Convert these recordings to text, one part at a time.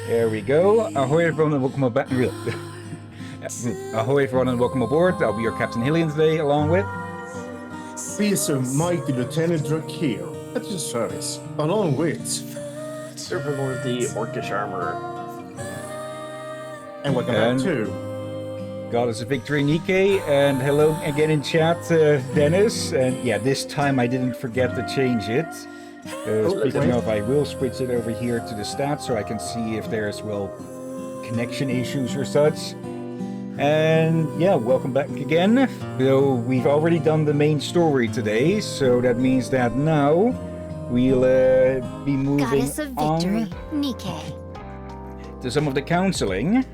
There we go. Ahoy everyone and welcome back. Ahoy everyone and welcome aboard. I'll be your Captain Hillyan today, along with Officer Mighty Lieutenant Drake here, at your service, along with Servant the Orcish Armorer. and welcome back to Goddess of Victory Nikke, and hello again in chat, Dennis. And yeah, this time I didn't forget to change it. Speaking of, I will switch it over here to the stats so I can see if there's, well, connection issues or such. And yeah, welcome back again. So we've already done the main story today, so that means that now we'll be moving Goddess of Victory, on Nikke. to some of the counseling.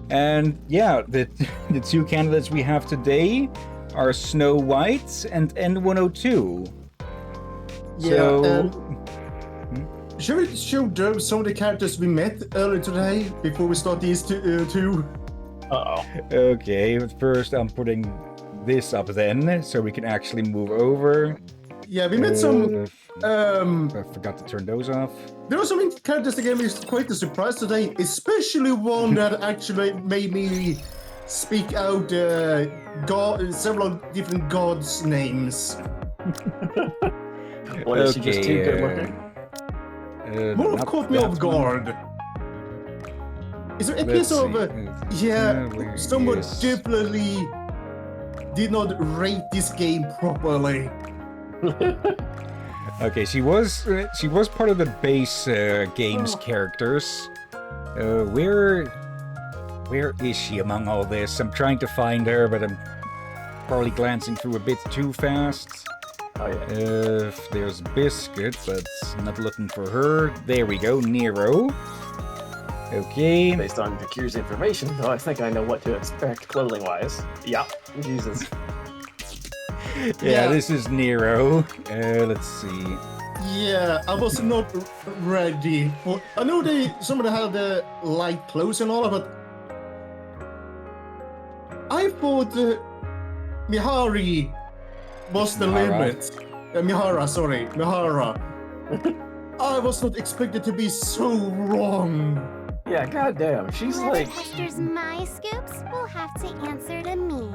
And yeah, the two candidates we have today are Snow White and N102. yeah. So, Should we show some of the characters we met earlier today before we start these two? Uh-oh. okay, but first I'm putting this up then, so we can actually move over. Yeah, we met some. I forgot to turn those off. There were some characters that gave me quite a surprise today, especially one that actually made me speak out several different gods' names. What, is she just too good looking? More of not caught me that off one. guard. Is there a Let's piece of see. Where someone is- definitely did not rate this game properly. Okay, she was part of the base games characters. Where is she among all this? I'm trying to find her, but I'm probably glancing through a bit too fast. Oh yeah. There's Biscuit, but not looking for her. There we go, Nero. Okay. Based on Vakir's information, though, I think I know what to expect clothing-wise. Yeah. Jesus. Yeah, this is Nero. Let's see. Yeah, I was not ready. For, I know some of them had the light clothes and all, but I thought Mihari was the Mihara. limit. Mihara, sorry, Mihara. I was not expected to be so wrong. Yeah, goddamn. She's Whoever like. pesters my scoops will have to answer to me.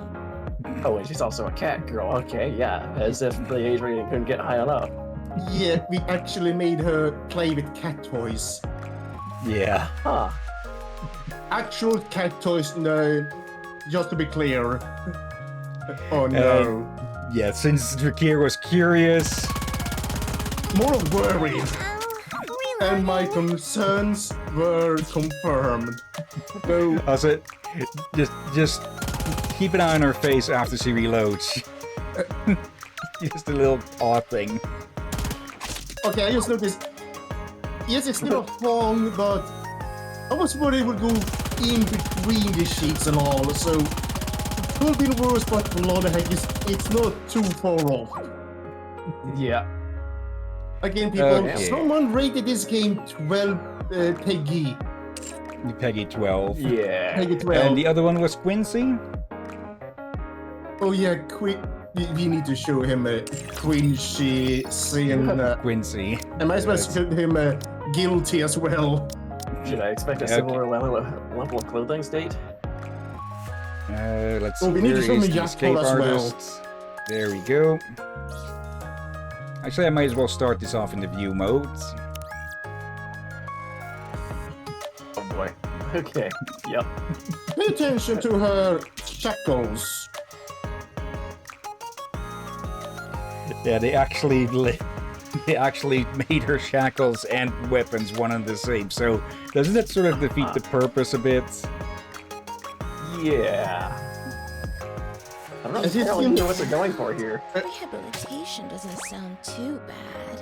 Oh, and she's also a cat girl. Okay, yeah. As if the age rating couldn't get high enough. Yeah, we actually made her play with cat toys. Yeah. Huh. Actual cat toys, no. Just to be clear. Oh no. Yeah, since Drakir was curious. More worried. Oh, And my concerns were confirmed. So, Also, just keep an eye on her face after she reloads. Just a little aw thing. okay, I just noticed. Yes, it's still wrong, but I was worried it would go in between the sheets and all. So, it could have been worse, but a lot of heck, it's not too far off. Yeah. Again, people, Okay. someone rated this game 12 Peggy. Peggy 12. Yeah. Peggy 12. And the other one was Quincy? Oh yeah, we need to show him a Quincy scene. Quincy. I might as well show him guilty as well. Should I expect a Okay. similar level of clothing state? Let's see. Oh, we need to where show is me the Jack escape as well. artist? There we go. Actually, I might as well start this off in the view mode. Oh boy. Okay. Yep. Pay attention to her shackles. Yeah, they actually made her shackles and weapons one and the same. So doesn't that sort of defeat the purpose a bit? Yeah. I'm not Is it telling in- you what they're going for here. Rehabilitation doesn't sound too bad.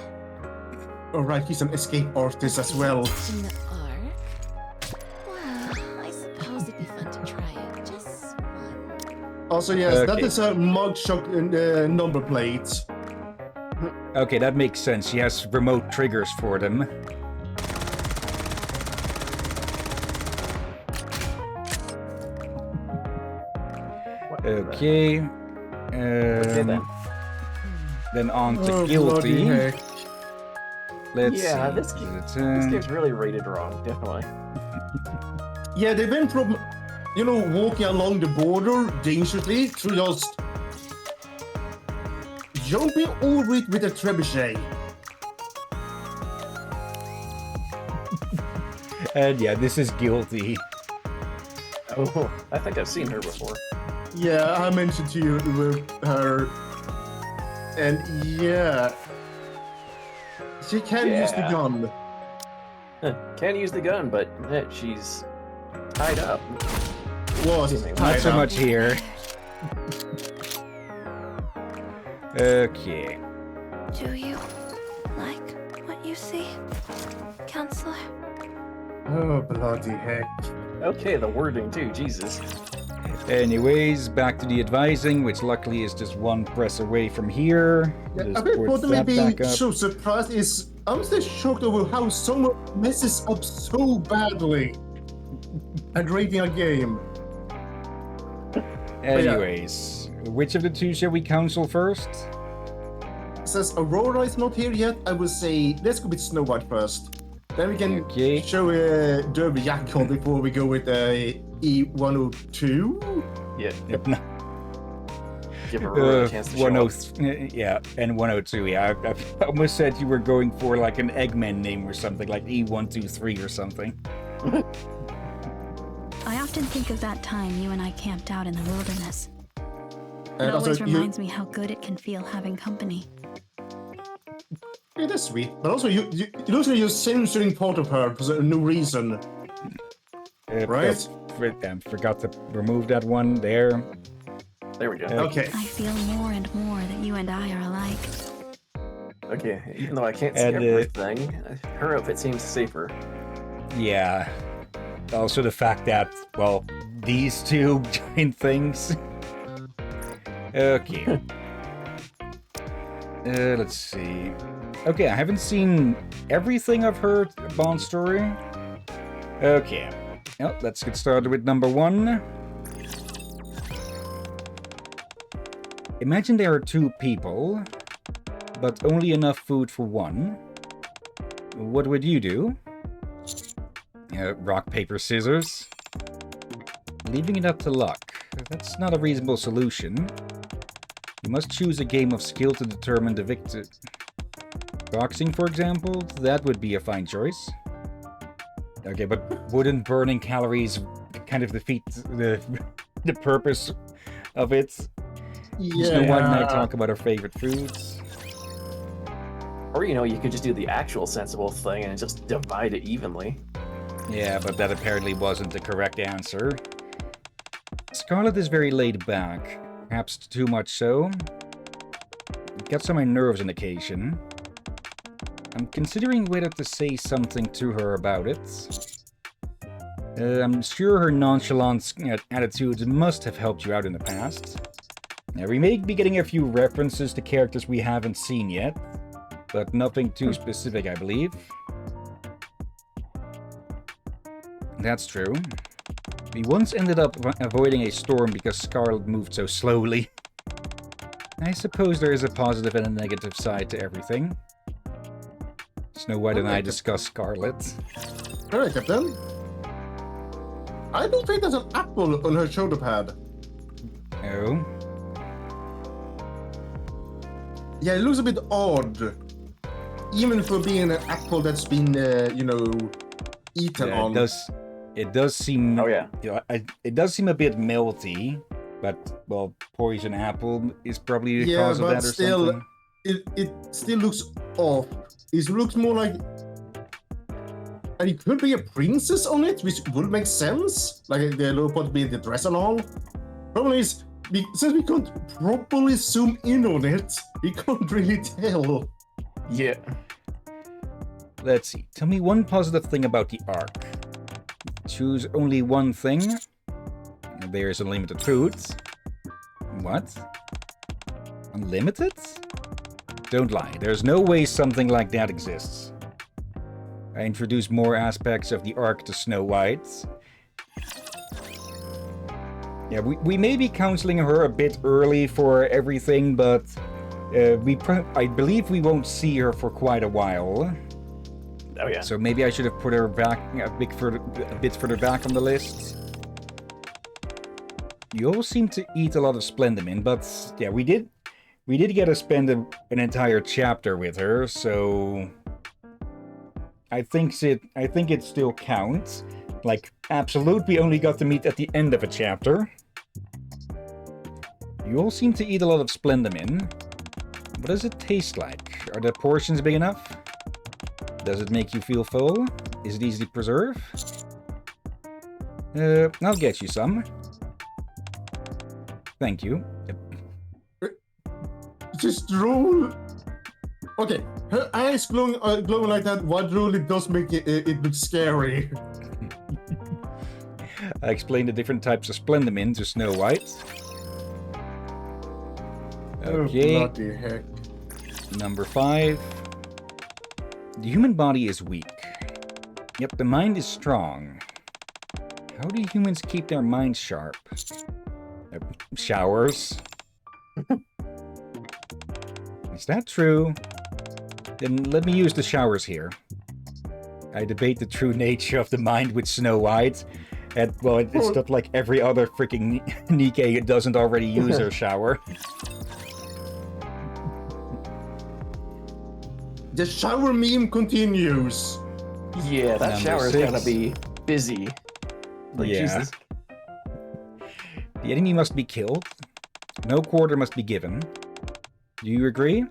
Alright, he's an escape artist as well. In the arc? Well, I suppose it'd be fun to try it. Just one. Also, yes, that Okay. is a mugshot number plate. Okay, that makes sense. She has remote triggers for them. Okay. Okay then. Then on to Oh, bloody Guilty. heck. Let's Yeah, see. this game's really rated wrong, definitely. Yeah, they went from, walking along the border dangerously to just jumping over it with a trebuchet. And yeah, this is guilty. Oh, I think I've seen her before. Yeah, I mentioned to you her, and yeah, she can use the Yeah. gun. Can't use the gun, but she's tied up. Was Not Not so much here. Okay. Do you like what you see, Counselor? Oh, bloody heck. Okay, the wording too, Jesus. Anyways, back to the advising, which luckily is just one press away from here. Yeah, Just a bit port what made that me back up. so surprised is I'm still shocked over how someone messes up so badly at rating a game. Anyways, which of the two shall we counsel first? Since Aurora is not here yet, I would say let's go with Snow White first. Then we can Okay. show Derby Yakon before we go with E102. Yeah, Yep, no, give her a chance to show up. 103, yeah, and 102. Yeah, I almost said you were going for like an Eggman name or something, like E123 or something. I often think of that time you and I camped out in the wilderness. It And always also, reminds me how good it can feel having company. yeah, that's sweet. But also, it looks like you're censoring part of her for no reason. Right? Forgot to remove that one there. There we go. Okay. I feel more and more that you and I are alike. Okay, even though I can't see And, everything, her outfit seems safer. Yeah. Also the fact that, well, these two giant things. Okay. Let's see. Okay, I haven't seen everything of her Bond story. Okay. Well, let's get started with number 1. Imagine there are 2 people, but only enough food for one. What would you do? Rock, paper, scissors. Leaving it up to luck. That's not a reasonable solution. You must choose a game of skill to determine the victor. Boxing, for example, that would be a fine choice. Okay, but wouldn't burning calories kind of defeat the purpose of it? Snow White and I talk about our favorite foods. Or, you could just do the actual sensible thing and just divide it evenly. Yeah, but that apparently wasn't the correct answer. Scarlet is very laid back, perhaps too much so. It gets on my nerves on occasion. I'm considering whether to say something to her about it. I'm sure her nonchalant attitude must have helped you out in the past. Now, we may be getting a few references to characters we haven't seen yet, but nothing too specific, I believe. That's true. We once ended up avoiding a storm because Scarlet moved so slowly. I suppose there is a positive and a negative side to everything. Snow White and I discuss Scarlet. Alright, Captain. I don't think there's an apple on her shoulder pad. Oh? Yeah, it looks a bit odd. Even for being an apple that's been, eaten Yeah, on. it does seem... Oh, yeah. It does seem a bit melty, but, well, poison apple is probably the cause of that or still, something. it still looks off. It looks more like... And it could be a princess on it, which would make sense. Like the low part being the dress and all. Problem is, since we can't properly zoom in on it, we can't really tell. Yeah. Let's see. Tell me one positive thing about the arc. Choose only one thing. There's unlimited food. What? Unlimited? Don't lie. There's no way something like that exists. I introduced more aspects of the arc to Snow White. Yeah, we may be counseling her a bit early for everything, but I believe we won't see her for quite a while. Oh yeah. So maybe I should have put her back a bit further back on the list. You all seem to eat a lot of Splendamin, but yeah, we did get to spend an entire chapter with her, so I think it still counts. Like, Absolute, we only got to meet at the end of a chapter. You all seem to eat a lot of Splendamin. What does it taste like? Are the portions big enough? Does it make you feel full? Is it easy to preserve? I'll get you some. Thank you. Just drool. Okay, her eyes glowing like that. What drool? It does make it look scary. I explained the different types of Splendamin to Snow White. Okay. Oh, bloody heck. Number 5. The human body is weak. Yep, the mind is strong. How do humans keep their minds sharp? Showers. Is that true? Then let me use the showers here. I debate the true nature of the mind with Snow White. And, well, it's not like every other freaking Nikke doesn't already use her shower. The shower meme continues. Yeah, that Number shower's 6. gotta be busy. Like, Yeah. Jesus. The enemy must be killed. No quarter must be given. Do you agree?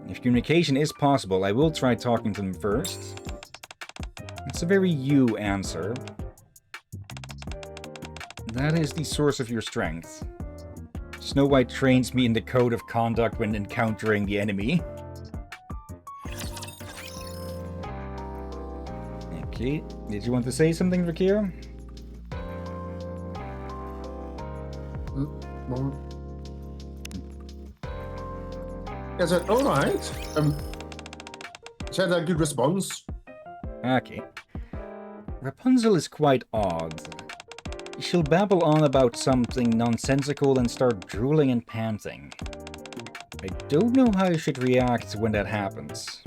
If communication is possible, I will try talking to them first. It's a very you answer. That is the source of your strength. Snow White trains me in the code of conduct when encountering the enemy. Okay, did you want to say something, Vakir? I said, alright. She had a good response. Okay. Rapunzel is quite odd. She'll babble on about something nonsensical and start drooling and panting. I don't know how I should react when that happens.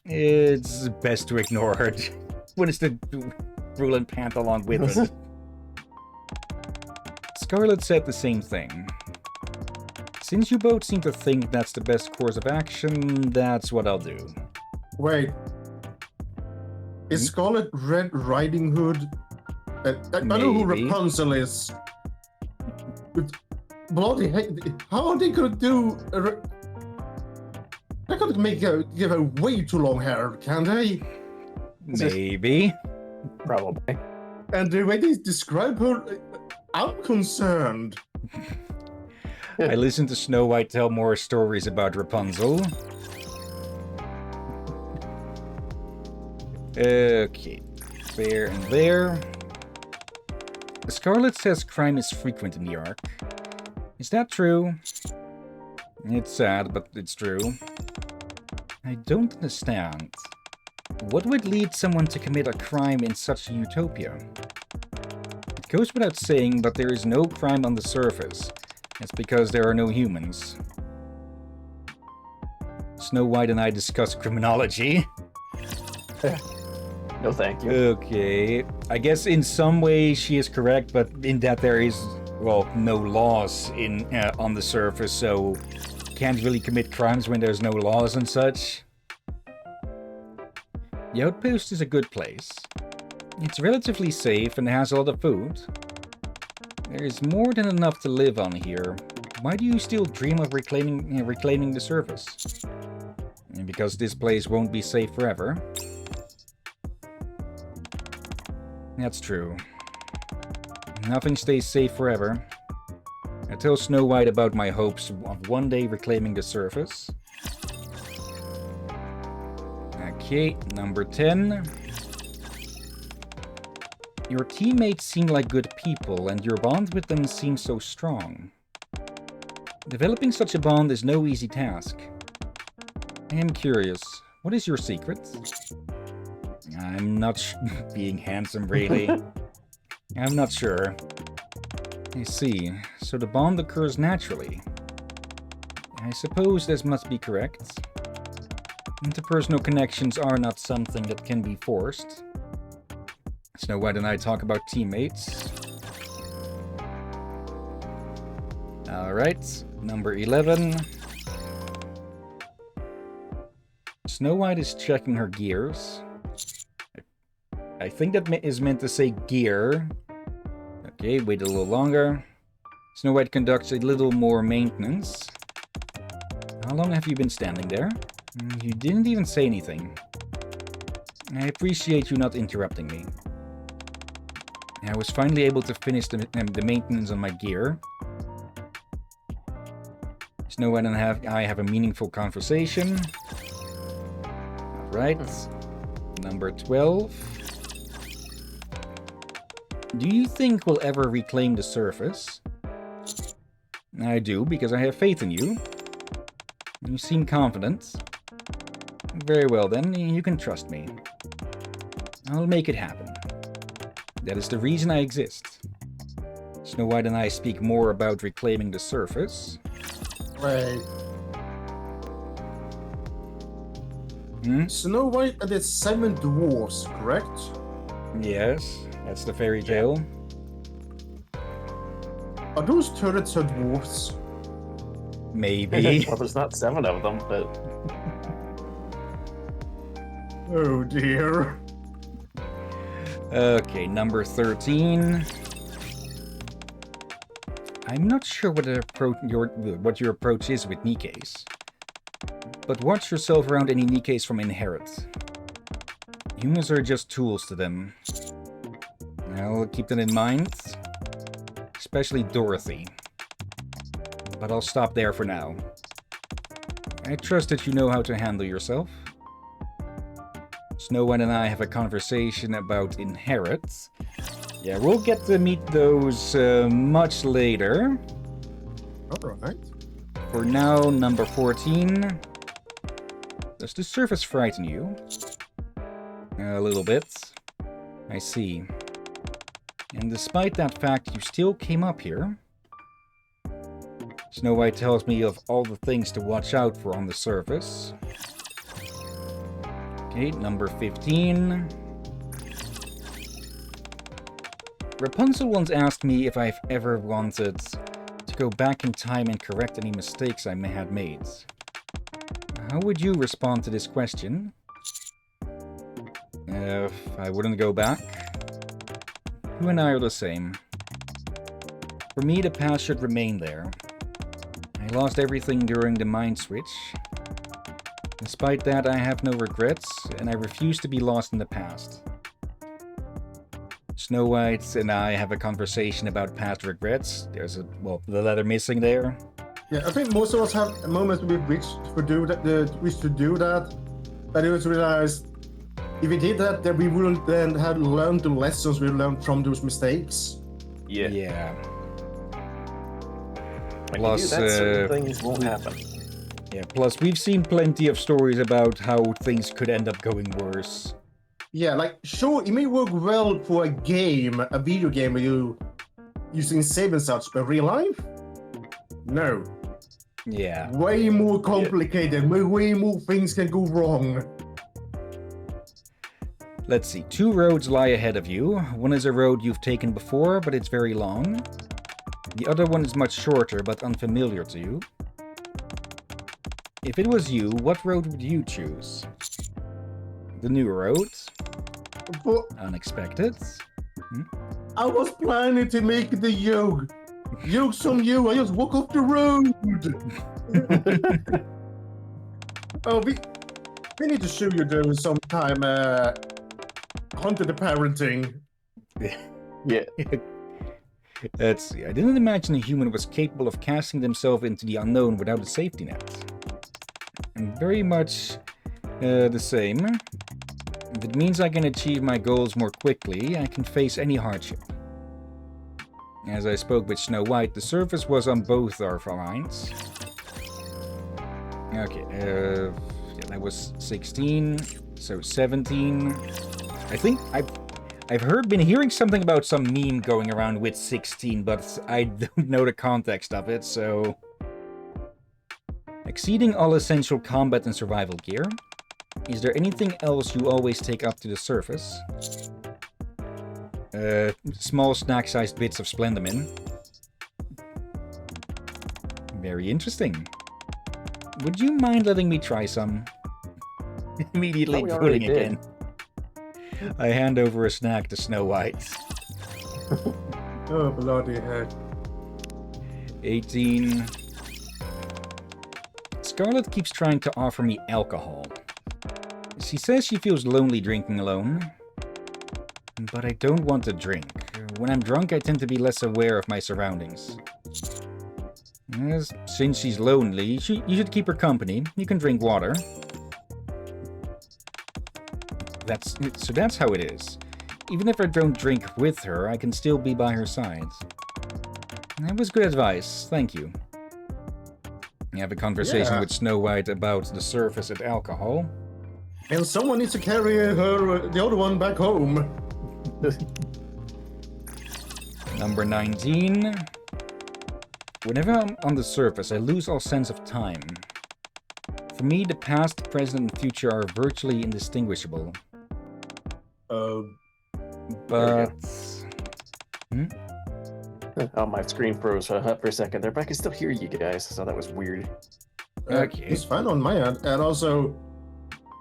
It's best to ignore her. When it's the drool and pant along with it. Scarlet said the same thing. Since you both seem to think that's the best course of action, that's what I'll do. Wait. Is Scarlet Red Riding Hood? I know who Maybe. Rapunzel is. But bloody heck, how are they gonna do? They're gonna give her way too long hair, can they? Maybe. Probably. And the way they describe her, I'm concerned. I listened to Snow White tell more stories about Rapunzel. Okay, there and there. Scarlet says crime is frequent in the Ark. Is that true? It's sad, but it's true. I don't understand. What would lead someone to commit a crime in such a utopia? It goes without saying, but there is no crime on the surface. It's because there are no humans. Snow White and I discuss criminology. No thank you. Okay, I guess in some way she is correct, but in that there is, well, no laws on the surface, so can't really commit crimes when there's no laws and such. The outpost is a good place. It's relatively safe and has a lot of food. There is more than enough to live on here. Why do you still dream of reclaiming the surface? Because this place won't be safe forever. That's true. Nothing stays safe forever. I tell Snow White about my hopes of one day reclaiming the surface. Okay, number 10. Your teammates seem like good people, and your bond with them seems so strong. Developing such a bond is no easy task. I am curious, what is your secret? I'm not being handsome, really. I'm not sure. I see. So the bond occurs naturally. I suppose this must be correct. Interpersonal connections are not something that can be forced. Snow White and I talk about teammates. Alright, number 11. Snow White is checking her gears. I think that is meant to say gear. Okay, wait a little longer. Snow White conducts a little more maintenance. How long have you been standing there? You didn't even say anything. I appreciate you not interrupting me. I was finally able to finish the maintenance on my gear. Snow White and I have a meaningful conversation. Alright. Number 12. Do you think we'll ever reclaim the surface? I do, because I have faith in you. You seem confident. Very well then, you can trust me. I'll make it happen. That is the reason I exist. Snow White and I speak more about reclaiming the surface. Wait. Snow White and the 7 dwarfs, correct? Yes, that's the fairy tale. Are those turrets dwarfs? Maybe. Well, there's not 7 of them, but Oh dear. Okay, number 13. I'm not sure what your approach is with Nikke's. But watch yourself around any Nikke's from Inherit. Humans are just tools to them. I'll keep that in mind. Especially Dorothy. But I'll stop there for now. I trust that you know how to handle yourself. Snow White and I have a conversation about Inherit. Yeah, we'll get to meet those much later. Alright. For now, number 14. Does the surface frighten you? A little bit. I see. And despite that fact, you still came up here. Snow White tells me of all the things to watch out for on the surface. Okay, number 15. Rapunzel once asked me if I've ever wanted to go back in time and correct any mistakes I may have made. How would you respond to this question? If I wouldn't go back? You and I are the same. For me, the past should remain there. I lost everything during the mind switch. Despite that, I have no regrets, and I refuse to be lost in the past. Snow White and I have a conversation about past regrets. There's the letter missing there. Yeah, I think most of us have moments we wish to do that. But I just realized if we did that, then we wouldn't then have learned the lessons we learned from those mistakes. yeah. Yeah. When Plus, you do that, certain things won't happen. Yeah, plus we've seen plenty of stories about how things could end up going worse. Yeah, like, sure, it may work well for a game, a video game where you using save and such, but real life? No. Yeah. Way more complicated, way more things can go wrong. Let's see, 2 roads lie ahead of you. One is a road you've taken before, but it's very long. The other one is much shorter, but unfamiliar to you. If it was you, what road would you choose? The new road? But Unexpected? I was planning to make the yoke. Joke's on you, I just walk off the road. Oh, we need to show you those sometime, Hunter the Parenting. Yeah. Let's see, I didn't imagine a human was capable of casting themselves into the unknown without a safety net. I'm very much the same. If it means I can achieve my goals more quickly, I can face any hardship. As I spoke with Snow White, the surface was on both our minds. Okay, yeah, that was 16, so 17. I think been hearing something about some meme going around with 16, but I don't know the context of it, so... Exceeding all essential combat and survival gear. Is there anything else you always take up to the surface? Small snack-sized bits of Splendamin. Very interesting. Would you mind letting me try some? Immediately We already drooling again. I hand over a snack to Snow White. Oh, bloody heck. 18. Scarlet keeps trying to offer me alcohol. She says she feels lonely drinking alone. But I don't want to drink. When I'm drunk, I tend to be less aware of my surroundings. Since she's lonely, you should keep her company. You can drink water. So that's how it is. Even if I don't drink with her, I can still be by her side. That was good advice, thank you. You have a conversation with Snow White about the surface and alcohol. And someone needs to carry the other one back home. Number 19. Whenever I'm on the surface, I lose all sense of time. For me, the past, present, and future are virtually indistinguishable. But... Oh, my screen froze for a second there, but I can still hear you guys, so that was weird. Okay. It's fine on my end. And also,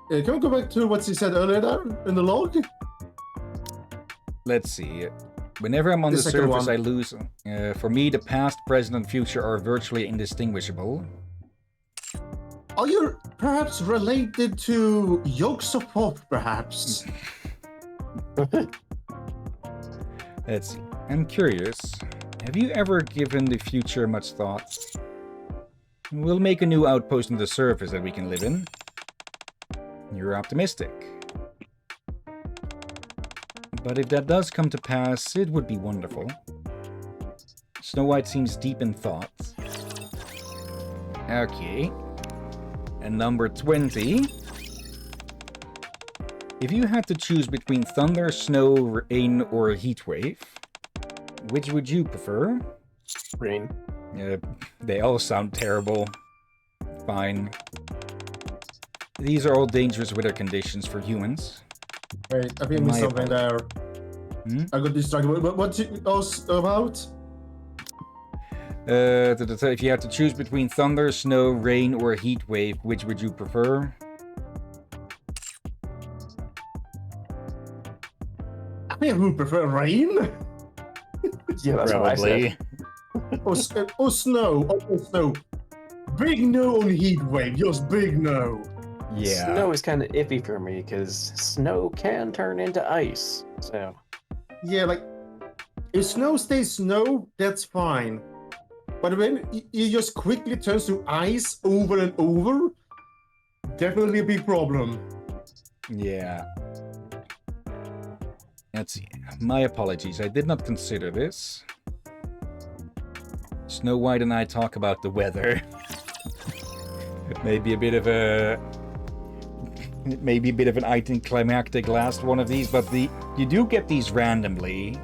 can we go back to what she said earlier there in the log? Let's see. Whenever I'm on the surface, I lose... for me, the past, present, and future are virtually indistinguishable. Are you perhaps related to Yolk Support, perhaps? Let's see. I'm curious. Have you ever given the future much thought? We'll make a new outpost on the surface that we can live in. You're optimistic. But if that does come to pass, it would be wonderful. Snow White seems deep in thought. Okay. And number 20. If you had to choose between thunder, snow, rain, or a heat wave, which would you prefer? Rain. They all sound terrible. Fine. These are all dangerous weather conditions for humans. Wait, I think I missed something there. I got distracted. What's it about? If you had to choose between thunder, snow, rain, or a heat wave, which would you prefer? I think I would prefer rain. Yeah, that's Probably. what I said. Or snow. Oh, snow. Big no on heat wave. Just big no. Yeah. Snow is kind of iffy for me because snow can turn into ice. So. Yeah, like if snow stays snow, that's fine. But when it just quickly turns to ice over and over, definitely a big problem. Yeah. Let's see. My apologies. I did not consider this. Snow White and I talk about the weather. Maybe a bit of an anticlimactic last one of these, but you do get these randomly.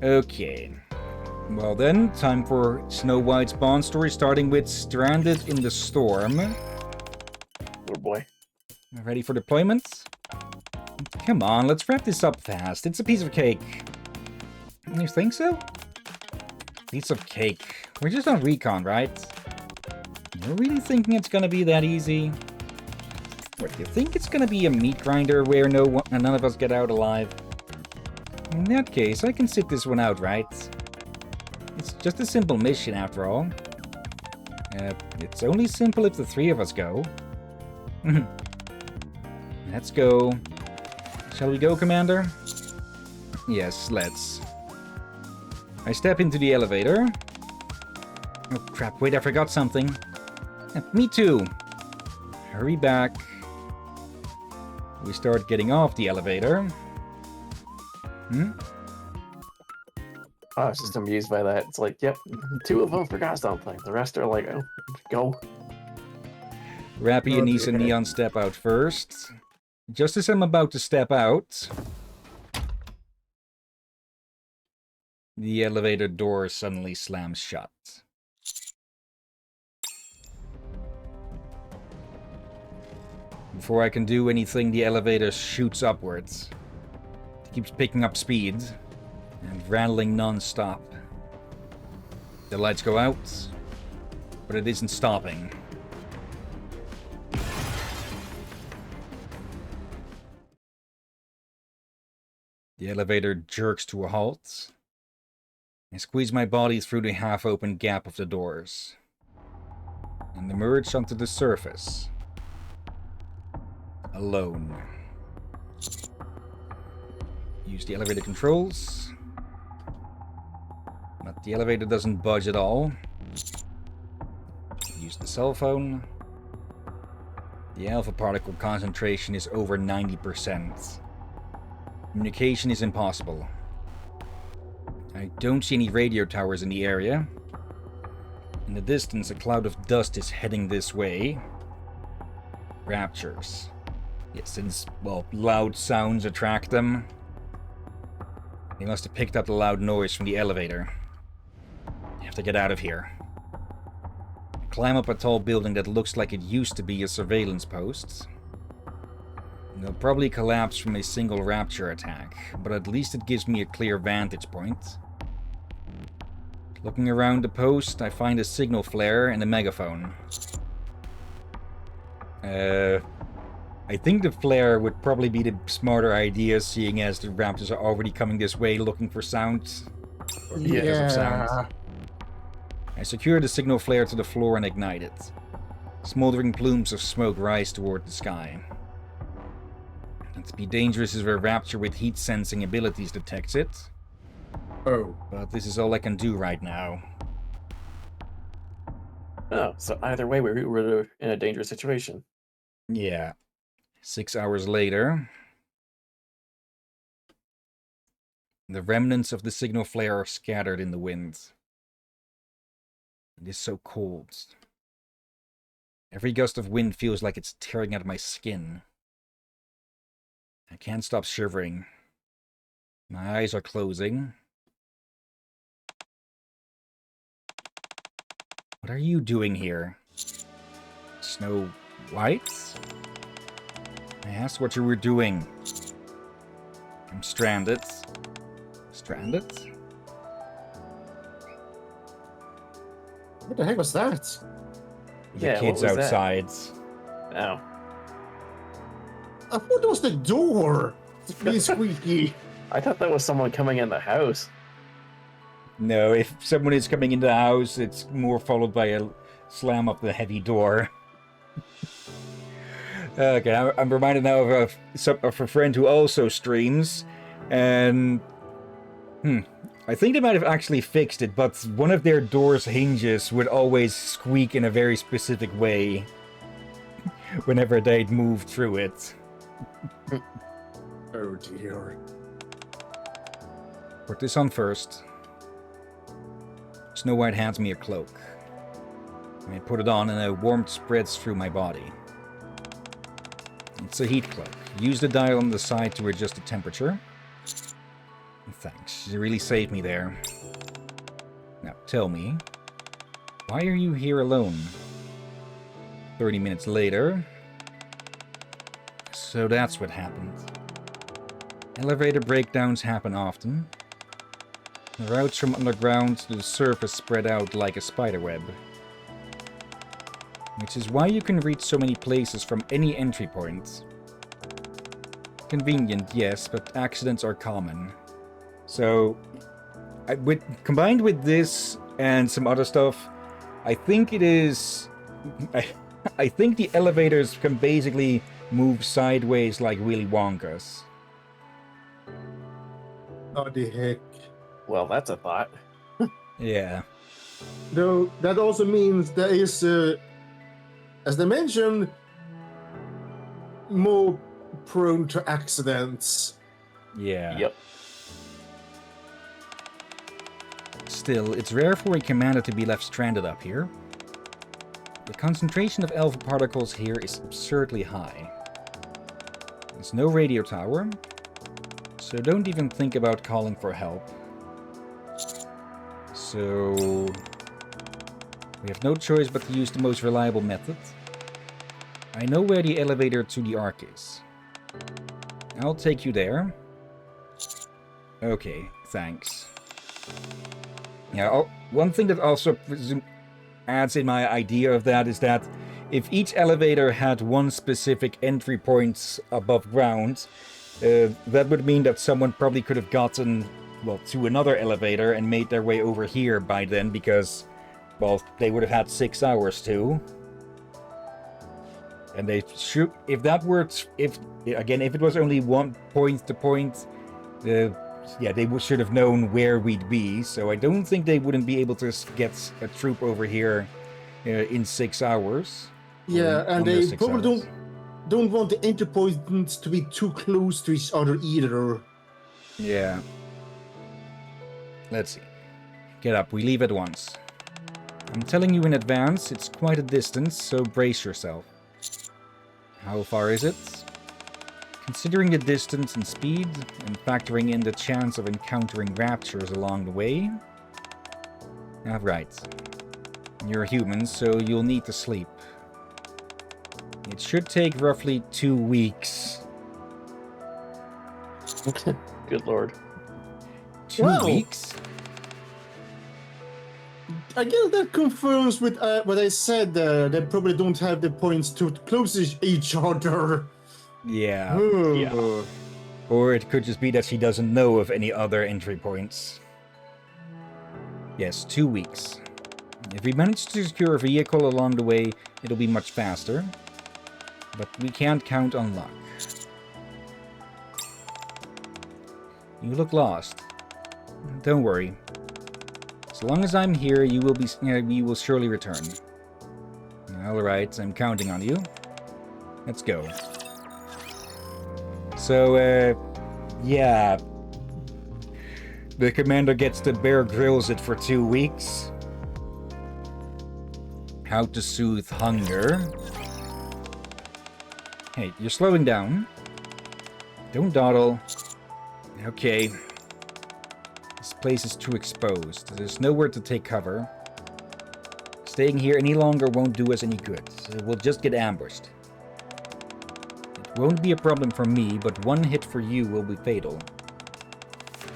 Okay. Well then, time for Snow White's Bond story, starting with Stranded in the Storm. Oh boy. Ready for deployment? Come on, let's wrap this up fast. It's a piece of cake. You think so? Piece of cake. We're just on recon, right? You're really thinking it's gonna be that easy? What, you think it's gonna be a meat grinder where none of us get out alive? In that case, I can sit this one out, right? It's just a simple mission after all. It's only simple if the three of us go. Let's go. Shall we go, Commander? Yes, let's. I step into the elevator. Oh crap, wait, I forgot something. Me too. Hurry back. We start getting off the elevator. I was just amused by that. It's like, yep, two of them forgot something. The rest are like, oh, go. Rappy, Anise, and Neon step out first. Just as I'm about to step out, the elevator door suddenly slams shut. Before I can do anything, the elevator shoots upwards. It keeps picking up speed and rattling non-stop. The lights go out, but it isn't stopping. The elevator jerks to a halt. I squeeze my body through the half-open gap of the doors and emerge onto the surface. Alone. Use the elevator controls. But the elevator doesn't budge at all. Use the cell phone. The alpha particle concentration is over 90%. Communication is impossible. I don't see any radio towers in the area. In the distance, a cloud of dust is heading this way. Raptures. Yeah, since, well, loud sounds attract them. They must have picked up the loud noise from the elevator. I have to get out of here. I climb up a tall building that looks like it used to be a surveillance post. They'll probably collapse from a single rapture attack, but at least it gives me a clear vantage point. Looking around the post, I find a signal flare and a megaphone. I think the flare would probably be the smarter idea, seeing as the raptors are already coming this way looking for sound. Or because of sound. I secure the signal flare to the floor and ignite it. Smoldering plumes of smoke rise toward the sky. And to be dangerous if a rapture with heat-sensing abilities detects it. Oh. But this is all I can do right now. Oh, so either way, we were in a dangerous situation. Yeah. 6 hours later, the remnants of the signal flare are scattered in the wind. It is so cold. Every gust of wind feels like it's tearing at my skin. I can't stop shivering. My eyes are closing. What are you doing here? Snow White? I asked what you were doing. I'm stranded. Stranded? What the heck was that? The Yeah, kids what was that? outside. Oh. I thought it was the door. It's being squeaky. I thought that was someone coming in the house. No, if someone is coming into the house, it's more followed by a slam of the heavy door. Okay, I'm reminded now of a friend who also streams, and I think they might have actually fixed it, but one of their door's hinges would always squeak in a very specific way whenever they'd move through it. Oh dear. Put this on first. Snow White hands me a cloak. I put it on and a warmth spreads through my body. It's a heat cloak. Use the dial on the side to adjust the temperature. Thanks, you really saved me there. Now, tell me, why are you here alone? 30 minutes later. So that's what happened. Elevator breakdowns happen often. The routes from underground to the surface spread out like a spiderweb. Which is why you can reach so many places from any entry point. Convenient, yes, but accidents are common. So, combined with this and some other stuff, I think it is... I think the elevators can basically move sideways like Willy Wonka's. Oh, the heck. Well, that's a thought. Yeah. Though, that also means there is, as they mentioned, more prone to accidents. Yeah. Yep. Still, it's rare for a commander to be left stranded up here. The concentration of alpha particles here is absurdly high. There's no radio tower, so don't even think about calling for help. So... we have no choice but to use the most reliable method. I know where the elevator to the Ark is. I'll take you there. Okay, thanks. Yeah, one thing that also adds in my idea of that is that if each elevator had one specific entry point above ground, that would mean that someone probably could have gotten, well, to another elevator and made their way over here by then because, well, they would have had 6 hours too. And they should, if that works, if it was only one point to point, yeah, they should have known where we'd be. So I don't think they wouldn't be able to get a troop over here in 6 hours. Yeah, and they probably don't want the entry points to be too close to each other either. Yeah. Let's see. Get up, we leave at once. I'm telling you in advance, it's quite a distance, so brace yourself. How far is it? Considering the distance and speed, and factoring in the chance of encountering raptures along the way... Alright. You're a human, so you'll need to sleep. It should take roughly 2 weeks. Good lord. 2 weeks? I guess that confirms with what I said. They probably don't have the points too close to each other. Yeah. Yeah. Or it could just be that she doesn't know of any other entry points. Yes, 2 weeks. If we manage to secure a vehicle along the way, it'll be much faster. But we can't count on luck. You look lost. Don't worry. As long as I'm here, you will surely return. Alright, I'm counting on you. Let's go. So, yeah. The commander gets to Bear Grylls it for 2 weeks. How to soothe hunger. Hey, you're slowing down. Don't dawdle. Okay. This place is too exposed. There's nowhere to take cover. Staying here any longer won't do us any good. So we'll just get ambushed. It won't be a problem for me, but one hit for you will be fatal.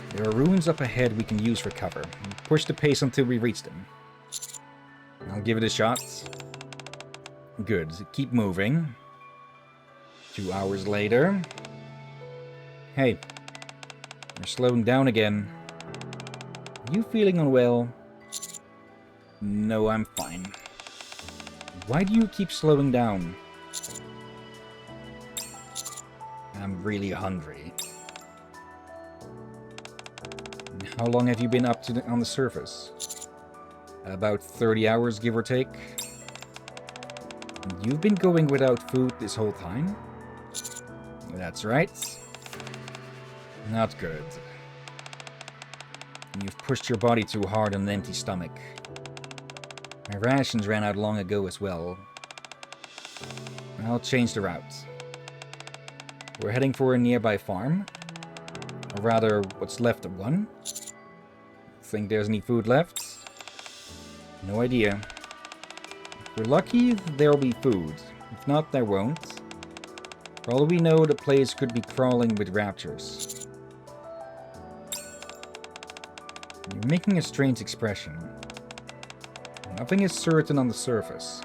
There are ruins up ahead we can use for cover. Push the pace until we reach them. I'll give it a shot. Good. Keep moving. 2 hours later. Hey. You're slowing down again. Are you feeling unwell? No, I'm fine. Why do you keep slowing down? I'm really hungry. How long have you been up to on the surface? About 30 hours, give or take. You've been going without food this whole time? That's right. Not good. You've pushed your body too hard on an empty stomach. My rations ran out long ago as well. I'll change the route. We're heading for a nearby farm. Or rather, what's left of one. Think there's any food left? No idea. If we're lucky, there'll be food. If not, there won't. For all we know, the place could be crawling with raptors. You're making a strange expression. Nothing is certain on the surface.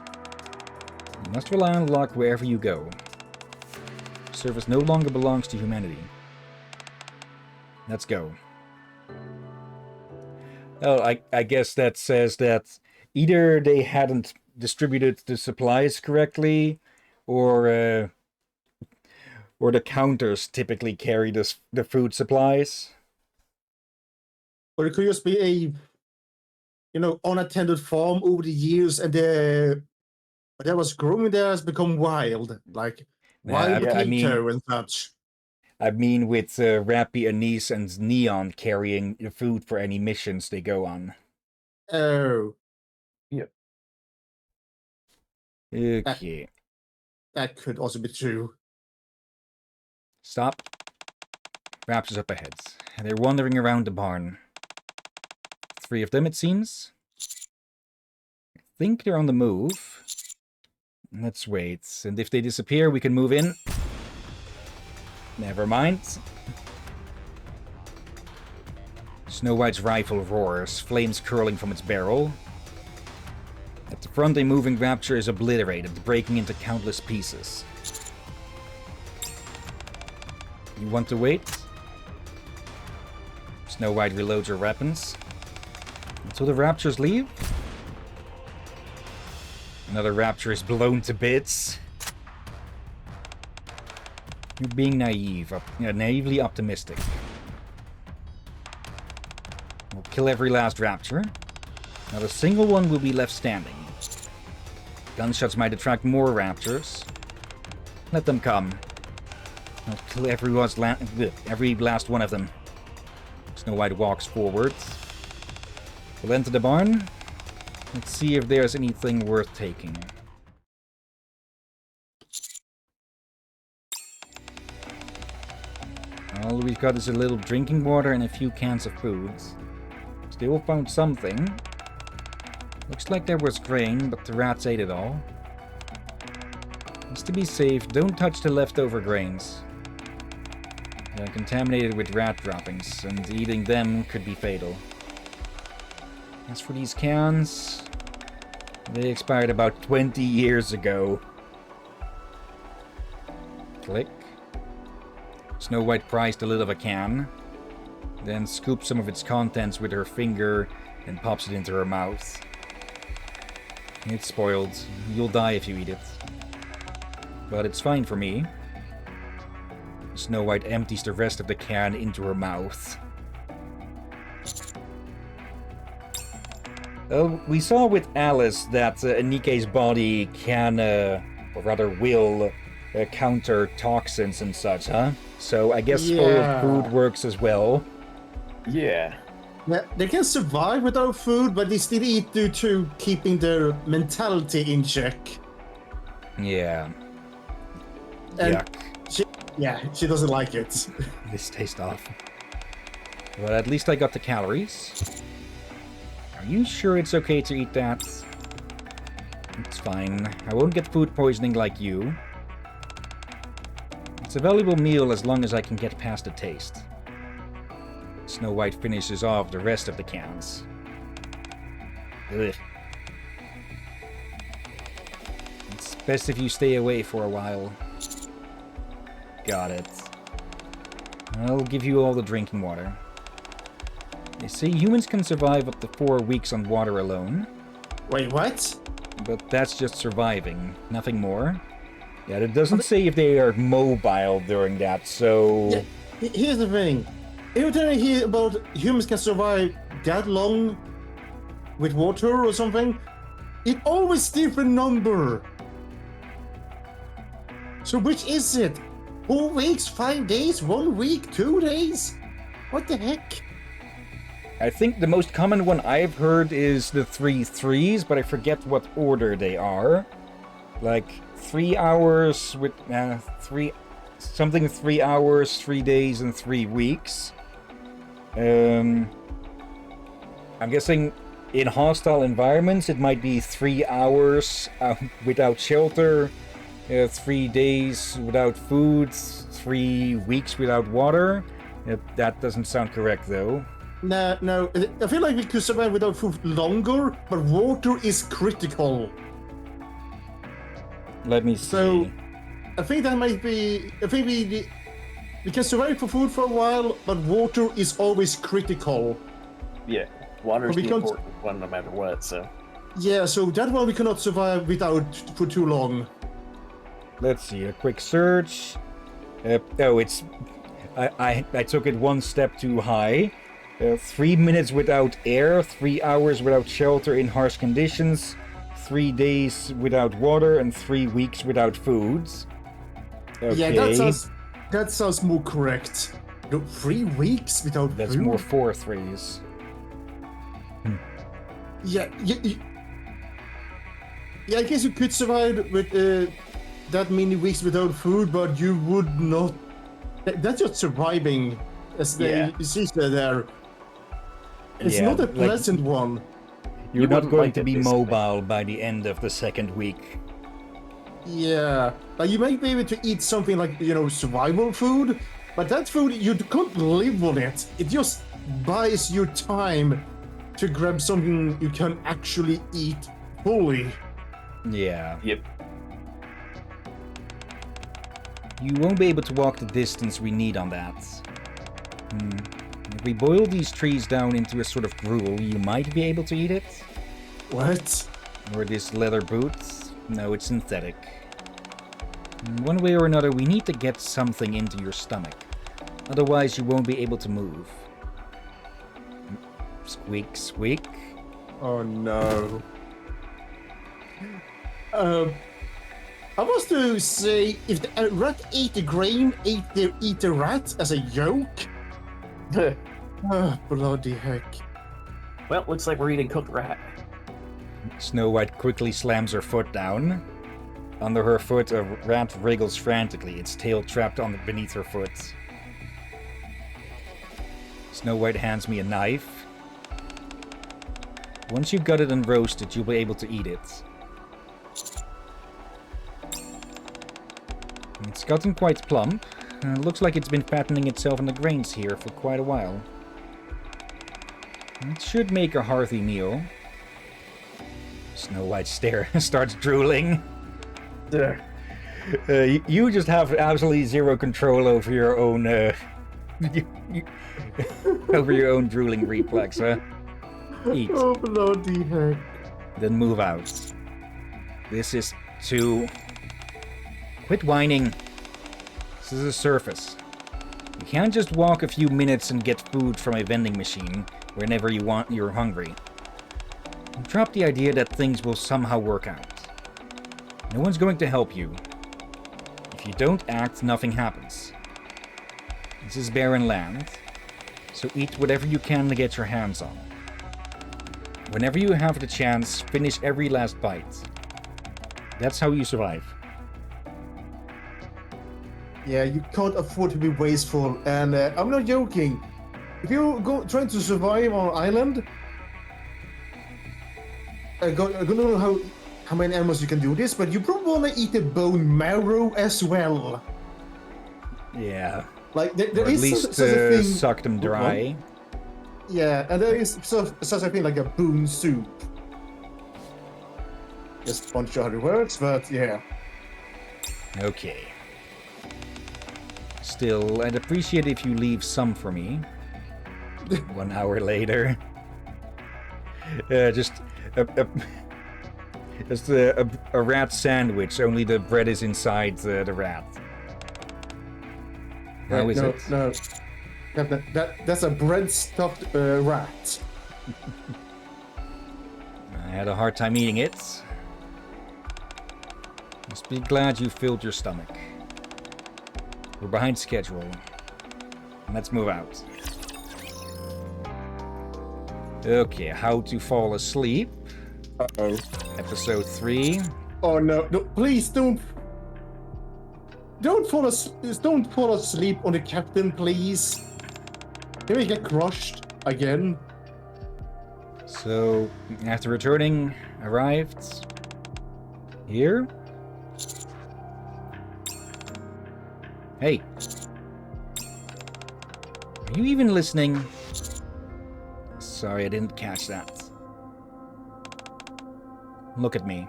You must rely on luck wherever you go. The surface no longer belongs to humanity. Let's go. Oh, I guess that says that either they hadn't distributed the supplies correctly, or the counters typically carry the food supplies. Or it could just be a, unattended farm over the years, and whatever was growing there has become wild, like wild potato and such. I mean, with Rappy, Anise, and Neon carrying the food for any missions they go on. Oh. Yep. Okay. That could also be true. Stop. Raptors up ahead. They're wandering around the barn. 3 of them, it seems. I think they're on the move. Let's wait. And if they disappear, we can move in. Never mind. Snow White's rifle roars, flames curling from its barrel. At the front, a moving rapture is obliterated, breaking into countless pieces. You want to wait? Snow White reloads her weapons. Until the raptures leave? Another rapture is blown to bits. You're being naive, naively optimistic. We'll kill every last rapture. Not a single one will be left standing. Gunshots might attract more raptors. Let them come. I'll kill every last one of them. Snow White walks forward. We'll enter the barn. Let's see if there's anything worth taking. All we've got is a little drinking water and a few cans of food. Still found something. Looks like there was grain, but the rats ate it all. Just to be safe, don't touch the leftover grains. They're contaminated with rat droppings, and eating them could be fatal. As for these cans, they expired about 20 years ago. Click. Snow White pries the lid of a can, then scoops some of its contents with her finger and pops it into her mouth. It's spoiled. You'll die if you eat it. But it's fine for me. Snow White empties the rest of the can into her mouth. We saw with Alice that Nikke's body can, or rather will, counter toxins and such, huh? So I guess spoiled food works as well. Yeah. Yeah, they can survive without food, but they still eat due to keeping their mentality in check. Yeah. And Yuck. she doesn't like it. This tastes awful. But at least I got the calories. Are you sure it's okay to eat that? It's fine. I won't get food poisoning like you. It's a valuable meal as long as I can get past the taste. Snow White finishes off the rest of the cans. Ugh. It's best if you stay away for a while. Got it. I'll give you all the drinking water. They say humans can survive up to 4 weeks on water alone. Wait, what? But that's just surviving, nothing more. Yeah, it doesn't say if they are mobile during that, so... Yeah, here's the thing. Every time I hear about humans can survive that long with water or something, it always different number. So which is it? 4 weeks, 5 days, 1 week, 2 days? What the heck? I think the most common one I've heard is the 3 threes, but I forget what order they are. Like 3 hours with 3 hours, 3 days, and 3 weeks. I'm guessing in hostile environments it might be 3 hours without shelter, 3 days without food, 3 weeks without water. That doesn't sound correct though. No, I feel like we could survive without food longer, but water is critical. Let me see. So, I think that might be... I think we can survive for food for a while, but water is always critical. Yeah. Water's But the we can't- important one no matter what, so... Yeah, so that one we cannot survive without for too long. Let's see, a quick search. It's... I took it one step too high. 3 minutes without air, 3 hours without shelter in harsh conditions, 3 days without water, and 3 weeks without foods. Okay. Yeah, that sounds more correct. No, 3 weeks without That's food? more 4 threes. Yeah, I guess you could survive with that many weeks without food, but you would not... That's just surviving, as they see there. It's Yeah, not a like- pleasant one. You're You not wouldn't going like to it, be basically. mobile by the end of the second week. Yeah, like you might be able to eat something like, you know, survival food, but that food, you can't live on it. It just buys you time to grab something you can actually eat fully. Yeah. Yep. You won't be able to walk the distance we need on that. If we boil these trees down into a sort of gruel, you might be able to eat it. What? Or this leather boots. No, it's synthetic. One way or another, we need to get something into your stomach. Otherwise, you won't be able to move. Squeak, squeak. Oh no. I was to say, if the rat ate the grain, eat the rat as a joke. Bloody heck. Well, looks like we're eating cooked rat. Snow White quickly slams her foot down. Under her foot, a rat wriggles frantically, its tail trapped beneath her foot. Snow White hands me a knife. Once you've got it and roasted, you'll be able to eat it. It's gotten quite plump. Looks like it's been fattening itself in the grains here for quite a while. It should make a hearty meal. Snow White starts drooling. You just have absolutely zero control over your own over your own drooling reflex, huh? Eat. Oh, bloody heck. Then move out. This is too... Quit whining. This is a surface. You can't just walk a few minutes and get food from a vending machine whenever you're hungry. Drop the idea that things will somehow work out. No one's going to help you. If you don't act, nothing happens. This is barren land, so eat whatever you can to get your hands on. Whenever you have the chance, finish every last bite. That's how you survive. Yeah, you can't afford to be wasteful, and I'm not joking. If you're trying to survive on an island, I don't know how many animals you can do this, but you probably want to eat the bone marrow as well. Yeah. Like there Or at is least such a thing. suck them dry. Yeah, and there is such a thing like a bone soup. Just a bunch of other words, but yeah. Okay. Still, I'd appreciate if you leave some for me. 1 hour later. Just a rat sandwich, only the bread is inside the rat. How is it? No. That's a bread-stuffed rat. I had a hard time eating it. Must be glad you filled your stomach. We're behind schedule. Let's move out. Okay, how to fall asleep. Uh-oh. Episode 3. Oh no, please don't fall asleep on the captain, please. Can we get crushed again? So, after returning, arrived here. Hey. Are you even listening? Sorry, I didn't catch that. Look at me.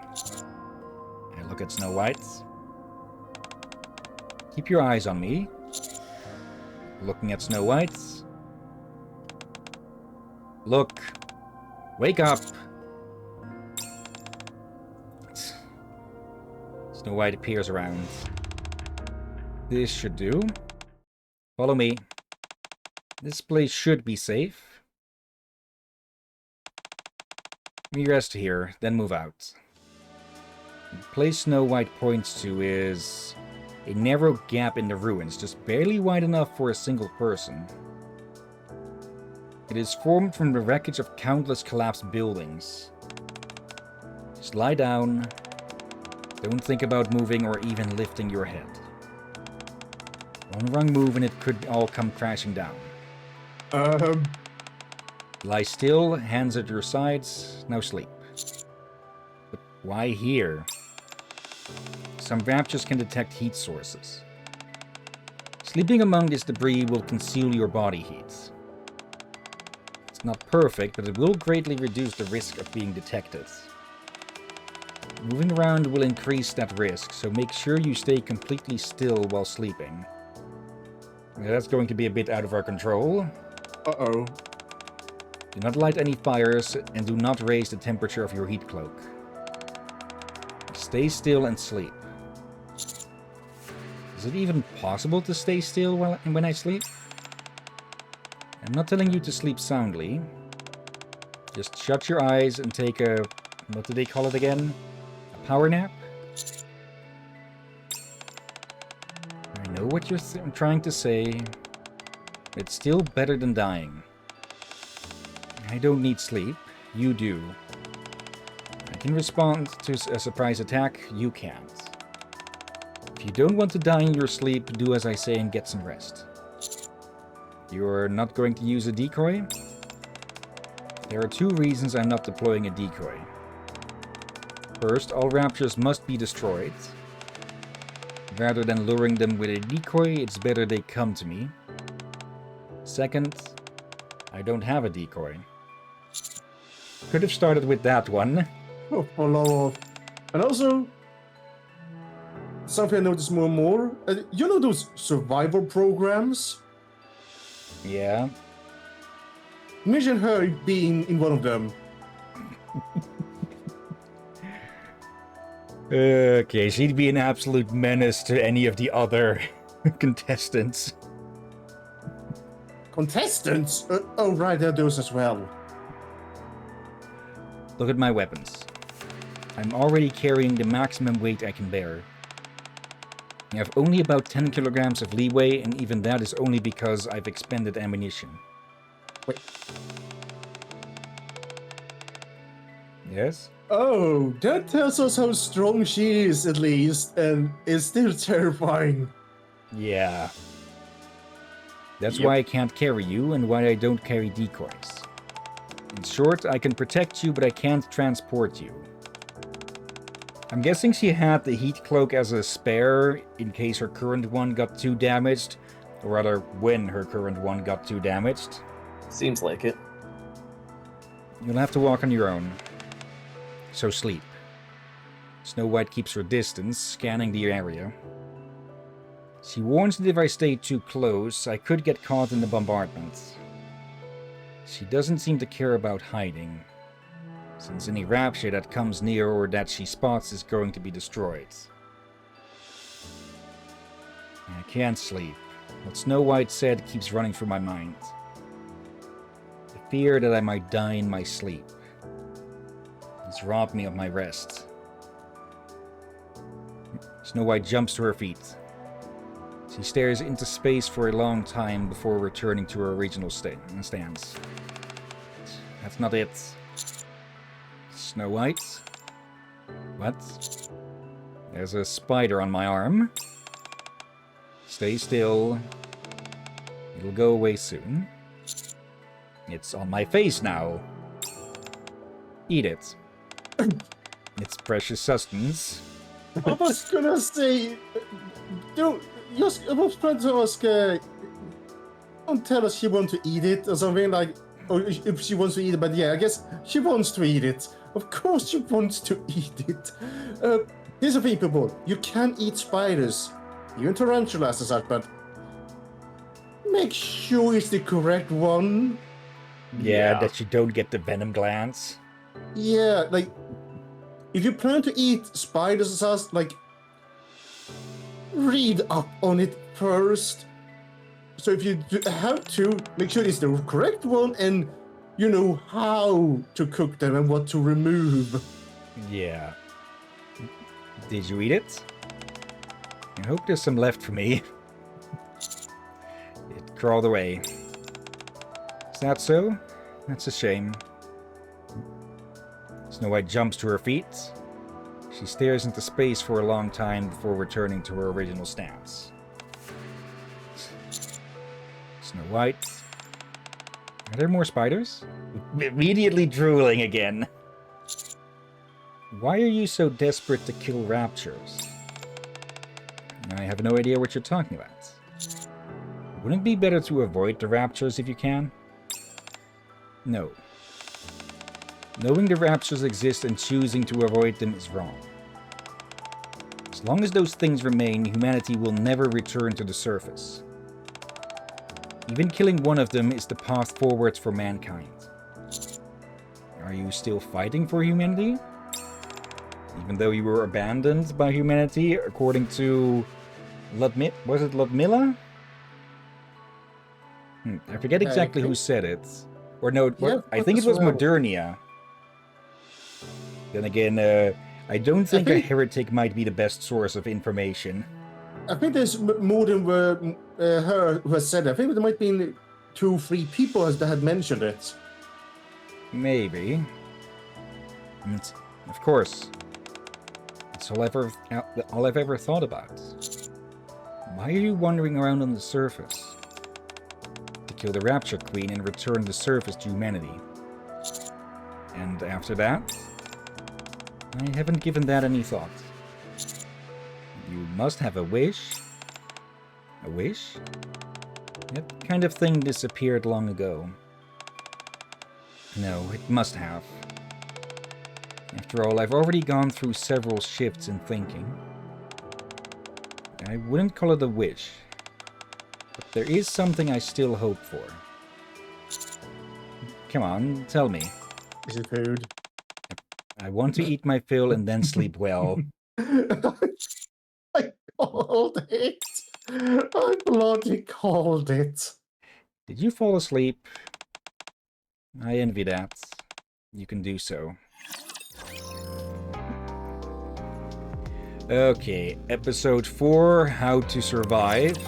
And look at Snow White. Keep your eyes on me. Looking at Snow White. Look. Wake up. Snow White appears around. This should do. Follow me. This place should be safe. We rest here, then move out. The place Snow White points to is a narrow gap in the ruins, just barely wide enough for a single person. It is formed from the wreckage of countless collapsed buildings. Just lie down. Don't think about moving or even lifting your head. One wrong move and it could all come crashing down. Lie still, hands at your sides, now sleep. But why here? some raptors can detect heat sources. Sleeping among this debris will conceal your body heat. It's not perfect, but it will greatly reduce the risk of being detected. Moving around will increase that risk, so make sure you stay completely still while sleeping. That's going to be a bit out of our control. Uh-oh. Do not light any fires and do not raise the temperature of your heat cloak. Stay still and sleep. Is it even possible to stay still when I sleep? I'm not telling you to sleep soundly. Just shut your eyes and take a... what do they call it again? A power nap? I know what you're trying to say. It's still better than dying. I don't need sleep. You do. I can respond to a surprise attack. You can't. If you don't want to die in your sleep, do as I say and get some rest. You're not going to use a decoy? There are 2 reasons I'm not deploying a decoy. First, all raptors must be destroyed. Rather than luring them with a decoy, it's better they come to me. Second, I don't have a decoy. Could have started with that one. Oh, for love. And also, something I notice more and more. You know those survival programs? Yeah. Imagine her being in one of them. Okay, she'd be an absolute menace to any of the other contestants. Contestants? Oh, right, there are those as well. Look at my weapons. I'm already carrying the maximum weight I can bear. I have only about 10 kilograms of leeway, and even that is only because I've expended ammunition. Wait. Yes? Oh, that tells us how strong she is, at least, and it's still terrifying. Yeah. That's Yep. why I can't carry you, and why I don't carry decoys. In short, I can protect you, but I can't transport you. I'm guessing she had the heat cloak as a spare in case her current one got too damaged, or rather, when her current one got too damaged. Seems like it. You'll have to walk on your own. So sleep. Snow White keeps her distance, scanning the area. She warns that if I stay too close, I could get caught in the bombardment. She doesn't seem to care about hiding, since any rapture that comes near or that she spots is going to be destroyed. I can't sleep. What Snow White said keeps running through my mind. The fear that I might die in my sleep. It's robbed me of my rest. Snow White jumps to her feet. She stares into space for a long time before returning to her original stance. That's not it. Snow White? What? There's a spider on my arm. Stay still. It'll go away soon. It's on my face now. Eat it. It's precious sustenance. I was gonna say, I was trying to ask, don't tell us she wants to eat it or something like, or if she wants to eat it, but yeah, I guess she wants to eat it. Of course she wants to eat it. Here's the thing, people, you can eat spiders, even tarantulas and such, but make sure it's the correct one. Yeah, that you don't get the venom glands. Yeah, like, if you plan to eat spiders and such, like, read up on it first. So if you have to, make sure it's the correct one and you know how to cook them and what to remove. Yeah. Did you eat it? I hope there's some left for me. It crawled away. Is that so? That's a shame. Snow White jumps to her feet. She stares into space for a long time before returning to her original stance. Snow White. Are there more spiders? Immediately drooling again. Why are you so desperate to kill raptures? I have no idea what you're talking about. Wouldn't it be better to avoid the raptures if you can? No. Knowing the raptures exist and choosing to avoid them is wrong. As long as those things remain, humanity will never return to the surface. Even killing one of them is the path forward for mankind. Are you still fighting for humanity? Even though you were abandoned by humanity, according to was it Ludmilla? I forget exactly who said it. Or no, I think it was Modernia. Then again, I don't think a heretic might be the best source of information. I think there's more than her who has said it. I think there might be 2 or 3 people that had mentioned it. Maybe. And of course. That's all I've ever thought about. Why are you wandering around on the surface? To kill the Rapture Queen and return the surface to humanity. And after that? I haven't given that any thought. You must have a wish. A wish? That kind of thing disappeared long ago. No, it must have. After all, I've already gone through several shifts in thinking. I wouldn't call it a wish. But there is something I still hope for. Come on, tell me. Is it food? I want to eat my fill and then sleep well. I called it. I bloody called it. Did you fall asleep? I envy that. You can do so. Okay, episode 4, How to Survive.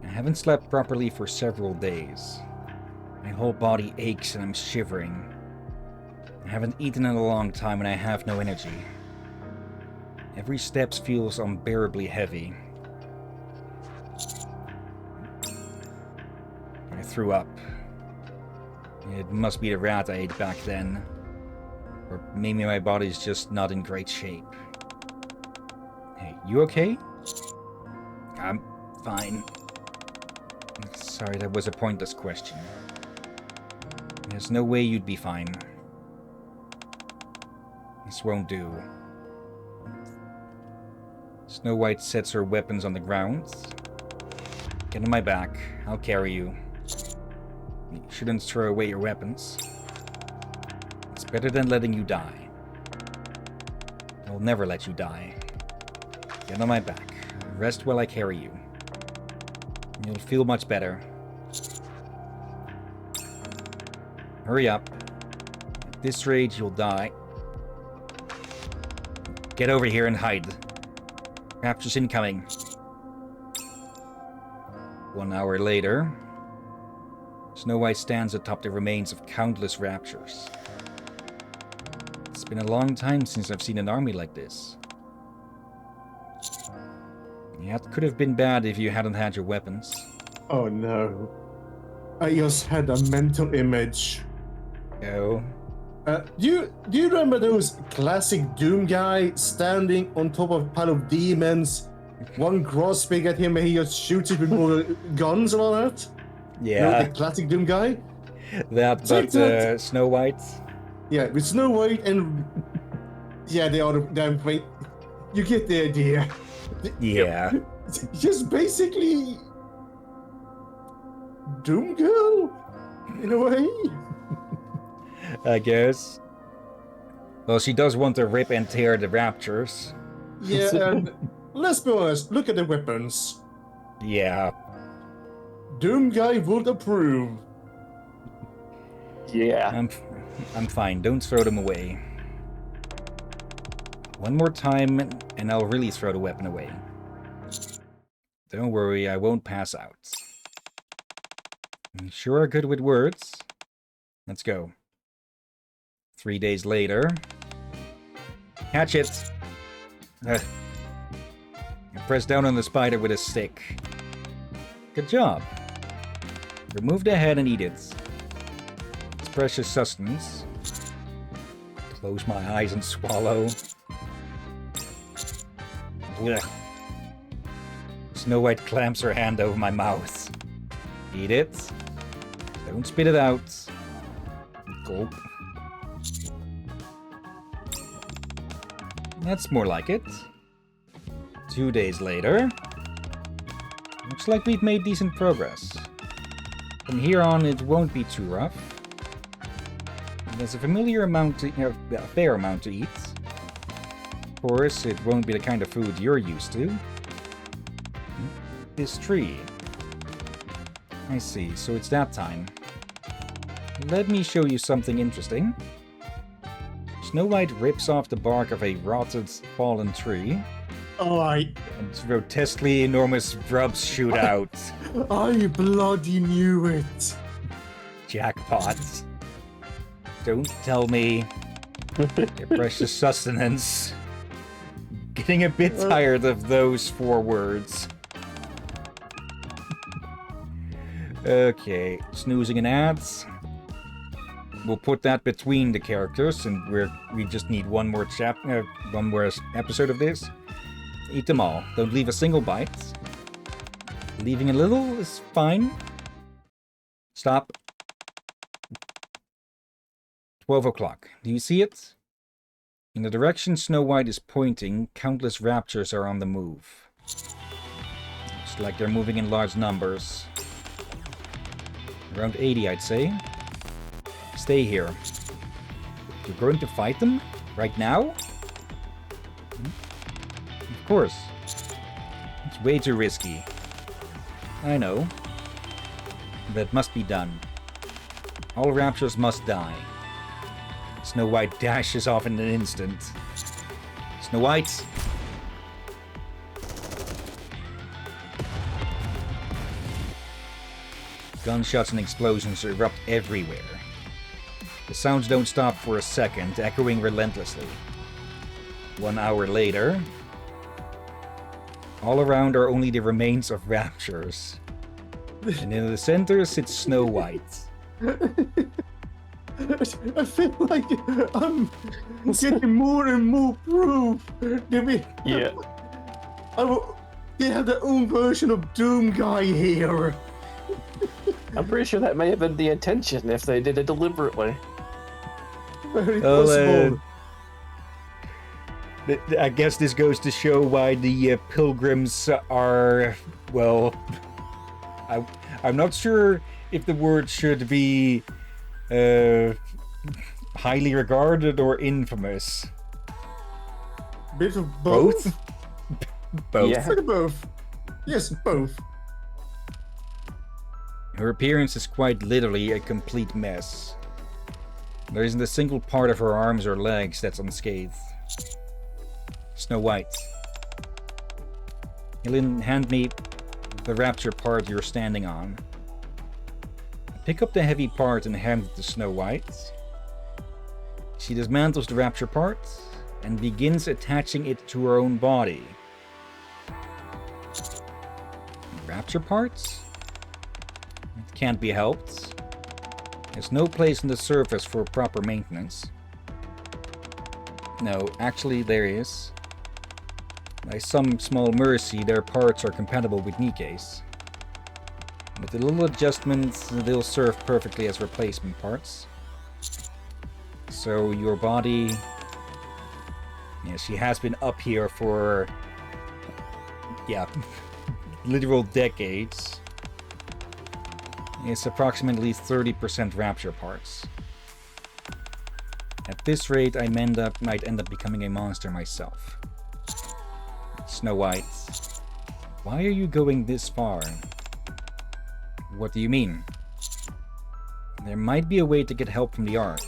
I haven't slept properly for several days. My whole body aches and I'm shivering. I haven't eaten in a long time and I have no energy. Every step feels unbearably heavy. I threw up. It must be the rat I ate back then. Or maybe my body's just not in great shape. Hey, you okay? I'm fine. Sorry, that was a pointless question. There's no way you'd be fine. This won't do. Snow White sets her weapons on the ground. Get on my back. I'll carry you. You shouldn't throw away your weapons. It's better than letting you die. I'll never let you die. Get on my back. Rest while I carry you. You'll feel much better. Hurry up. At this rate, you'll die. Get over here and hide. Raptures incoming. 1 hour later, Snow White stands atop the remains of countless raptures. It's been a long time since I've seen an army like this. Yeah, it could have been bad if you hadn't had your weapons. Oh no. I just had a mental image. Oh. Do you remember those classic Doom guy standing on top of a pile of demons? One grasping at him and he just shoots it with more guns and all that? Yeah. You know, the classic Doom guy? That, but Snow White? Yeah, with Snow White and... Yeah, they are the damn great. You get the idea. Yeah. Just basically... Doom Girl? In a way? I guess. Well, she does want to rip and tear the raptures. Yeah, and let's be honest, look at the weapons. Yeah. Doom guy would approve. Yeah. I'm fine. Don't throw them away. One more time, and I'll really throw the weapon away. Don't worry, I won't pass out. You sure are good with words. Let's go. 3 days later. Catch it! You press down on the spider with a stick. Good job. Remove the head and eat it. It's precious sustenance. Close my eyes and swallow. Blech. Snow White clamps her hand over my mouth. Eat it. Don't spit it out. Gulp. That's more like it. 2 days later. Looks like we've made decent progress. From here on, it won't be too rough. There's a familiar amount to, a fair amount to eat. Of course, it won't be the kind of food you're used to. This tree. I see, so it's that time. Let me show you something interesting. Snow White rips off the bark of a rotted, fallen tree. Alright. And grotesquely enormous grubs shoot out. I bloody knew it. Jackpot. Don't tell me your precious sustenance. Getting a bit tired of those 4 words. Okay, snoozing and ads. We'll put that between the characters, and we just need one more episode of this. Eat them all. Don't leave a single bite. Leaving a little is fine. Stop. 12 o'clock. Do you see it? In the direction Snow White is pointing, countless raptors are on the move. It's like they're moving in large numbers. Around 80, I'd say. Stay here. You're going to fight them? Right now? Of course. It's way too risky. I know. But it must be done. All raptors must die. Snow White dashes off in an instant. Snow White! Gunshots and explosions erupt everywhere. The sounds don't stop for a second, echoing relentlessly. 1 hour later, all around are only the remains of raptors. And in the center sits Snow White. I feel like I'm getting more and more proof that we have their own version of Doom Guy here. I'm pretty sure that may have been the intention if they did it deliberately. Very possible. I guess this goes to show why the pilgrims are, well, I'm not sure if the word should be highly regarded or infamous. Bit of both? Both. Yeah. Bit of both. Yes, both. Her appearance is quite literally a complete mess. There isn't a single part of her arms or legs that's unscathed. Snow White. Hillyan, hand me the rapture part you're standing on. Pick up the heavy part and hand it to Snow White. She dismantles the rapture part and begins attaching it to her own body. Rapture parts? It can't be helped. There's no place on the surface for proper maintenance. No, actually there is. By some small mercy, their parts are compatible with Nikke's. With a little adjustments, they'll serve perfectly as replacement parts. So your body... Yeah, she has been up here for... Yeah, literal decades. It's approximately 30% rapture parts. At this rate, I might end up becoming a monster myself. Snow White, why are you going this far? What do you mean? There might be a way to get help from the Ark.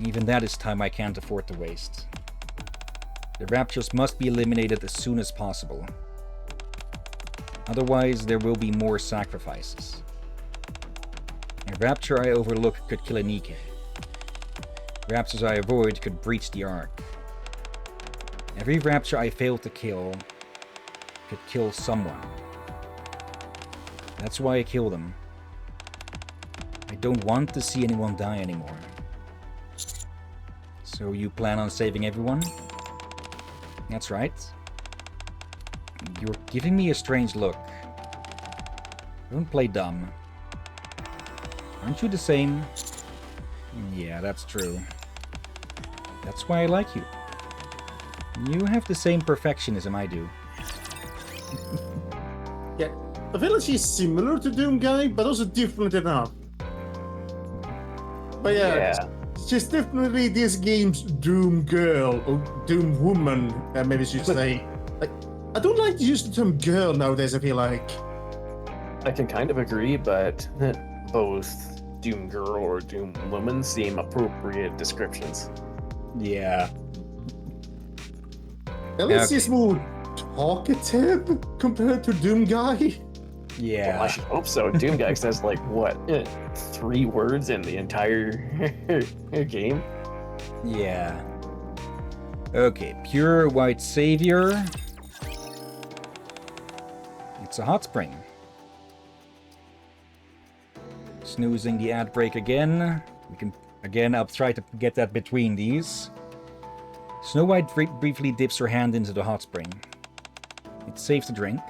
Even that is time I can't afford to waste. The raptures must be eliminated as soon as possible. Otherwise, there will be more sacrifices. A rapture I overlook could kill a Nikke. Raptors I avoid could breach the Ark. Every rapture I fail to kill could kill someone. That's why I kill them. I don't want to see anyone die anymore. So you plan on saving everyone? That's right. You're giving me a strange look. Don't play dumb. Aren't you the same? Yeah, that's true. That's why I like you. You have the same perfectionism I do. Yeah, I feel like she's similar to Doom Guy, but also different enough. But yeah. She's definitely this game's Doom Girl, or Doom Woman, maybe you should say. Like, I don't like to use the term girl nowadays, I feel like. I can kind of agree, but both Doom Girl or Doom Woman seem appropriate descriptions. Yeah. At least she's more talkative compared to Doom Guy. Yeah. Well, I should hope so. Doom Guy says, like, what, 3 words in the entire game? Yeah. Okay, pure white savior. It's a hot spring. Snoozing the ad break again. We can, again, I'll try to get that between these. Snow White briefly dips her hand into the hot spring. It's safe to drink.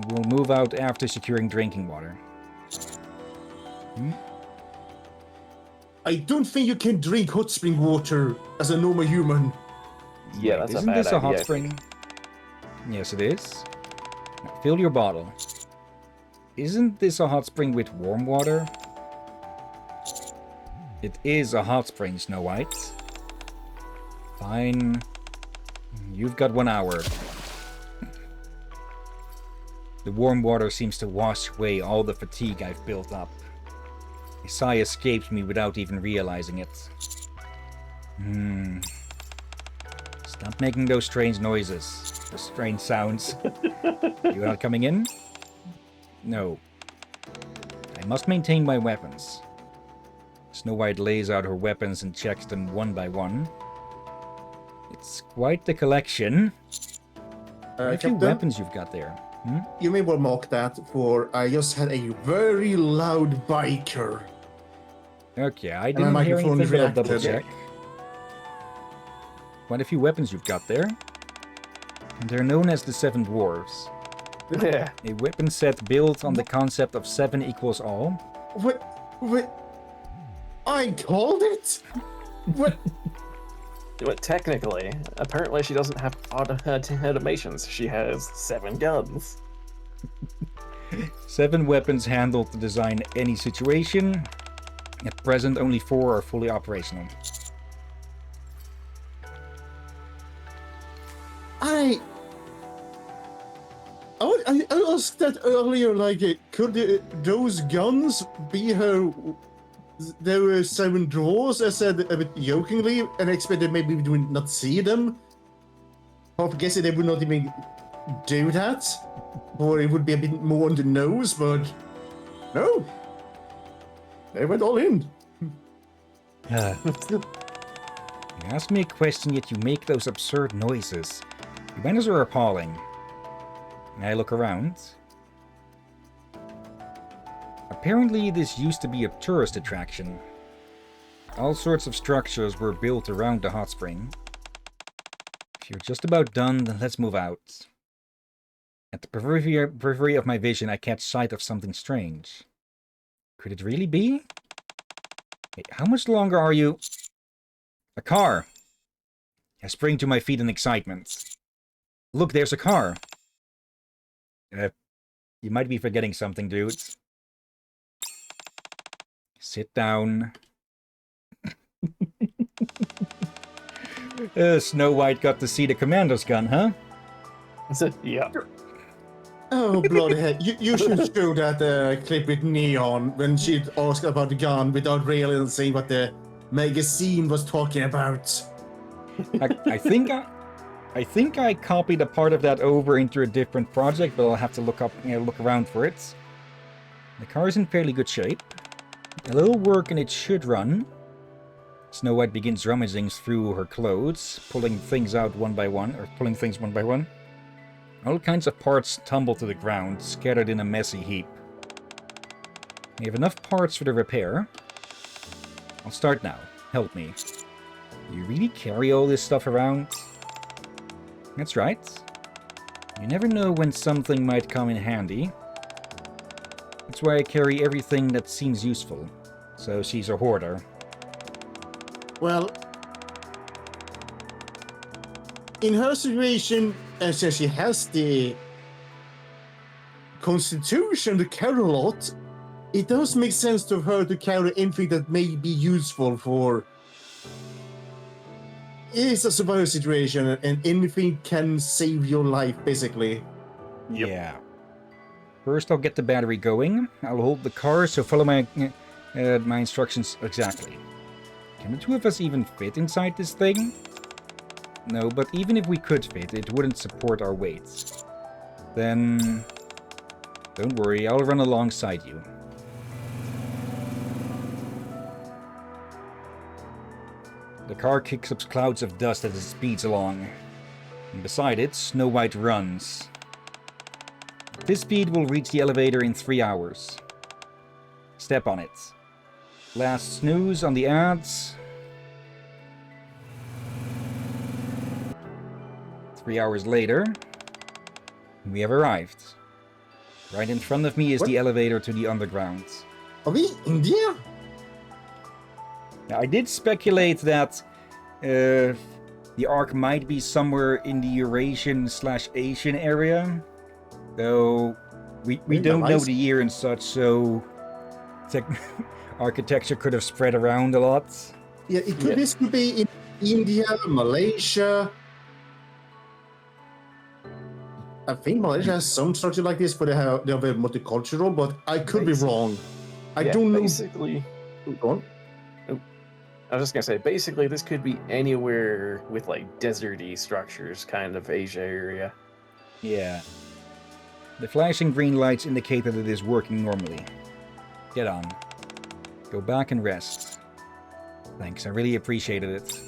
We'll move out after securing drinking water. I don't think you can drink hot spring water as a normal human. Yeah, that's Isn't a bad this a idea. hot spring? Yes, it is. Now, fill your bottle. Isn't this a hot spring with warm water? It is a hot spring, Snow White. Fine. You've got 1 hour. The warm water seems to wash away all the fatigue I've built up. A sigh escaped me without even realizing it. Stop making those strange noises. Those strange sounds. You're not coming in? No. I must maintain my weapons. Snow White lays out her weapons and checks them one by one. It's quite the collection. How few weapons you've got there? You may well mark that for I just had a very loud biker. Okay, I And my didn't hear microphone anything, but I'll double reacted. check. Quite a few weapons you've got there. And they're known as the Seven Dwarves. Yeah. A weapon set built on the concept of 7 equals all. What? I called it? What? But technically, apparently she doesn't have automations. She has 7 guns. 7 weapons handled to design any situation. At present, only 4 are fully operational. I asked that earlier, like, could those guns be her... There were 7 drawers, I said a bit jokingly, and I expected maybe we would not see them. I'm guessing they would not even do that, or it would be a bit more on the nose, but no. They went all in. You ask me a question, yet you make those absurd noises. Your manners are appalling. I look around. Apparently, this used to be a tourist attraction. All sorts of structures were built around the hot spring. If you're just about done, then let's move out. At the periphery of my vision, I catch sight of something strange. Could it really be? Hey, how much longer are you... A car! I spring to my feet in excitement. Look, there's a car! You might be forgetting something, dudes. Sit down. Snow White got to see the commander's gun, huh? Yeah. Oh, bloody hell. You should show that clip with Neon when she asked about the gun without realizing what the magazine was talking about. I think I copied a part of that over into a different project, but I'll have to look around for it. The car is in fairly good shape. A little work and it should run. Snow White begins rummaging through her clothes, pulling things one by one. All kinds of parts tumble to the ground, scattered in a messy heap. We have enough parts for the repair. I'll start now. Help me. You really carry all this stuff around? That's right. You never know when something might come in handy. That's why I carry everything that seems useful. So she's a hoarder. Well, in her situation, since she has the constitution to carry a lot, it does make sense to her to carry anything that may be useful for. It's a survival situation, and anything can save your life, basically. Yeah. First, I'll get the battery going. I'll hold the car, so follow my instructions exactly. Can the two of us even fit inside this thing? No, but even if we could fit, it wouldn't support our weight. Then... don't worry, I'll run alongside you. The car kicks up clouds of dust as it speeds along. And beside it, Snow White runs. At this speed, we'll reach the elevator in 3 hours. Step on it. Last snooze on the ads. 3 hours later, we have arrived. Right in front of me is the elevator to the underground. Are we India? Now, I did speculate that the Ark might be somewhere in the Eurasian/Asian area. Though we don't know the year and such, so architecture could have spread around a lot. Yeah, it could this could be in India, Malaysia. I think Malaysia has some structure like this, but they're very multicultural. But I could be wrong. I don't know. Basically, go on. I was just gonna say, basically, this could be anywhere with like deserty structures, kind of Asia area. Yeah. The flashing green lights indicate that it is working normally. Get on. Go back and rest. Thanks, I really appreciated it.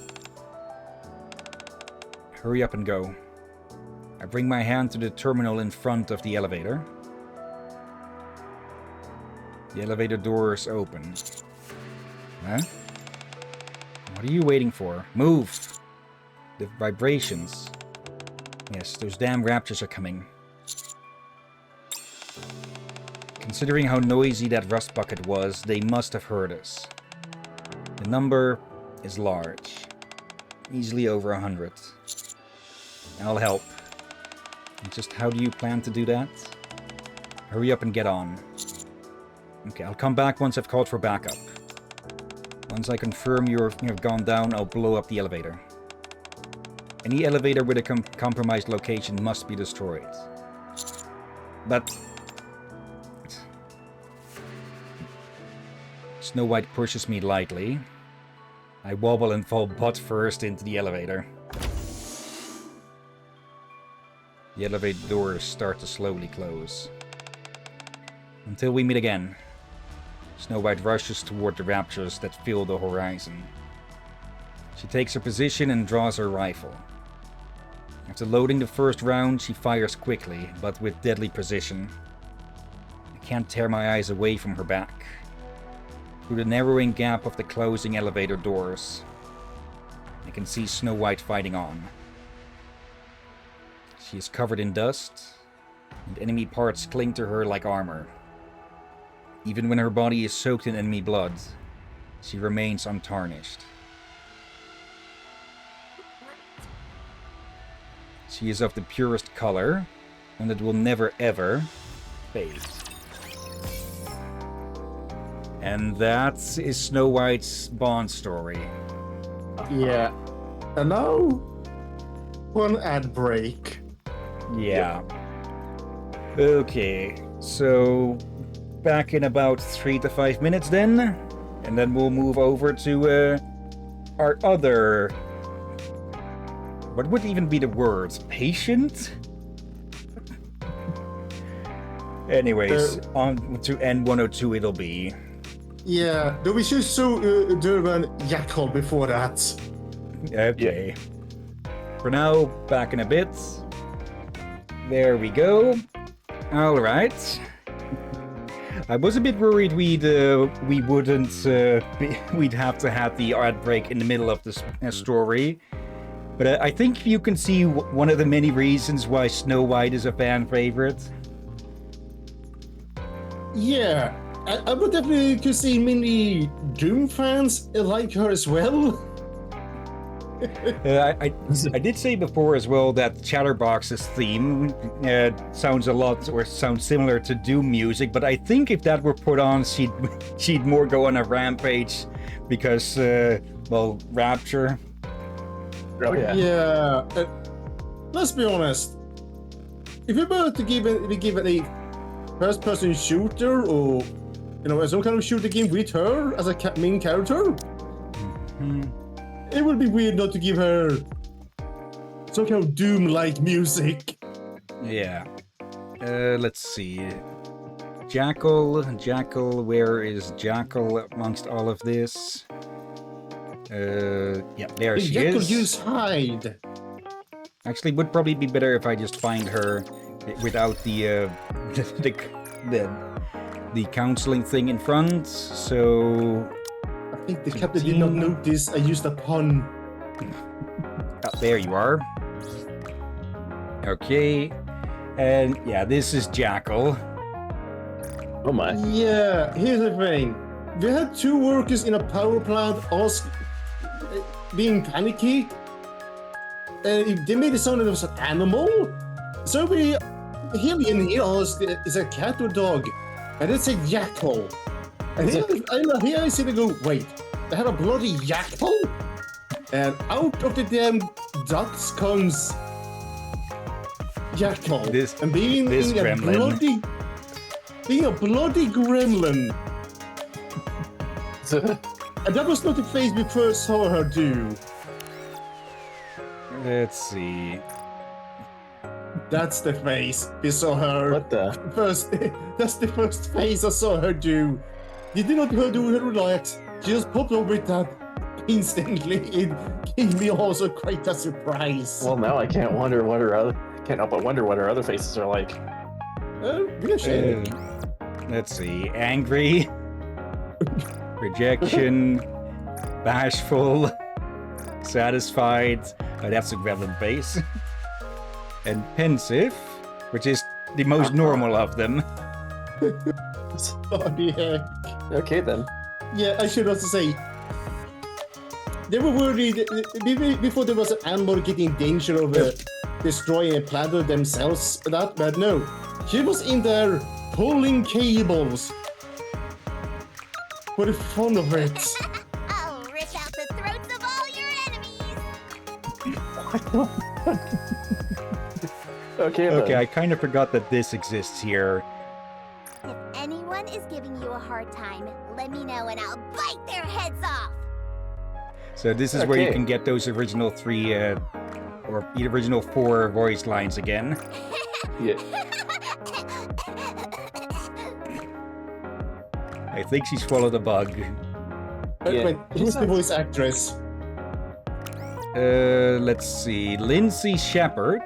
Hurry up and go. I bring my hand to the terminal in front of the elevator. The elevator doors open. Huh? What are you waiting for? Move! The vibrations. Yes, those damn raptors are coming. Considering how noisy that rust bucket was, they must have heard us. The number is large. Easily over 100. I'll help. And just how do you plan to do that? Hurry up and get on. Okay, I'll come back once I've called for backup. Once I confirm you've gone down, I'll blow up the elevator. Any elevator with a compromised location must be destroyed. But... Snow White pushes me lightly. I wobble and fall butt first into the elevator. The elevator doors start to slowly close. Until we meet again. Snow White rushes toward the raptors that fill the horizon. She takes her position and draws her rifle. After loading the first round, she fires quickly, but with deadly precision. I can't tear my eyes away from her back. Through the narrowing gap of the closing elevator doors, I can see Snow White fighting on. She is covered in dust, and enemy parts cling to her like armor. Even when her body is soaked in enemy blood, she remains untarnished. She is of the purest color, and it will never ever fade. And that is Snow White's Bond story. Yeah. And now, one ad break. Yeah. Okay, so back in about 3 to 5 minutes then, and then we'll move over to our other... What would even be the words? Patient? Anyways, on to N102 it'll be. Yeah, though we should do an Jackal before that. Okay. For now, back in a bit. There we go. Alright. I was a bit worried we'd have to have the ad break in the middle of the story. But I think you can see one of the many reasons why Snow White is a fan favorite. Yeah, I would definitely could see many Doom fans like her as well. I did say before as well that Chatterbox's theme sounds a lot or sounds similar to Doom music, but I think if that were put on, she'd more go on a rampage because, well, Rapture. Oh yeah. Yeah, let's be honest. If we were to give it a first-person shooter or, some kind of shooter game with her as a main character, it would be weird not to give her some kind of Doom-like music. Yeah. Let's see. Jackal, where is Jackal amongst all of this? Yeah, there she Jackal is. use hide. Actually, would probably be better if I just find her without the counseling thing in front. So I think the captain did not notice I used a pun. There you are. Okay, and yeah, this is Jackal. Oh my. Yeah, here's the thing. We had 2 workers in a power plant being panicky. They made it sound like it was an animal. So Hillyan here asked, is a cat or dog? And it said Jackal. And here I see they go, wait, they had a bloody Jackal? And out of the damn ducts comes Jackal. And being a bloody gremlin. And that was not the face we first saw her do. Let's see. That's the face we saw her. What the? First, that's the first face I saw her do. You did not do her relax. She just popped over with that instantly. It gave me also quite a surprise. Well, now I can't help but wonder what her other faces are like. Let's see. Angry. Rejection. Bashful. Satisfied. That's a gremlin face. And pensive, which is the most normal of them. Oh, yeah. Okay then. Yeah, I should also say, they were worried before there was an animal getting in danger of destroying a planet themselves. But no, she was in there pulling cables for the fun of it. I'll rip out the throats of all your enemies. Okay then. Okay, I kind of forgot that this exists here. If anyone is giving you a hard time, let me know and I'll bite their heads off. So this is where you Okay. can get those original 3, or the original 4 voice lines again. Yeah. I think she swallowed a bug. Yeah. Wait, who's the voice actress? Let's see. Lindsay Shepard.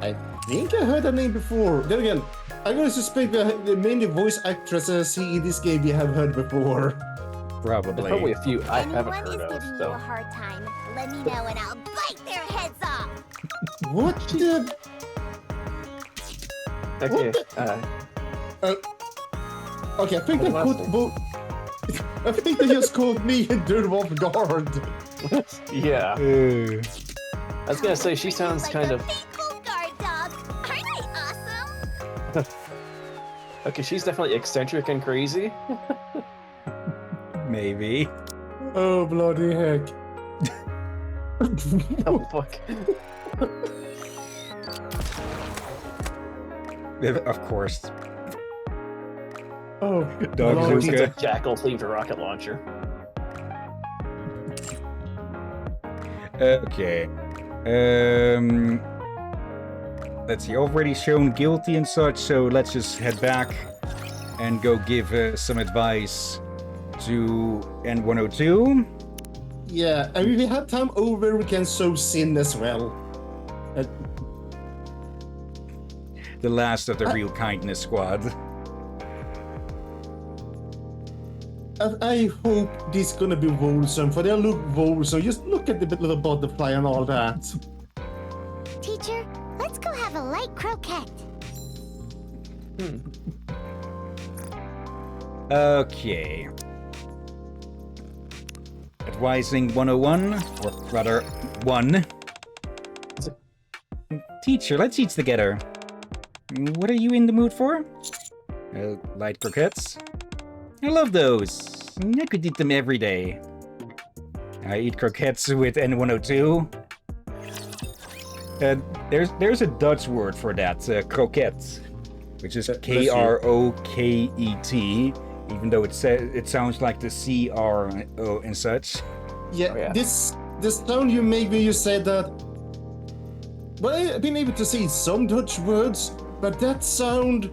I think I heard that name before. Then again, I'm gonna suspect that the many voice actresses in this game we have heard before. There's Probably. probably a few I haven't Anyone is heard of. giving you So. a hard time, let me know and I'll bite their heads off. What the? Okay. Okay, I think What they was put it? both. I think they just called me and Dirt off guard. Yeah. Uh, I was gonna say she sounds like kind a of. faithful guard dog. Aren't I awesome? Okay, she's definitely eccentric and crazy. maybe. Oh bloody heck! Oh fuck. Of course. Oh, Dog bloody- It's Luca. a Jackal themed rocket launcher. Okay. Let's see. Already shown guilty and such, so let's just head back and go give some advice to N102. Yeah, and if we have time over, we can sow sin as well. The last of the Real Kindness Squad. I hope this gonna be wholesome, for they look wholesome. Just look at the little butterfly and all that. Teacher, let's go have a light croquette. Okay. Advising 101, or rather, 1. Teacher, let's eat together. What are you in the mood for? Light croquettes? I love those. I could eat them every day. I eat croquettes with N102. There's a Dutch word for that, croquette, which is K-R-O-K-E-T, even though it sounds like the C-R-O and such. Yeah, Oh, yeah. this sound you made when you said that. Well, I've been able to see some Dutch words, but that sound.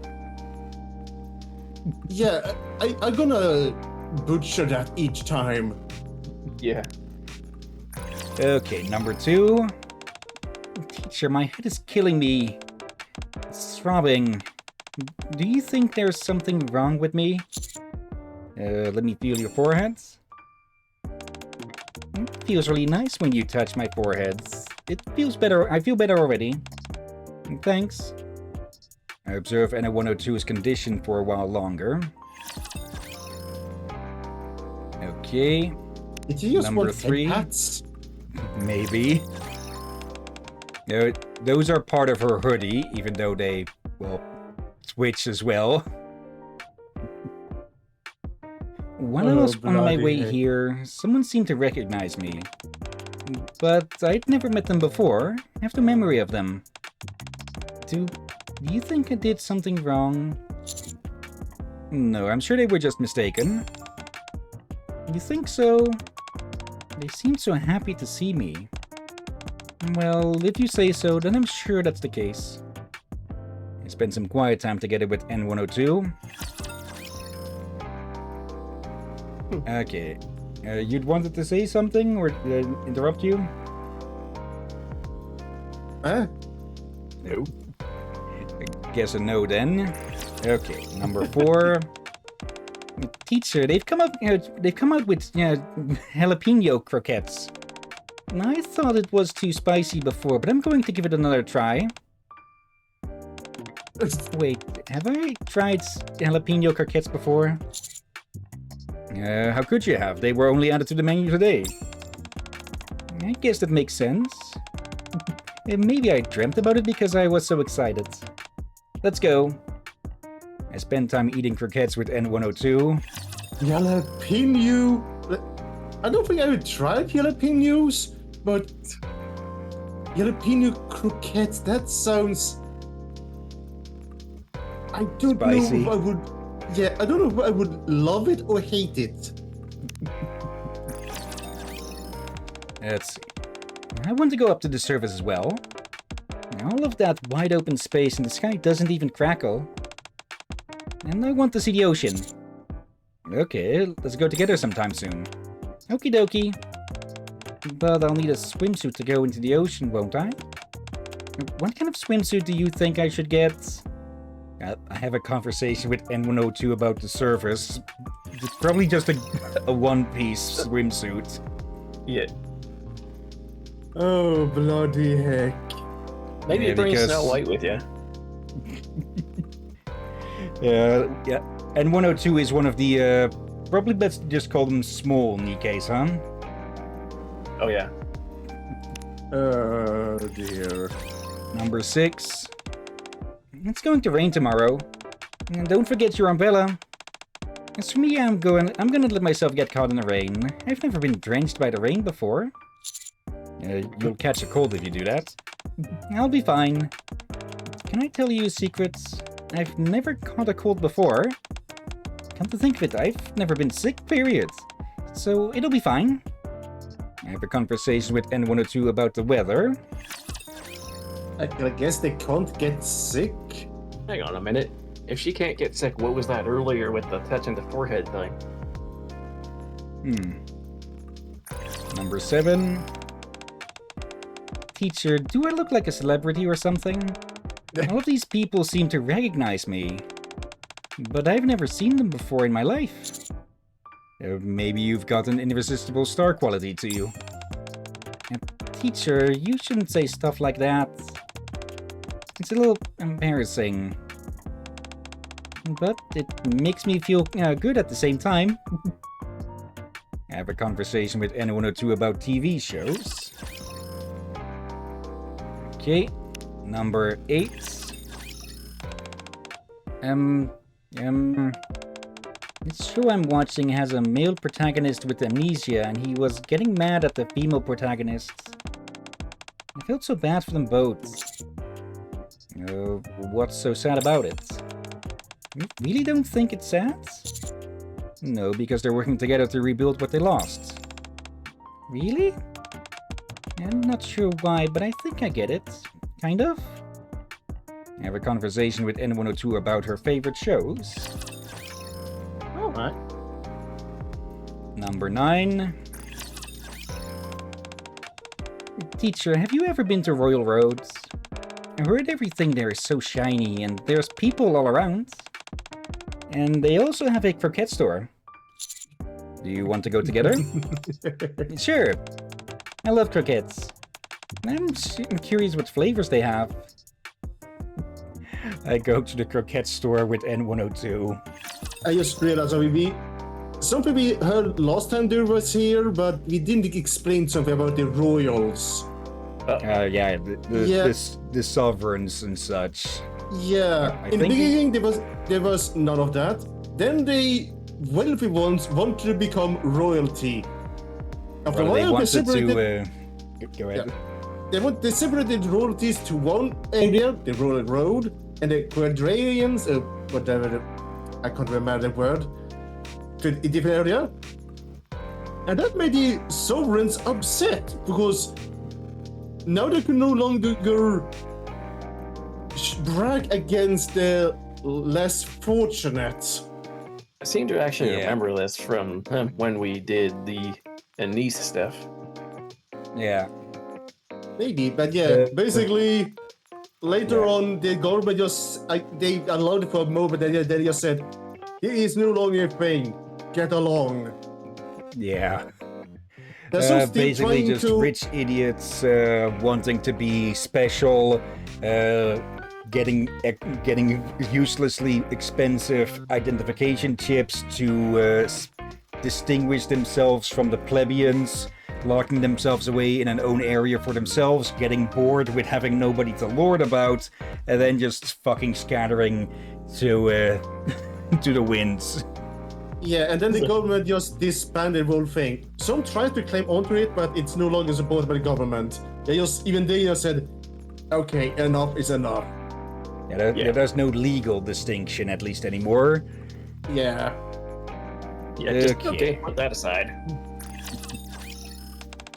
Yeah, I'm gonna butcher that each time. Yeah. Okay, number 2. Teacher, my head is killing me. It's throbbing. Do you think there's something wrong with me? Let me feel your forehead. It feels really nice when you touch my forehead. It feels better. I feel better already. Thanks. I observe N102's condition for a while longer. Okay. Did you just Number want 3. hats? Maybe. Those are part of her hoodie, even though they, well, switch as well. While I was on my way here, someone seemed to recognize me. But I'd never met them before. I have no memory of them. Do you think I did something wrong? No, I'm sure they were just mistaken. You think so? They seemed so happy to see me. Well, if you say so, then I'm sure that's the case. I spent some quiet time together with N102. Okay. You'd wanted to say something or interrupt you? Huh? No. I guess a no then. Okay, number 4. Teacher, they've come out with jalapeno croquettes. I thought it was too spicy before, but I'm going to give it another try. Wait, have I tried jalapeno croquettes before? How could you have? They were only added to the menu today. I guess that makes sense. Maybe I dreamt about it because I was so excited. Let's go. I spent time eating croquettes with N102. Jalapeno. I don't think I would try jalapenos, but jalapeno croquettes, that sounds. I don't Spicy. know if I would. Yeah, I don't know if I would love it or hate it. Let's see. I want to go up to the surface as well. All of that wide open space in the sky doesn't even crackle. And I want to see the ocean. Okay, let's go together sometime soon. Okie dokie. But I'll need a swimsuit to go into the ocean, won't I? What kind of swimsuit do you think I should get? I have a conversation with N102 about the surface. It's probably just a one-piece swimsuit. Yeah. Oh, bloody heck. Maybe Yeah, bring because- Snow White with you. Yeah. N102 is one of the, probably best to just call them small Nikkes, huh? Oh yeah. Oh, dear. Number 6. It's going to rain tomorrow. And don't forget your umbrella. As for me, I'm gonna let myself get caught in the rain. I've never been drenched by the rain before. You'll catch a cold if you do that. I'll be fine. Can I tell you a secret? I've never caught a cold before. Come to think of it, I've never been sick, period. So it'll be fine. I have a conversation with N102 about the weather. I guess they can't get sick. Hang on a minute. If she can't get sick, what was that earlier with the touching the forehead thing? Number 7. Teacher, do I look like a celebrity or something? All of these people seem to recognize me. But I've never seen them before in my life. Maybe you've got an irresistible star quality to you. Teacher, you shouldn't say stuff like that. It's a little embarrassing. But it makes me feel good at the same time. Have a conversation with N102 about TV shows. Okay, number 8. This show I'm watching has a male protagonist with amnesia, and he was getting mad at the female protagonists. I felt so bad for them both. What's so sad about it? You really don't think it's sad? No, because they're working together to rebuild what they lost. Really? I'm not sure why, but I think I get it. Kind of. Have a conversation with N102 about her favorite shows. Alright. Number 9. Teacher, have you ever been to Royal Roads? I heard everything there is so shiny and there's people all around. And they also have a croquette store. Do you want to go together? Sure. I love croquettes. I'm curious what flavors they have. I go to the croquette store with N102. I just realized something we heard last time there was here, but we didn't explain something about the royals. Yeah, the sovereigns and such. Yeah, in the beginning there was none of that. Then the wealthy ones wanted to become royalty. After Well, they while, wanted to... Go ahead. Yeah. They separated royalties to one area, the Royal Road, and the quadrarians, whatever, I can't remember the word, to a different area. And that made the sovereigns upset, because now they can no longer brag against the less fortunate. I seem to actually remember this from when we did the niece stuff. Yeah. Maybe, but yeah, basically, later on, the government they allowed it for a moment, and they just said, it is no longer a thing, get along. Yeah. Basically just rich idiots wanting to be special, getting uselessly expensive identification chips to distinguish themselves from the plebeians, locking themselves away in an own area for themselves, getting bored with having nobody to lord about, and then just fucking scattering to to the winds. Yeah, and then the government just disbanded the whole thing. Some tried to claim onto it, but it's no longer supported by the government. They just said, okay, enough is enough. There's no legal distinction, at least anymore. Yeah. Yeah, just okay, put that aside.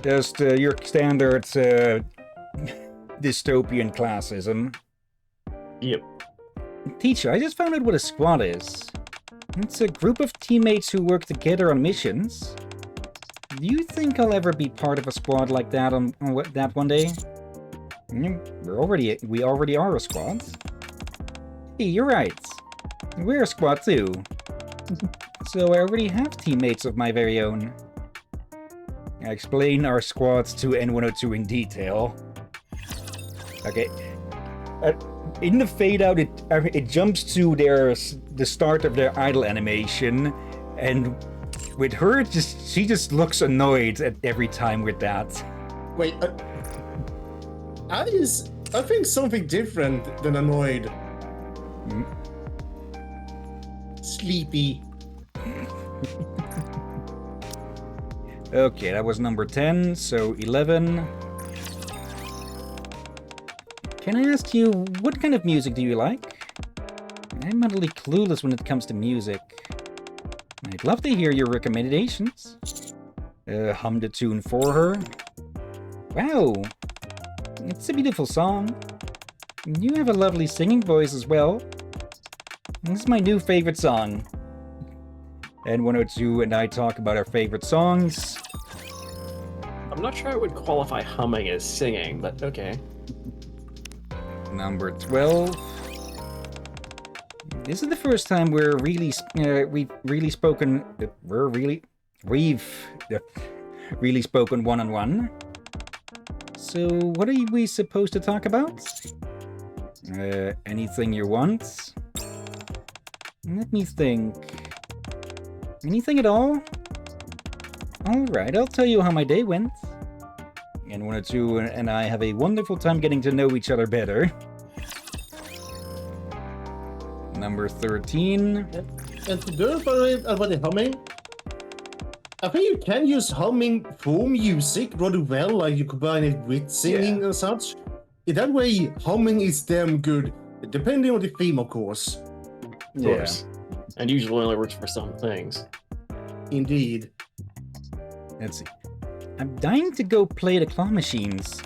Just your standard dystopian classism. Yep. Teacher, I just found out what a squad is. It's a group of teammates who work together on missions. Do you think I'll ever be part of a squad like that on that one day? We already are a squad. Hey, you're right. We're a squad too. So I already have teammates of my very own. I explain our squads to N102 in detail. Okay. In the fade out, it jumps to the start of their idle animation, and with her, she just looks annoyed at every time with that. Wait, I think something different than annoyed. Sleepy. Okay, that was number 10, so 11. Can I ask you, what kind of music do you like? I'm utterly clueless when it comes to music. I'd love to hear your recommendations. Hum the tune for her. Wow, it's a beautiful song. You have a lovely singing voice as well. This is my new favorite song. N102 and I talk about our favorite songs. I'm not sure I would qualify humming as singing, but okay. Number 12. This is the first time we've really we've really spoken one-on-one. So, what are we supposed to talk about? Anything you want? Let me think. Anything at all? Alright, I'll tell you how my day went. N102 and I have a wonderful time getting to know each other better. Number 13. And to do about the humming, I think you can use humming for music rather well, like you combine it with singing and such. In that way, humming is damn good, depending on the theme, of course. Of course. And usually only works for some things. Indeed. Let's see. I'm dying to go play the claw machines.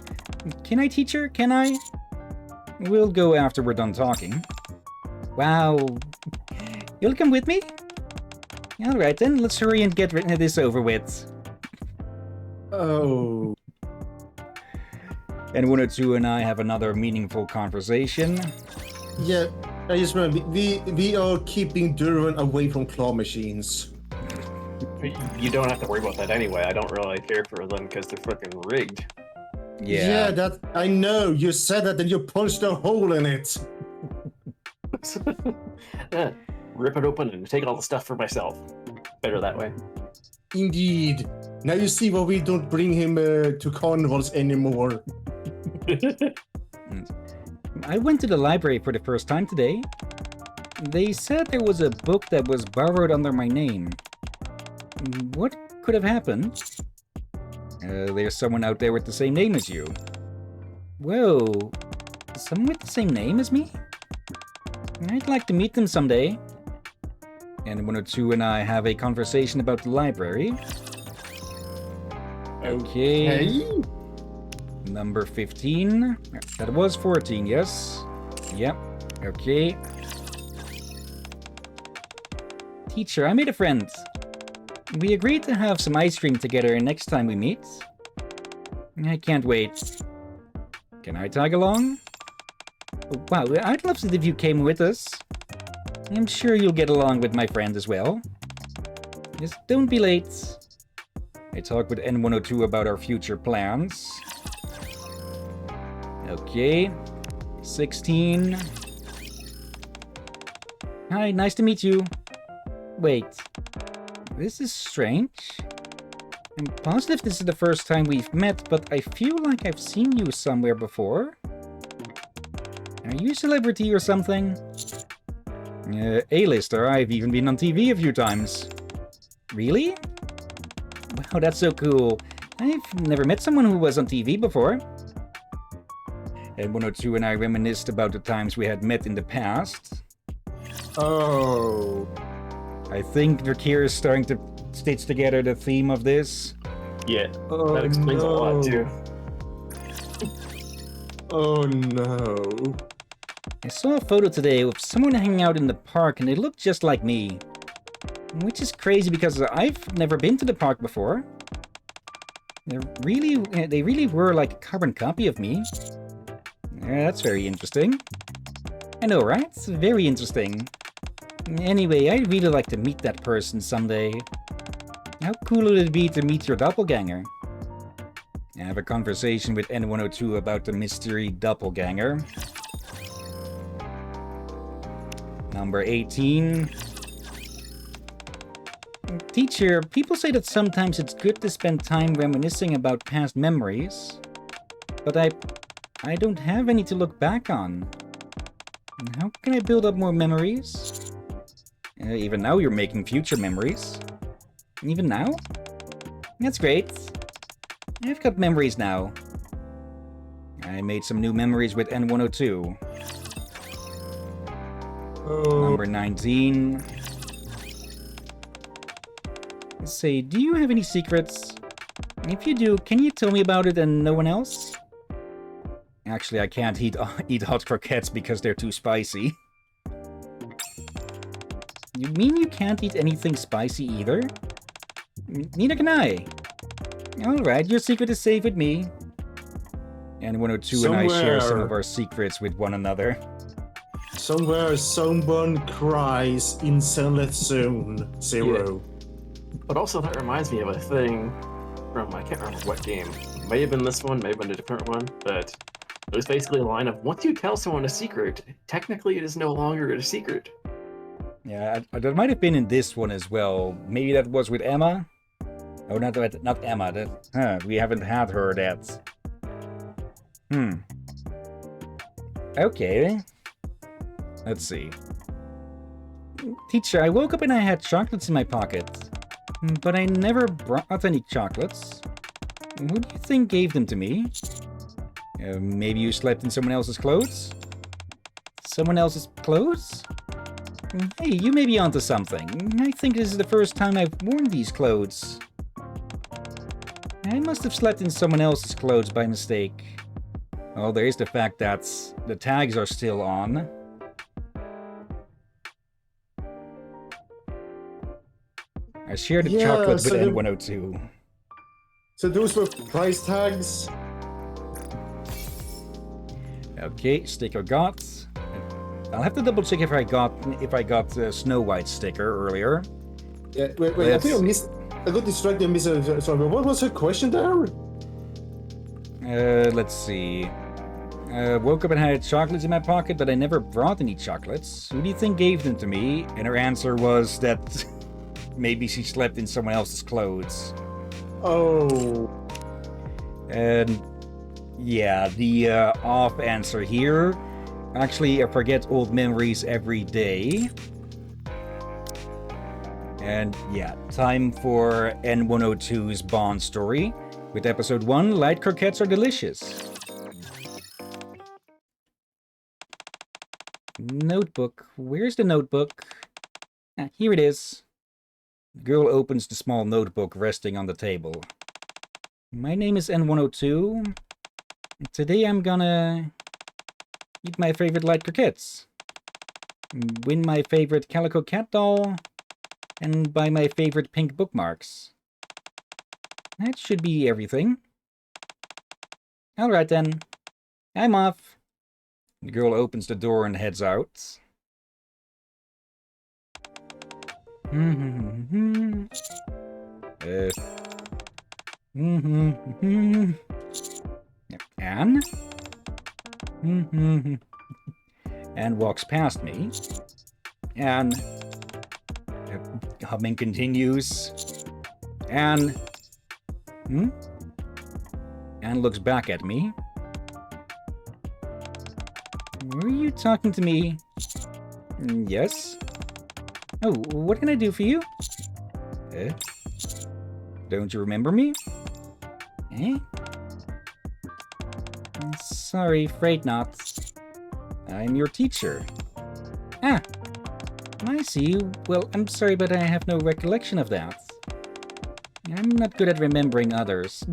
Can I, teacher? Can I? We'll go after we're done talking. Wow. You'll come with me? Alright then, let's hurry and get this over with. Oh. N102 and I have another meaningful conversation. Yeah, I just remember, we are keeping Durban away from claw machines. You don't have to worry about that anyway. I don't really care for them because they're freaking rigged. Yeah, that I know. You said that, then you punched a hole in it. Yeah, rip it open and take all the stuff for myself. Better that way. Indeed. Now you see why we don't bring him to carnivals anymore. I went to the library for the first time today. They said there was a book that was borrowed under my name. What could have happened? There's someone out there with the same name as you. Whoa, someone with the same name as me? I'd like to meet them someday. N102 and I have a conversation about the library. Okay. Number 15. That was 14, yes? Yep. Okay. Teacher, I made a friend. We agreed to have some ice cream together next time we meet. I can't wait. Can I tag along? Wow, I'd love it if you came with us. I'm sure you'll get along with my friend as well. Just don't be late. I talked with N102 about our future plans. Okay. 16. Hi, nice to meet you. Wait. This is strange. I'm positive this is the first time we've met, but I feel like I've seen you somewhere before. Are you a celebrity or something? A-lister, I've even been on TV a few times. Really? Wow, that's so cool. I've never met someone who was on TV before. N102 and I reminisced about the times we had met in the past. Oh. I think Drakir is starting to stitch together the theme of this. Yeah, that explains a lot too. Oh no. I saw a photo today of someone hanging out in the park and they looked just like me. Which is crazy because I've never been to the park before. They really were like a carbon copy of me. Yeah, that's very interesting. I know, right? It's very interesting. Anyway, I'd really like to meet that person someday. How cool would it be to meet your doppelganger? I have a conversation with N102 about the mystery doppelganger. Number 18. Teacher, people say that sometimes it's good to spend time reminiscing about past memories. But I don't have any to look back on. How can I build up more memories? Even now you're making future memories. Even now? That's great. I've got memories now. I made some new memories with N102. Number 19. Let's say, do you have any secrets? If you do, can you tell me about it and no one else? Actually, I can't eat hot croquettes because they're too spicy. You mean you can't eat anything spicy either? Neither can I. Alright, your secret is safe with me. N102 and I share some of our secrets with one another. Somewhere someone cries in Sunlit Zone 0. But also that reminds me of a thing from, I can't remember what game. May have been this one, may have been a different one, but it was basically a line of, once you tell someone a secret, technically it is no longer a secret. Yeah, that might have been in this one as well. Maybe that was with Emma? Oh, not Emma. We haven't had her that. Okay. Let's see. Teacher, I woke up and I had chocolates in my pocket. But I never brought any chocolates. Who do you think gave them to me? Maybe you slept in someone else's clothes? Someone else's clothes? Hey, you may be onto something. I think this is the first time I've worn these clothes. I must have slept in someone else's clothes by mistake. Well, there is the fact that the tags are still on. I shared the chocolate with N102. So those were price tags? Okay, sticker got. I'll have to double check if I got the Snow White sticker earlier. Yeah, wait, I think I got distracted and missed. Sorry, what was her question there? Let's see. Woke up and had chocolates in my pocket, but I never brought any chocolates. Who do you think gave them to me? And her answer was that maybe she slept in someone else's clothes. Oh. And yeah, the off answer here. Actually, I forget old memories every day. And yeah, time for N102's Bond story. With episode 1, light croquettes are delicious. Notebook. Where's the notebook? Ah, here it is. The girl opens the small notebook resting on the table. My name is N102. Today I'm gonna eat my favorite light croquettes, win my favorite calico cat doll, and buy my favorite pink bookmarks. That should be everything. Alright then. I'm off. The girl opens the door and heads out. Anne? Anne walks past me. Anne. Humming continues. Anne. Anne looks back at me. Were you talking to me? Yes. Oh, what can I do for you? Don't you remember me? Sorry, afraid not. I'm your teacher. Ah, I see you. Well, I'm sorry, but I have no recollection of that. I'm not good at remembering others.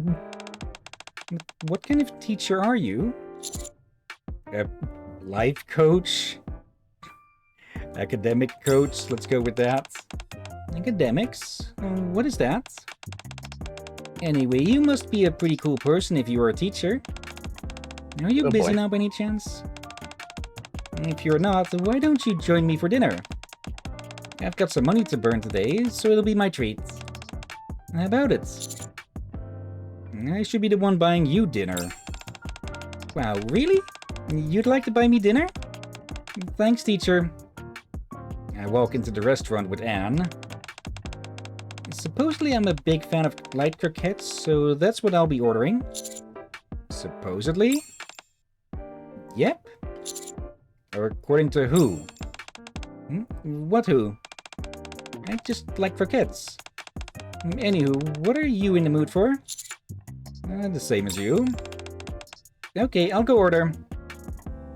What kind of teacher are you? A life coach? Academic coach? Let's go with that. Academics? What is that? Anyway, you must be a pretty cool person if you are a teacher. Are you busy now by any chance? If you're not, why don't you join me for dinner? I've got some money to burn today, so it'll be my treat. How about it? I should be the one buying you dinner. Wow, really? You'd like to buy me dinner? Thanks, teacher. I walk into the restaurant with Anne. Supposedly I'm a big fan of light croquettes, so that's what I'll be ordering. Supposedly? Yep. Or according to who? What who? I just like croquettes. Anywho, what are you in the mood for? The same as you. Okay, I'll go order.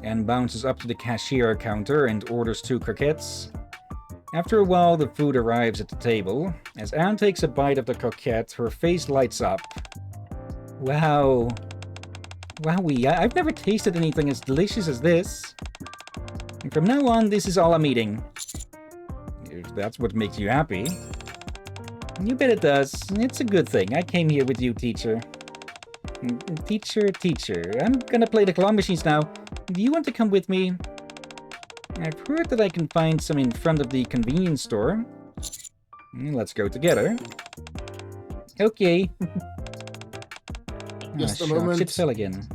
Anne bounces up to the cashier counter and orders 2 croquettes. After a while, the food arrives at the table. As Anne takes a bite of the croquette, her face lights up. Wow. Wowee, I've never tasted anything as delicious as this. And from now on, this is all I'm eating. If that's what makes you happy. You bet it does. It's a good thing. I came here with you, teacher. Teacher. I'm gonna play the claw machines now. Do you want to come with me? I've heard that I can find some in front of the convenience store. Let's go together. Okay. Just a shucks, moment. it fell again.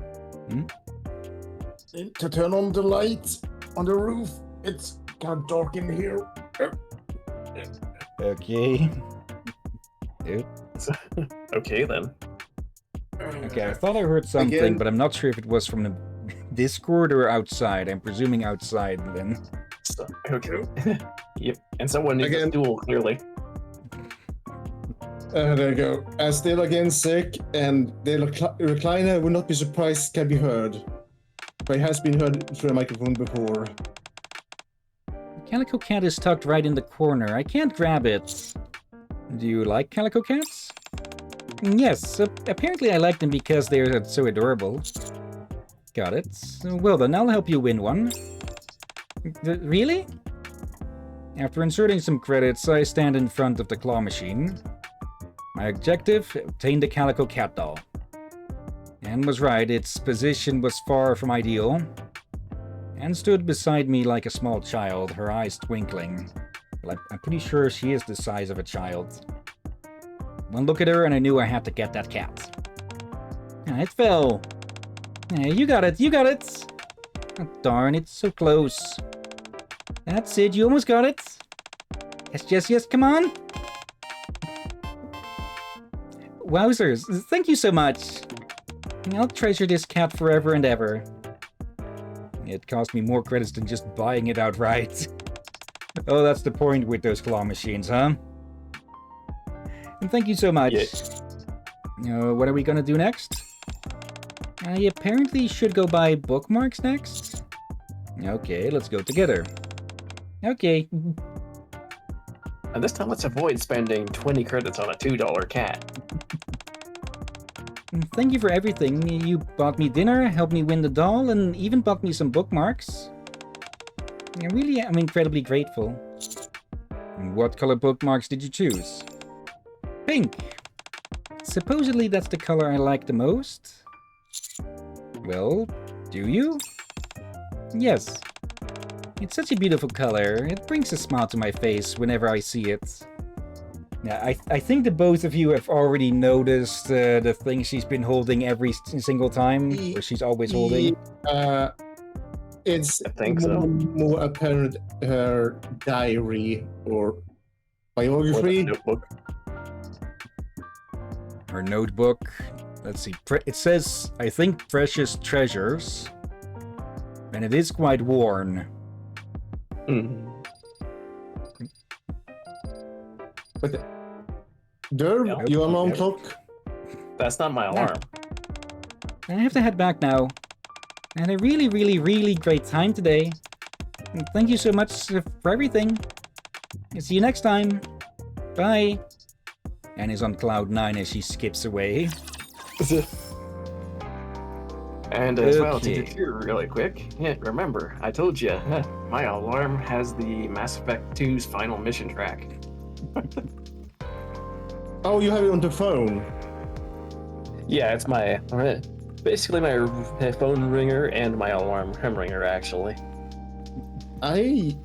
To turn on the light on the roof. It's kind of dark in here. Okay. Dude. Okay then. Okay, I thought I heard something, Again. but I'm not sure if it was from the Discord or outside. I'm presuming outside then. So, okay. Yep. And someone needs a Again. stool, clearly. There you go. I'm still again sick, and the recliner, I would not be surprised, can be heard. But it has been heard through a microphone before. Calico Cat is tucked right in the corner. I can't grab it. Do you like Calico Cats? Yes, apparently I like them because they're so adorable. Got it. Well then, I'll help you win one. Really? After inserting some credits, I stand in front of the claw machine. My objective, obtain the Calico Cat doll. And was right, its position was far from ideal. Anne stood beside me like a small child, her eyes twinkling. Well, I'm pretty sure she is the size of a child. One look at her and I knew I had to get that cat. It fell. You got it, you got it! Oh, darn, it's so close. That's it, you almost got it. Yes, yes, yes, come on! Wowzers, thank you so much. I'll treasure this cat forever and ever. It cost me more credits than just buying it outright. Oh, that's the point with those claw machines, huh? And thank you so much. Yeah. What are we gonna do next? I apparently should go buy bookmarks next. Okay, let's go together. Okay. And this time, let's avoid spending 20 credits on a $2 cat. Thank you for everything. You bought me dinner, helped me win the doll, and even bought me some bookmarks. I really am incredibly grateful. What color bookmarks did you choose? Pink. Supposedly that's the color I like the most. Well, do you? Yes. It's such a beautiful color. It brings a smile to my face whenever I see it. Yeah, I think that both of you have already noticed the thing she's been holding every single time, or she's always holding. It's I think so. more apparent her diary or Or biography. the notebook. Her notebook. Let's see. It says, I think, precious treasures. And it is quite worn. Mhm. But Derb, Yeah. your alarm Yeah. clock. That's not my alarm. I have to head back now. I had a really, really, really great time today. And thank you so much for everything. See you next time. Bye. Anne is on cloud 9 as she skips away. And as well, to Okay. get here really quick, yeah, remember, I told you, my alarm has the Mass Effect 2's final mission track. Oh, you have it on the phone. Yeah, it's my, basically my phone ringer and my alarm ringer, actually. I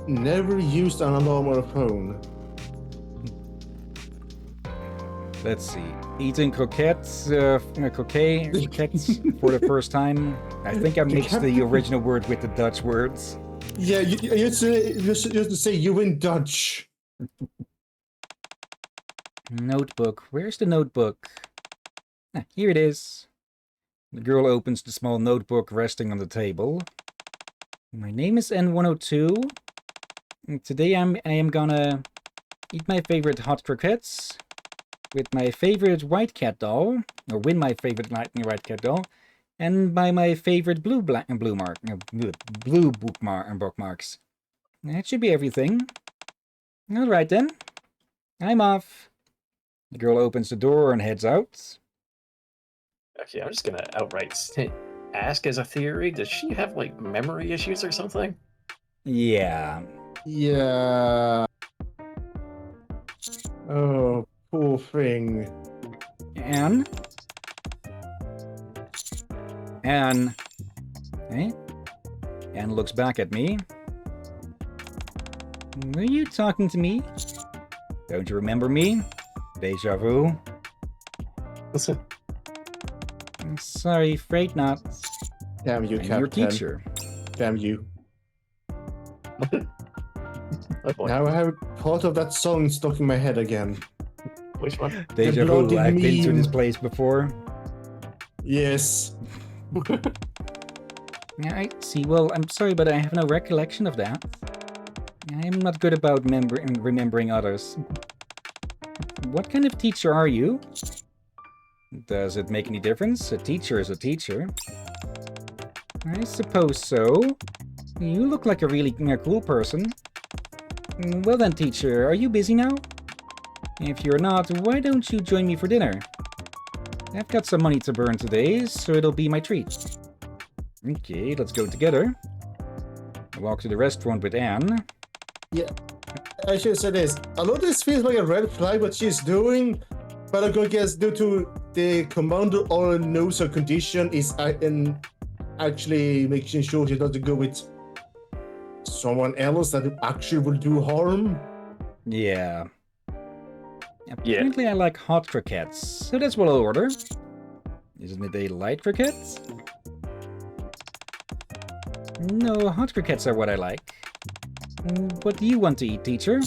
never used an alarm or a phone. Let's see. Eating croquettes croquettes for the first time. I think I mixed the original word with the Dutch words. Yeah, you used to say you in Dutch. Notebook. Where's the notebook? Ah, here it is. The girl opens the small notebook resting on the table. My name is N102. And today I am gonna eat my favorite hot croquettes with my favorite white cat doll, or win my favorite white cat doll, and buy my favorite blue bookmarks. That should be everything. All right then, I'm off. The girl opens the door and heads out. Actually, I'm just gonna outright ask as a theory, does she have, like, memory issues or something? Yeah. Yeah. Oh, poor thing. Anne? Anne? Eh? Anne looks back at me. Were you talking to me? Don't you remember me? Deja vu. Listen. I'm sorry, afraid not. Damn you, I'm Captain. your teacher. Damn you. Oh boy. Now I have part of that song stuck in my head again. Which one? Deja bloody vu, I've been to this meme. place before. Yes. Yeah, I see. Well, I'm sorry, but I have no recollection of that. I'm not good about remembering others. What kind of teacher are you? Does it make any difference? A teacher is a teacher. I suppose so. You look like a really cool person. Well then, teacher, are you busy now? If you're not, why don't you join me for dinner? I've got some money to burn today, so it'll be my treat. Okay, let's go together. I walk to the restaurant with Anne. Yeah. I should say this. A lot of this feels like a red flag what she's doing, but I guess due to the commander or knows her condition is actually making sure she doesn't go with someone else that actually will do harm. Yeah. Apparently I like hot croquettes, so that's what I'll order. Isn't it a light croquette? No, hot croquettes are what I like. What do you want to eat, teacher?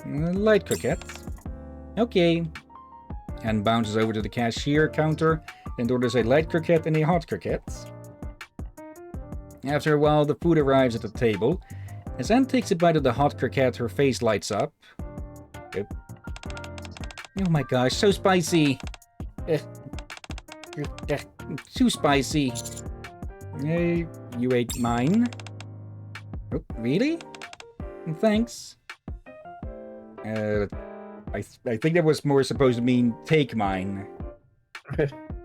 Light croquettes. Okay. Anne bounces over to the cashier counter and orders a light croquette and a hot croquette. After a while, the food arrives at the table. As Anne takes a bite of the hot croquette, her face lights up. Yep. Oh my gosh, so spicy! Too spicy. You ate mine? Oh, really? Thanks. I think that was more supposed to mean take mine.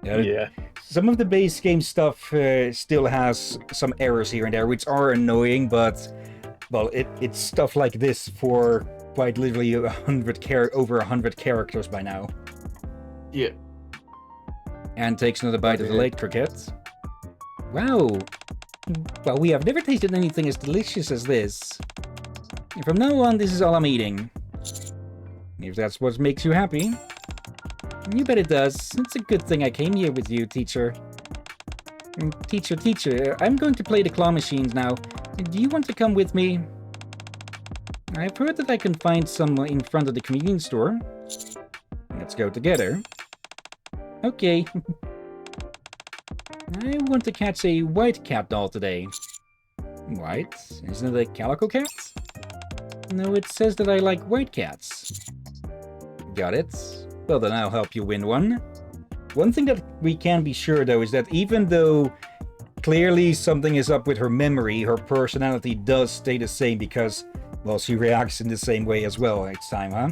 Yeah. Some of the base game stuff still has some errors here and there, which are annoying, but well, it's stuff like this for quite literally over 100 characters by now. Yeah. And takes another bite of the light croquette. Wow. Well, we have never tasted anything as delicious as this. And from now on, this is all I'm eating. If that's what makes you happy. You bet it does. It's a good thing I came here with you, teacher. Teacher, I'm going to play the claw machines now. Do you want to come with me? I've heard that I can find some in front of the convenience store. Let's go together. Okay. I want to catch a white cat doll today. White? Isn't it a calico cat? No, it says that I like white cats. Got it. Well, then I'll help you win one. One thing that we can be sure, though, is that even though clearly something is up with her memory, her personality does stay the same because, well, she reacts in the same way as well each time, huh?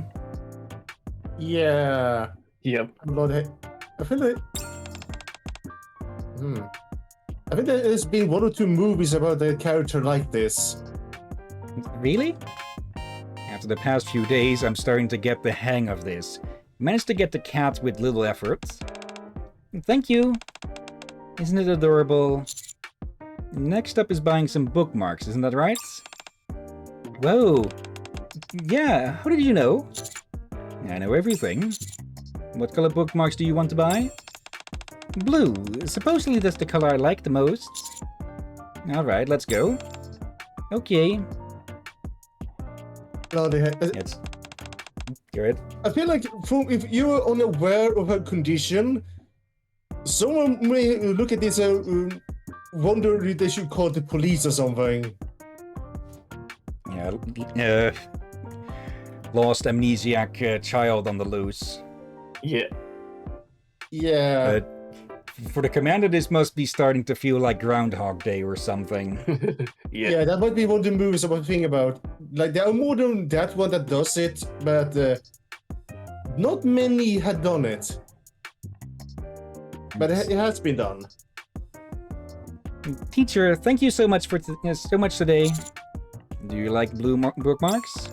Yeah. Yep. I feel like... I think there's been one or two movies about a character like this. Really? After the past few days, I'm starting to get the hang of this. Managed to get the cat with little effort. Thank you. Isn't it adorable? Next up is buying some bookmarks, isn't that right? Whoa. Yeah, how did you know? I know everything. What color bookmarks do you want to buy? Blue. Supposedly that's the color I like the most. Alright, let's go. Okay. It's... Go ahead. I feel like if you are unaware of her condition, someone may look at this and wonder if they should call the police or something. Yeah. Lost amnesiac child on the loose. Yeah. Yeah. For the commander, this must be starting to feel like Groundhog Day or something. Yeah, that might be one of the movies I was thinking about. Like, there are more than that one that does it, but not many had done it. But it has been done. Teacher, thank you so much for so much today. Do you like blue bookmarks?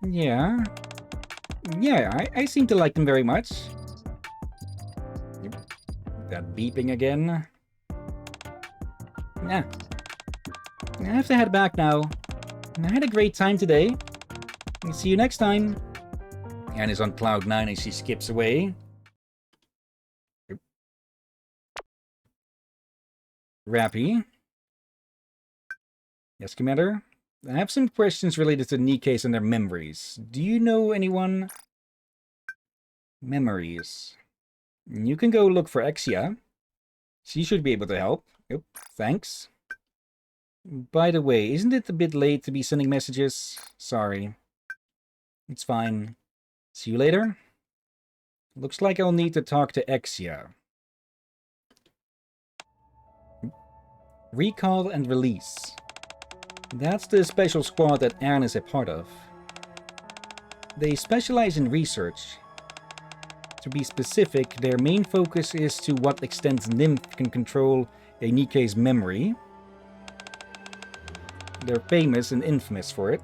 Yeah. Yeah, I seem to like them very much. That beeping again. Yeah. I have to head back now. I had a great time today. See you next time. Anne is on cloud 9 and she skips away. Rappy. Yes, Commander? I have some questions related to Nikke's and their memories. Do you know anyone? Memories. You can go look for Exia. She should be able to help. Yep, thanks. By the way, isn't it a bit late to be sending messages? Sorry. It's fine. See you later. Looks like I'll need to talk to Exia. Recall and release. That's the special squad that Anne is a part of. They specialize in research. To be specific, their main focus is to what extent Nymph can control a Nikke's memory. They're famous and infamous for it.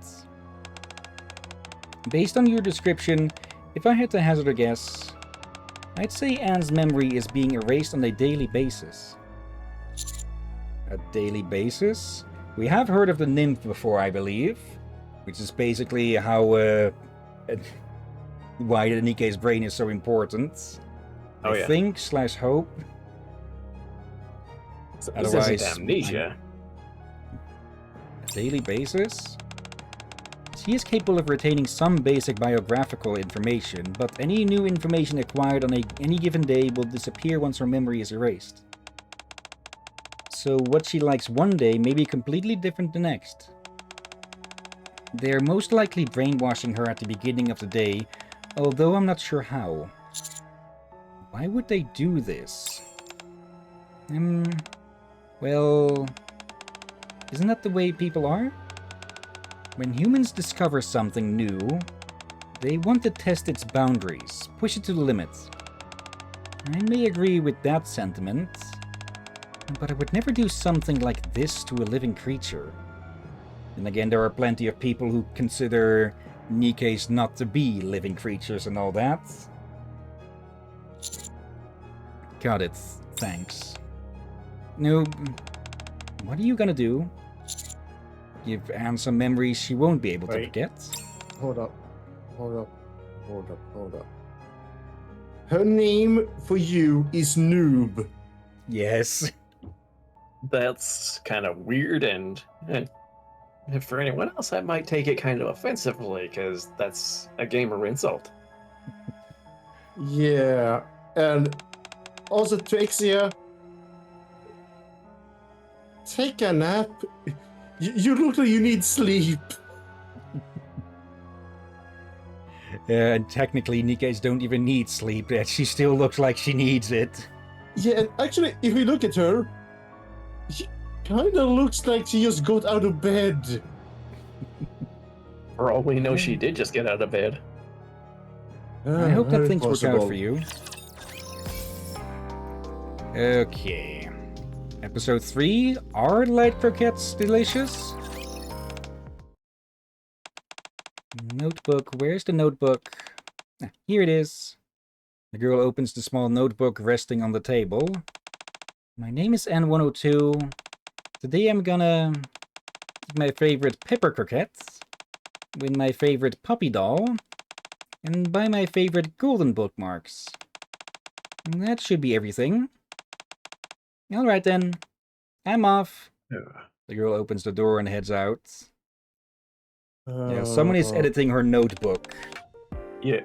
Based on your description, if I had to hazard a guess, I'd say Anne's memory is being erased on a daily basis. A daily basis? We have heard of the Nymph before, I believe. Which is basically how, why the Nikke's brain is so important. Oh, I think, / hope. So Otherwise, this isn't amnesia. A daily basis? She is capable of retaining some basic biographical information, but any new information acquired on any given day will disappear once her memory is erased. So what she likes one day may be completely different the next. They are most likely brainwashing her at the beginning of the day, although I'm not sure how. Why would they do this? Well, isn't that the way people are? When humans discover something new, they want to test its boundaries, push it to the limit. I may agree with that sentiment, but I would never do something like this to a living creature. And again, there are plenty of people who consider Nikke's not to be living creatures and all that. Got it, thanks. No, what are you gonna do? Give Anne some memories she won't be able to forget? Hold up. Her name for you is Noob. Yes. That's kind of weird, and for anyone else, that might take it kind of offensively, because that's a gamer insult. Yeah, and also to Exia, take a nap. You look like you need sleep. And technically, Nikke's don't even need sleep, yet she still looks like she needs it. Yeah, and actually, if we look at her, she kind of looks like she just got out of bed. For all we know, she did just get out of bed. I hope that Very things work out possible. for you. Okay. Episode 3, are light croquettes delicious? Notebook, where's the notebook? Ah, here it is. The girl opens the small notebook resting on the table. My name is N102. Today I'm gonna eat my favorite pepper croquettes, win my favorite puppy doll, and buy my favorite golden bookmarks. And that should be everything. Alright then. I'm off. The girl opens the door and heads out. Yeah, someone is editing her notebook. Yeah.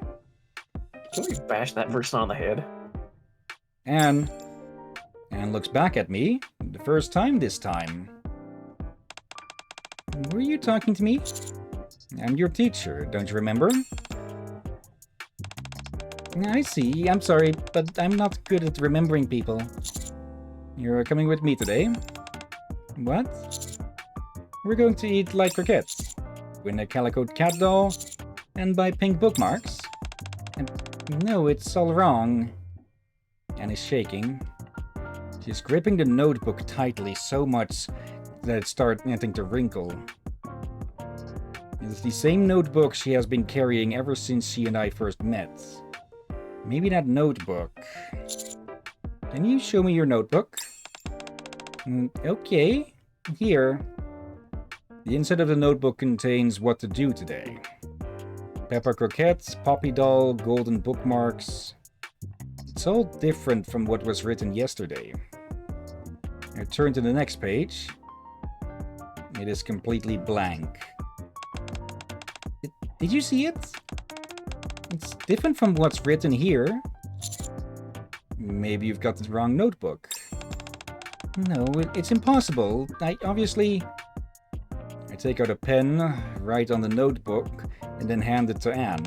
Can we bash that person on the head? Anne looks back at me. The first time this time. Were you talking to me? I'm your teacher, don't you remember? I see. I'm sorry, but I'm not good at remembering people. You're coming with me today. What? We're going to eat light croquettes, win a calico cat doll, and buy pink bookmarks. And no, it's all wrong. Anne is shaking. She's gripping the notebook tightly so much that it's starting to wrinkle. It's the same notebook she has been carrying ever since she and I first met. Maybe that notebook. Can you show me your notebook? Okay, here. The inside of the notebook contains what to do today. Pepper croquettes, poppy doll, golden bookmarks. It's all different from what was written yesterday. I turn to the next page. It is completely blank. Did you see it? It's different from what's written here. Maybe you've got the wrong notebook. No, it's impossible. I take out a pen, write on the notebook, and then hand it to Anne.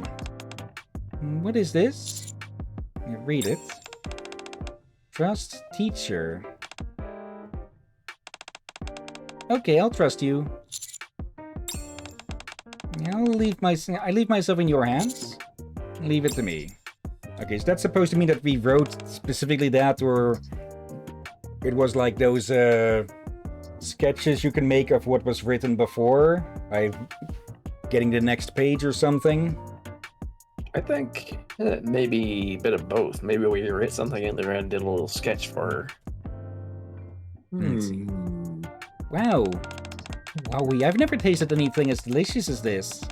What is this? Read it. Trust teacher. Okay, I'll trust you. I leave myself in your hands. Leave it to me. Okay, so that's supposed to mean that we wrote specifically that, or it was like those sketches you can make of what was written before by getting the next page or something. I think maybe a bit of both. Maybe we wrote something in there and did a little sketch for her. Wow. Wowie, I've never tasted anything as delicious as this.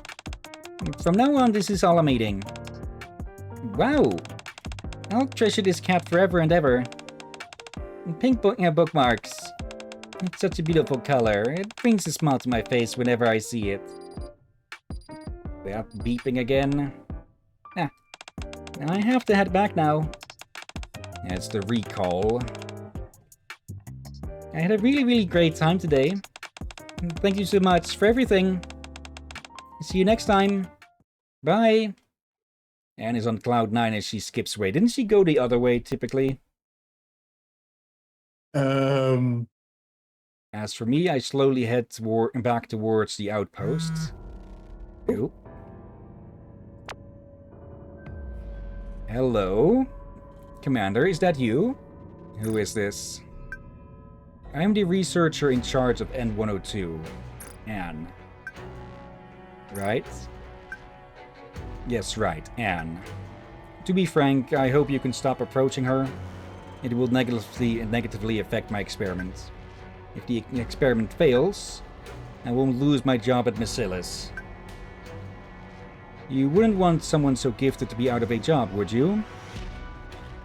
From now on, this is all I'm eating. Wow. I'll treasure this cap forever and ever. Pink bookmarks. It's such a beautiful color. It brings a smile to my face whenever I see it. That beeping again. I have to head back now. It's the recall. I had a really great time today. Thank you so much for everything. See you next time. Bye. Anne is on cloud 9 as she skips away. Didn't she go the other way typically? As for me, I slowly head back towards the outpost. Oh. Hello? Commander, is that you? Who is this? I am the researcher in charge of N102. Anne. Right? Yes, right, Anne. To be frank, I hope you can stop approaching her. It will negatively affect my experiment. If the experiment fails, I won't lose my job at Bacillus. You wouldn't want someone so gifted to be out of a job, would you?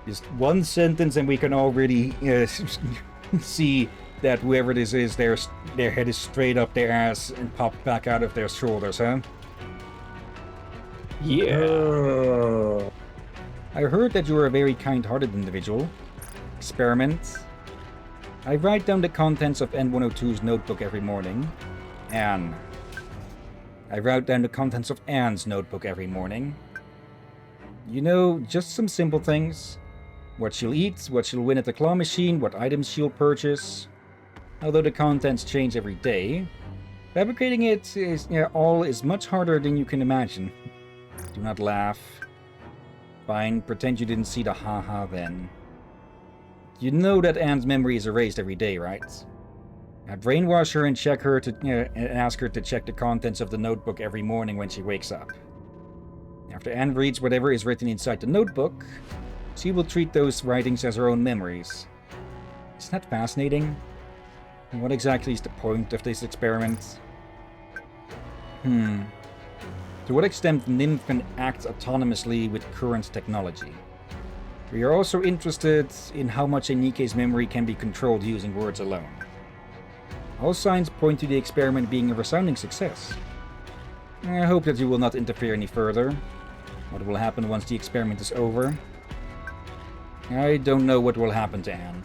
Just one sentence and we can already see that whoever this is, their head is straight up their ass and popped back out of their shoulders, huh? Yeah. I heard that you are a very kind-hearted individual. Experiment. I write down the contents of N102's notebook every morning. Anne. I write down the contents of Anne's notebook every morning. You know, just some simple things. What she'll eat, what she'll win at the claw machine, what items she'll purchase. Although the contents change every day, fabricating it is much harder than you can imagine. Do not laugh. Fine, pretend you didn't see the haha then. You know that Anne's memory is erased every day, right? I brainwash her and check her to and ask her to check the contents of the notebook every morning when she wakes up. After Anne reads whatever is written inside the notebook, she will treat those writings as her own memories. Isn't that fascinating? And what exactly is the point of this experiment? To what extent Nymph can act autonomously with current technology? We are also interested in how much a Nikke's memory can be controlled using words alone. All signs point to the experiment being a resounding success. I hope that you will not interfere any further. What will happen once the experiment is over? I don't know what will happen to Anne.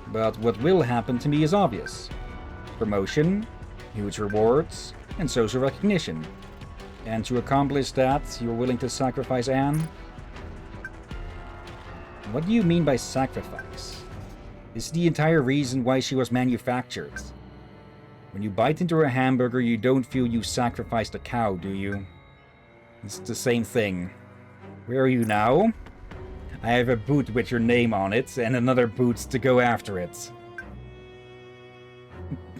But what will happen to me is obvious. Promotion, huge rewards, and social recognition. And to accomplish that, you're willing to sacrifice Anne? What do you mean by sacrifice? This is the entire reason why she was manufactured. When you bite into a hamburger, you don't feel you sacrificed a cow, do you? It's the same thing. Where are you now? I have a boot with your name on it, and another boot to go after it.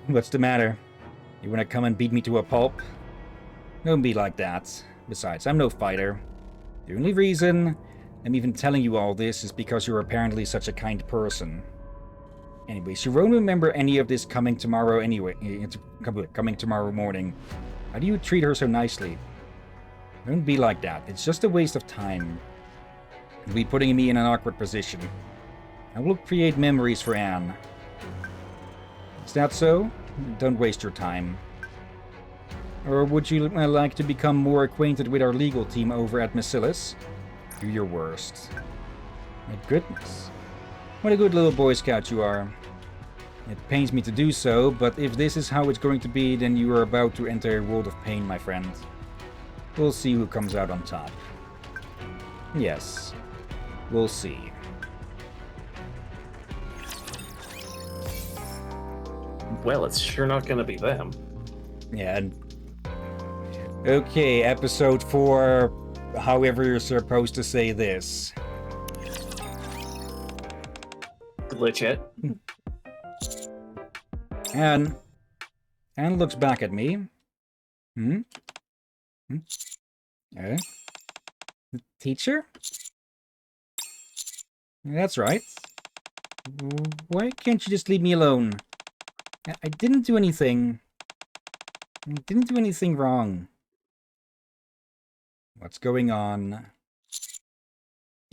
What's the matter? You wanna come and beat me to a pulp? Don't be like that. Besides, I'm no fighter. The only reason I'm even telling you all this is because you're apparently such a kind person. Anyway, she won't remember any of this coming tomorrow anyway. Coming tomorrow morning. How do you treat her so nicely? Don't be like that. It's just a waste of time. You'll be putting me in an awkward position. I will create memories for Anne. Is that so? Don't waste your time. Or would you like to become more acquainted with our legal team over at Macilis? Do your worst. My goodness. What a good little Boy Scout you are. It pains me to do so, but if this is how it's going to be, then you are about to enter a world of pain, my friend. We'll see who comes out on top. Yes, we'll see. Well, it's sure not gonna be them. Yeah. Okay, episode 4, however you're supposed to say this. Glitch it. Anne looks back at me. Teacher? That's right. Why can't you just leave me alone? I didn't do anything. I didn't do anything wrong. What's going on?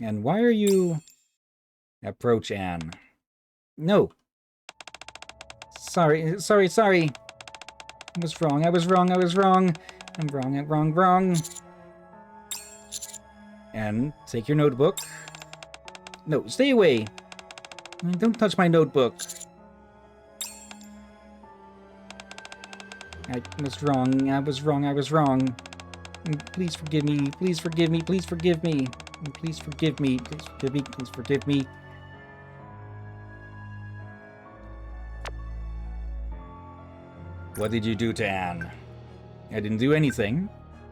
And why are you... Approach Anne. No. Sorry. I was wrong. I'm wrong. And take your notebook. No, stay away. Don't touch my notebook. I was wrong. Please forgive me. What did you do to Anne? I didn't do anything.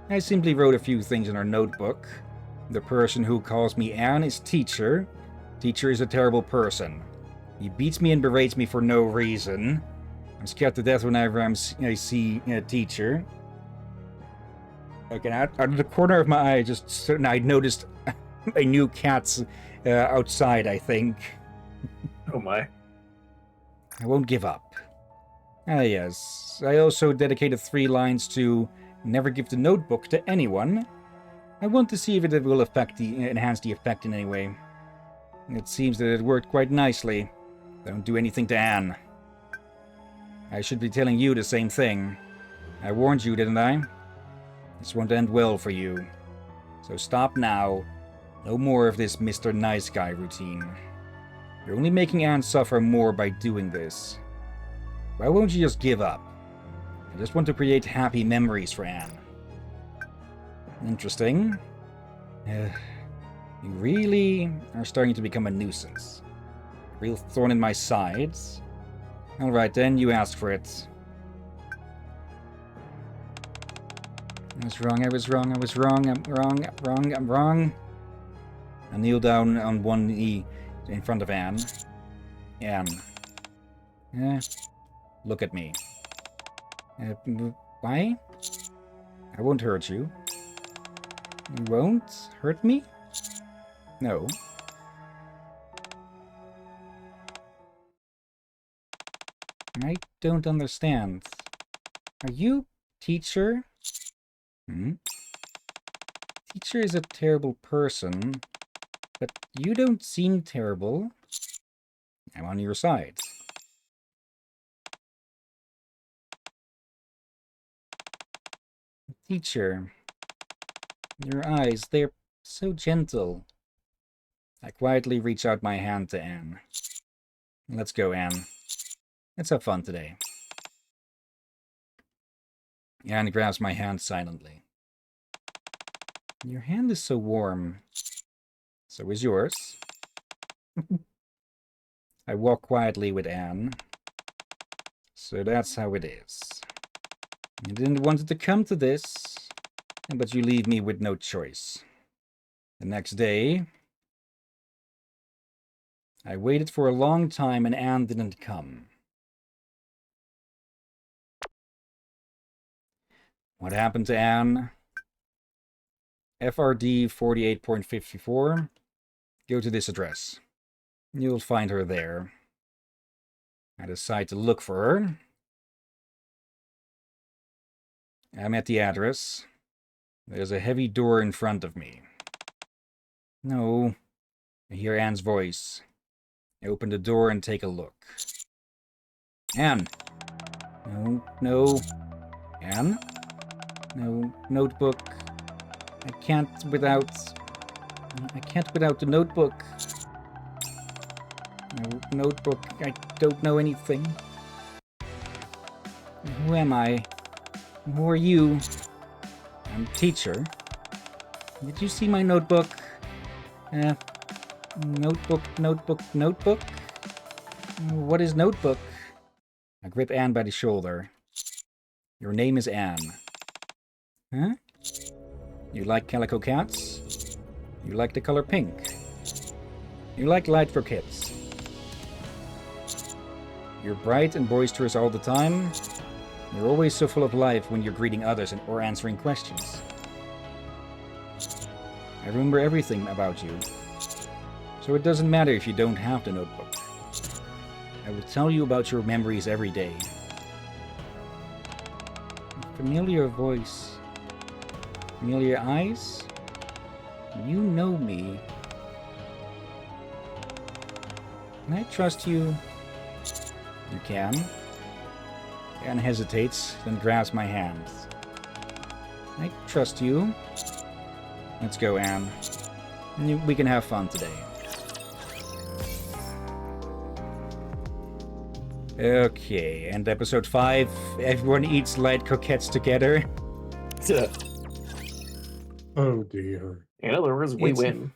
I simply wrote a few things in her notebook. The person who calls me Anne is Teacher. Teacher is a terrible person. He beats me and berates me for no reason. I'm scared to death whenever I see a Teacher. Okay, out of the corner of my eye, I noticed a new cat outside, I think. Oh my. I won't give up. Ah yes, I also dedicated 3 lines to never give the notebook to anyone. I want to see if it will enhance the effect in any way. It seems that it worked quite nicely. Don't do anything to Anne. I should be telling you the same thing. I warned you, didn't I? This won't end well for you. So stop now. No more of this Mr. Nice Guy routine. You're only making Anne suffer more by doing this. Why won't you just give up? I just want to create happy memories for Anne. Interesting. You really are starting to become a nuisance. A real thorn in my sides. Alright then, you asked for it. I was wrong. I kneel down on one knee in front of Anne. Anne. Look at me. Why? I won't hurt you. You won't hurt me? No. I don't understand. Are you Teacher? Teacher is a terrible person, but you don't seem terrible. I'm on your side. Teacher, your eyes, they're so gentle. I quietly reach out my hand to Anne. Let's go, Anne. Let's have fun today. Anne grabs my hand silently. Your hand is so warm. So is yours. I walk quietly with Anne. So that's how it is. You didn't want it to come to this, but you leave me with no choice. The next day, I waited for a long time and Anne didn't come. What happened to Anne? FRD 48.54. Go to this address. You'll find her there. I decide to look for her. I'm at the address. There's a heavy door in front of me. No. I hear Anne's voice. I open the door and take a look. Anne! No, no. Anne? No, notebook. I can't without the notebook. No, notebook. I don't know anything. Who am I? Who are you? I'm teacher. Did you see my notebook? Notebook? What is notebook? I grip Anne by the shoulder. Your name is Anne. Huh? You like calico cats? You like the color pink? You like light croquettes? You're bright and boisterous all the time. You're always so full of life when you're greeting others or answering questions. I remember everything about you. So it doesn't matter if you don't have the notebook. I will tell you about your memories every day. A familiar voice. Familiar eyes? You know me. Can I trust you? You can. Anne hesitates, then grabs my hand. I trust you. Let's go, Anne. We can have fun today. Okay, and episode 5, everyone eats light croquettes together. Oh dear. In other words, we win.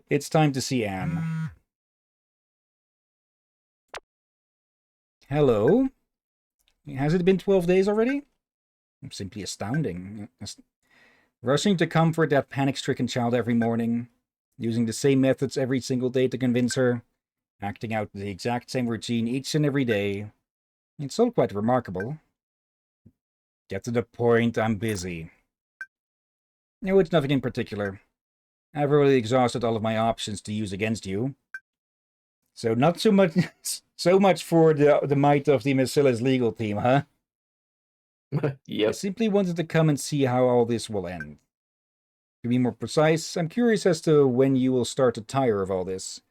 It's time to see Anne. Hello? Has it been 12 days already? Simply astounding. Rushing to comfort that panic-stricken child every morning, using the same methods every single day to convince her, acting out the exact same routine each and every day. It's all quite remarkable. Get to the point, I'm busy. No, it's nothing in particular. I've already exhausted all of my options to use against you. So not so much for the might of the Macilla's legal team, huh? I Yep. simply wanted to come and see how all this will end. To be more precise, I'm curious as to when you will start to tire of all this.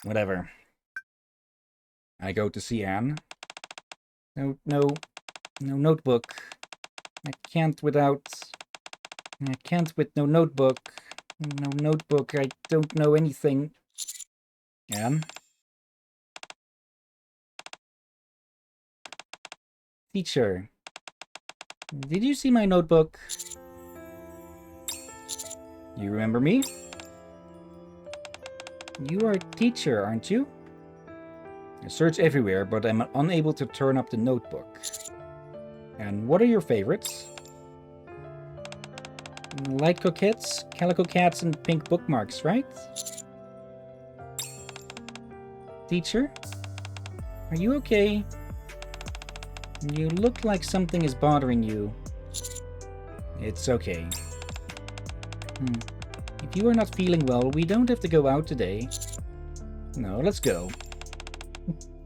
Whatever. I go to see Anne. No notebook. I can't with no notebook. No notebook, I don't know anything. Anne? Teacher. Did you see my notebook? You remember me? You are a teacher, aren't you? I search everywhere, but I'm unable to turn up the notebook. And what are your favorites? Light croquettes, calico cats, and pink bookmarks, right? Teacher? Are you okay? You look like something is bothering you. It's okay. If you are not feeling well, we don't have to go out today. No, let's go.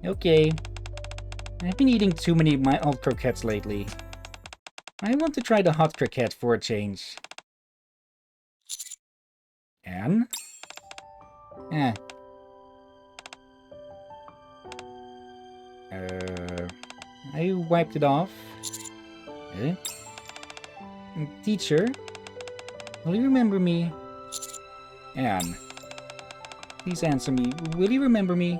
Okay. I've been eating too many mild croquettes lately. I want to try the hot croquette for a change. Anne? I wiped it off. Teacher? Will you remember me? Anne. Please answer me. Will you remember me?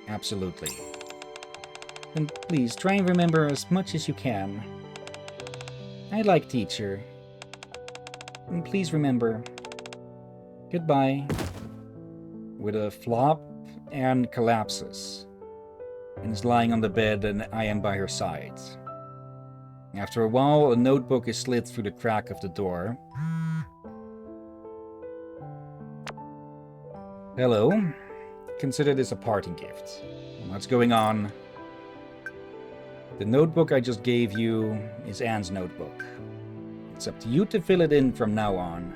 Absolutely. Then please try and remember as much as you can. I like teacher. And please remember. Goodbye. With a flop, Anne collapses and is lying on the bed, and I am by her side. After a while, a notebook is slid through the crack of the door. Hello. Consider this a parting gift. What's going on? The notebook I just gave you is Anne's notebook. It's up to you to fill it in from now on.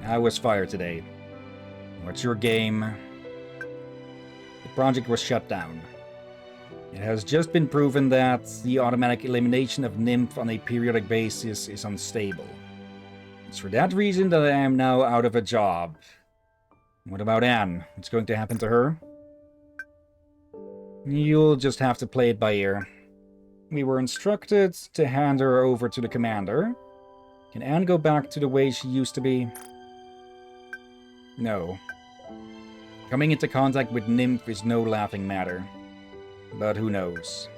I was fired today. What's your game? The project was shut down. It has just been proven that the automatic elimination of Nymph on a periodic basis is unstable. It's for that reason that I am now out of a job. What about Anne? What's going to happen to her? You'll just have to play it by ear. We were instructed to hand her over to the commander. Can Anne go back to the way she used to be? No. Coming into contact with Nymph is no laughing matter. But who knows?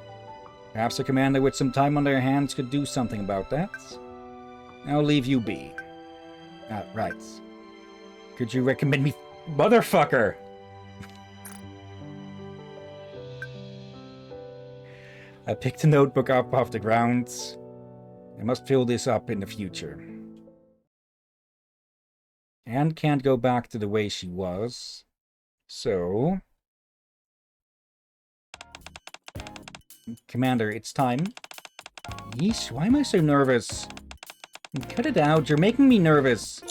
Perhaps a commander with some time on their hands could do something about that. I'll leave you be. Ah, right. Could you recommend me... Motherfucker! I picked a notebook up off the ground. I must fill this up in the future. Anne can't go back to the way she was. So... Commander, it's time. Yeesh, why am I so nervous? Cut it out, you're making me nervous.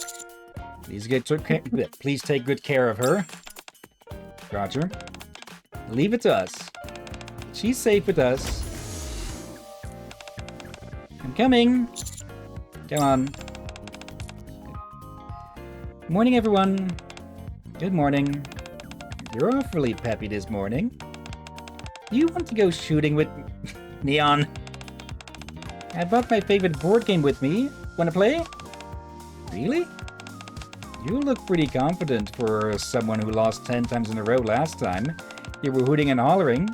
Please take good care of her. Roger. Leave it to us. She's safe with us. I'm coming. Come on. Morning, everyone. Good morning. You're awfully peppy this morning. You want to go shooting with Neon? I brought my favorite board game with me. Wanna play? Really? You look pretty confident for someone who lost 10 times in a row last time. You were hooting and hollering.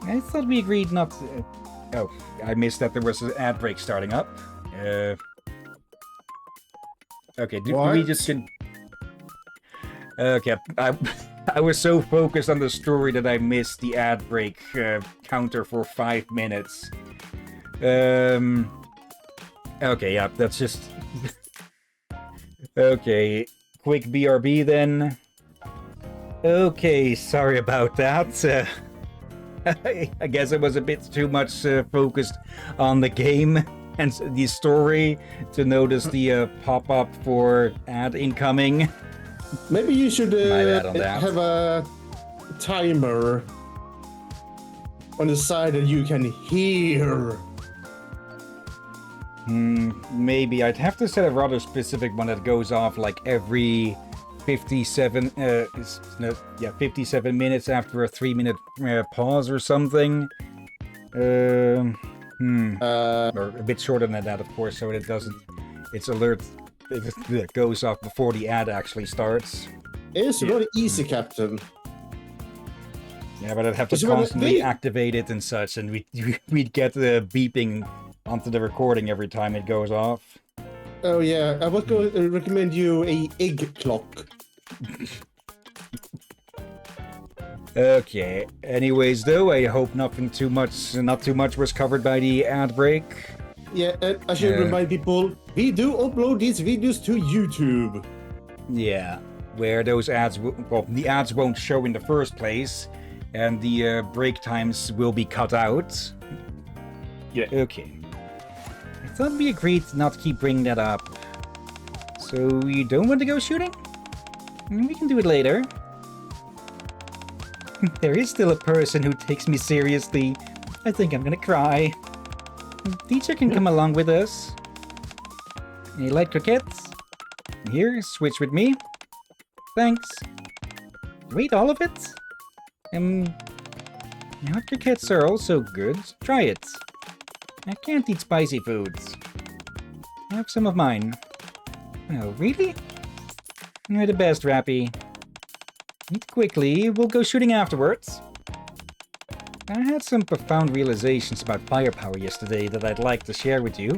I thought we agreed not to... Oh, I missed that there was an ad break starting up. Okay, do we just... Okay, I was so focused on the story that I missed the ad break counter for 5 minutes. Okay, yeah, that's just... Okay, quick BRB then. Okay, sorry about that. I guess I was a bit too much focused on the game and the story to notice the pop-up for ad incoming. Maybe you should that. have a timer on the side that you can hear. Maybe I'd have to set a rather specific one that goes off like every 57 minutes after a 3-minute pause or something. Or a bit shorter than that, of course, so it doesn't... It's alert... It goes off before the ad actually starts. It's really easy, Captain. Yeah, but I'd have to constantly activate it and such, and we'd get the beeping onto the recording every time it goes off. Oh yeah, I would recommend you a egg clock. Okay. Anyways, though, I hope not too much was covered by the ad break. Yeah, I should remind people, we do upload these videos to YouTube. Yeah, where those ads, the ads won't show in the first place, and the break times will be cut out. Yeah. Okay. I thought we agreed not to keep bringing that up. So you don't want to go shooting? We can do it later. There is still a person who takes me seriously. I think I'm gonna cry. Teacher can come along with us. You like croquettes? Here, switch with me. Thanks. Wait, all of it? Hot croquettes are also good. Try it. I can't eat spicy foods. Have some of mine. Oh, really? You're the best, Rappy. Eat quickly, we'll go shooting afterwards. I had some profound realizations about firepower yesterday that I'd like to share with you.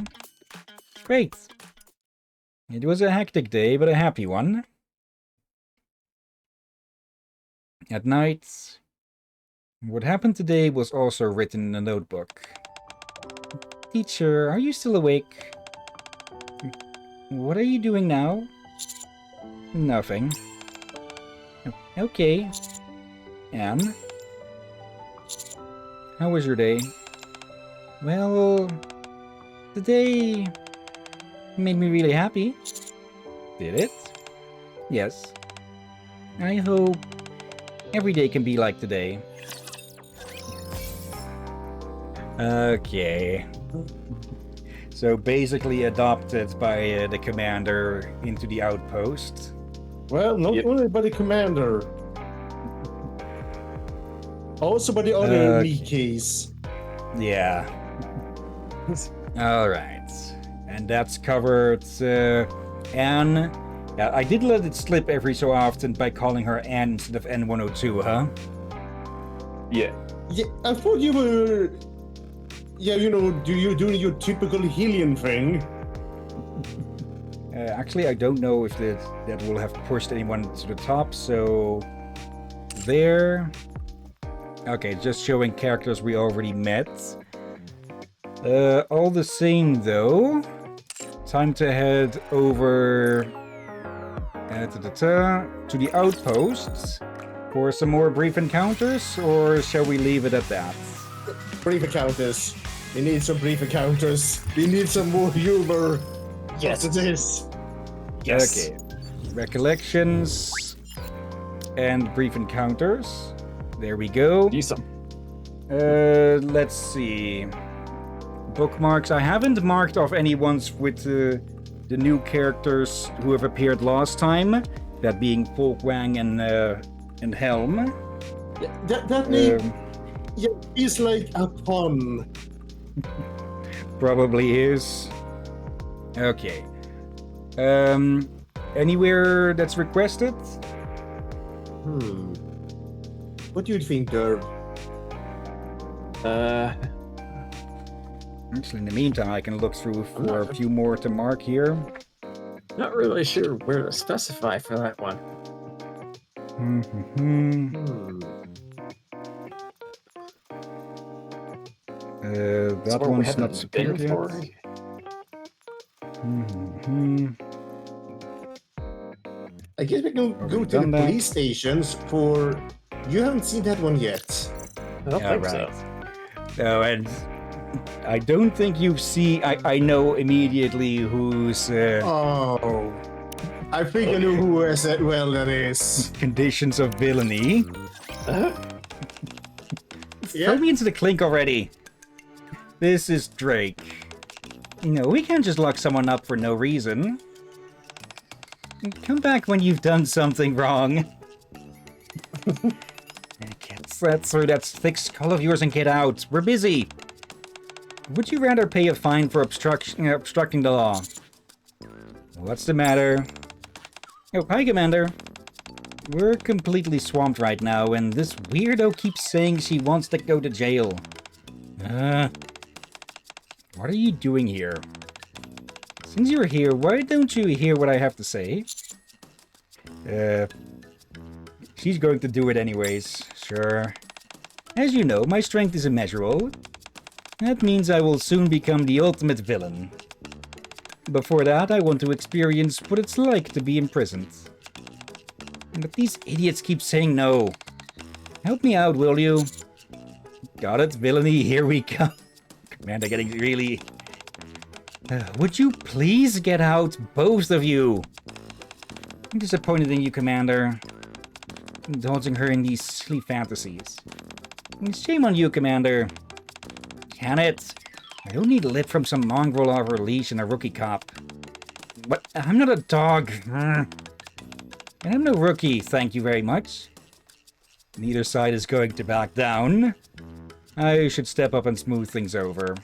Great. It was a hectic day, but a happy one. At night, what happened today was also written in a notebook. Teacher, are you still awake? What are you doing now? Nothing. Okay. Anne? How was your day? Well, today made me really happy. Did it? Yes. I hope Every day can be like today. Okay. So basically adopted by the commander into the outpost. Well, not only by the commander. Also by the other Nikkes. Yeah. Alright. And that's covered Anne. Yeah, I did let it slip every so often by calling her Anne instead of N102, huh? Yeah. Yeah, I thought you were... Yeah, you know, you're doing your typical Hillyan thing. Actually, I don't know if that will have pushed anyone to the top, so... There... Okay, just showing characters we already met. All the same, though. Time to head over... to the outposts for some more brief encounters, or shall we leave it at that? Brief encounters. We need some brief encounters. We need some more humor. Yes, it is. Yes. Okay. Recollections and brief encounters. There we go. Do some. Let's see. Bookmarks. I haven't marked off any ones with the new characters who have appeared last time. That being Folk Wang and Helm. Yeah, that name is like a pun. Probably is. Okay. Anywhere that's requested? What do you think, Derb? Actually, in the meantime, I can look through for a few more to mark here. Not really sure where to specify for that one. That Somewhere we one's haven't not been secured yet. for. I guess we can go to the police stations for... You haven't seen that one yet. I don't think so. Oh, and I don't think you've seen... I know immediately who's... Oh. I think I know who has that well that is. Conditions of villainy. Yeah. Throw me into the clink already. This is Drake. No, we can't just lock someone up for no reason. Come back when you've done something wrong. Get through that thick skull of yours and get out. We're busy. Would you rather pay a fine for obstructing the law? What's the matter? Oh, hi, Commander. We're completely swamped right now, and this weirdo keeps saying she wants to go to jail. What are you doing here? Since you're here, why don't you hear what I have to say? She's going to do it anyways, sure. As you know, my strength is immeasurable. That means I will soon become the ultimate villain. Before that, I want to experience what it's like to be imprisoned. But these idiots keep saying no. Help me out, will you? Got it, villainy, here we come. Commander getting really... would you please get out, both of you? I'm disappointed in you, Commander. Indulging her in these silly fantasies. Shame on you, Commander. Can it? I don't need lip from some mongrel off her leash and a rookie cop. What? I'm not a dog. And I'm no rookie, thank you very much. Neither side is going to back down. I should step up and smooth things over.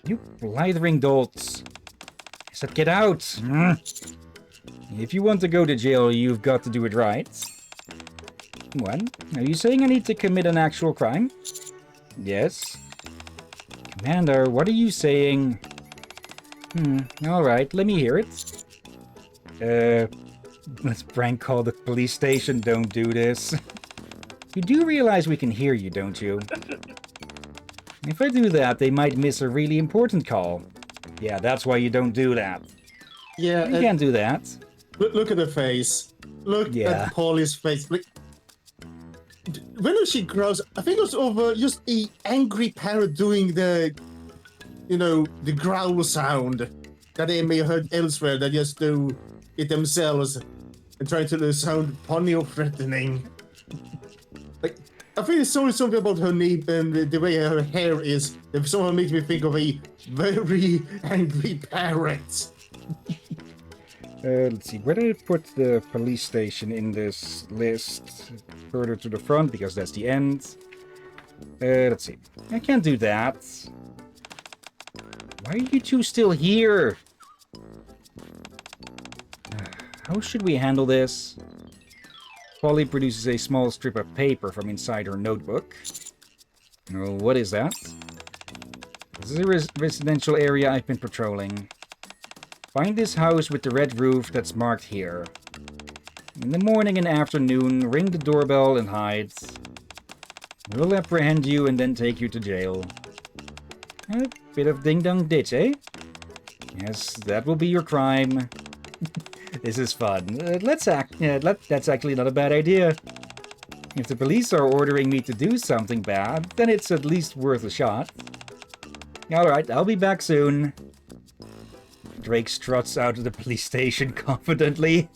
You blithering dolts. I said get out! If you want to go to jail, you've got to do it right. What? Are you saying I need to commit an actual crime? Yes. Commander, what are you saying? Alright, let me hear it. Let's prank call the police station, don't do this. You do realize we can hear you, don't you? If I do that, they might miss a really important call. Yeah, that's why you don't do that. Yeah, You can't do that. look at the face. Look at Polly's face. Like, when she grows, I think it was over just a angry parrot doing the, the growl sound that they may have heard elsewhere. That just do it themselves and try to sound punny or threatening. I think it's only something about her name and the way her hair is that somehow makes me think of a very angry parrot. Let's see, where did I put the police station in this list? Further to the front, because that's the end. Let's see. I can't do that. Why are you two still here? How should we handle this? Polly produces a small strip of paper from inside her notebook. Oh, what is that? This is a residential area I've been patrolling. Find this house with the red roof that's marked here. In the morning and afternoon, ring the doorbell and hide. We'll apprehend you and then take you to jail. A bit of ding-dong-ditch, eh? Yes, that will be your crime. This is fun. That's actually not a bad idea. If the police are ordering me to do something bad, then it's at least worth a shot. Alright, I'll be back soon. Drake struts out of the police station confidently.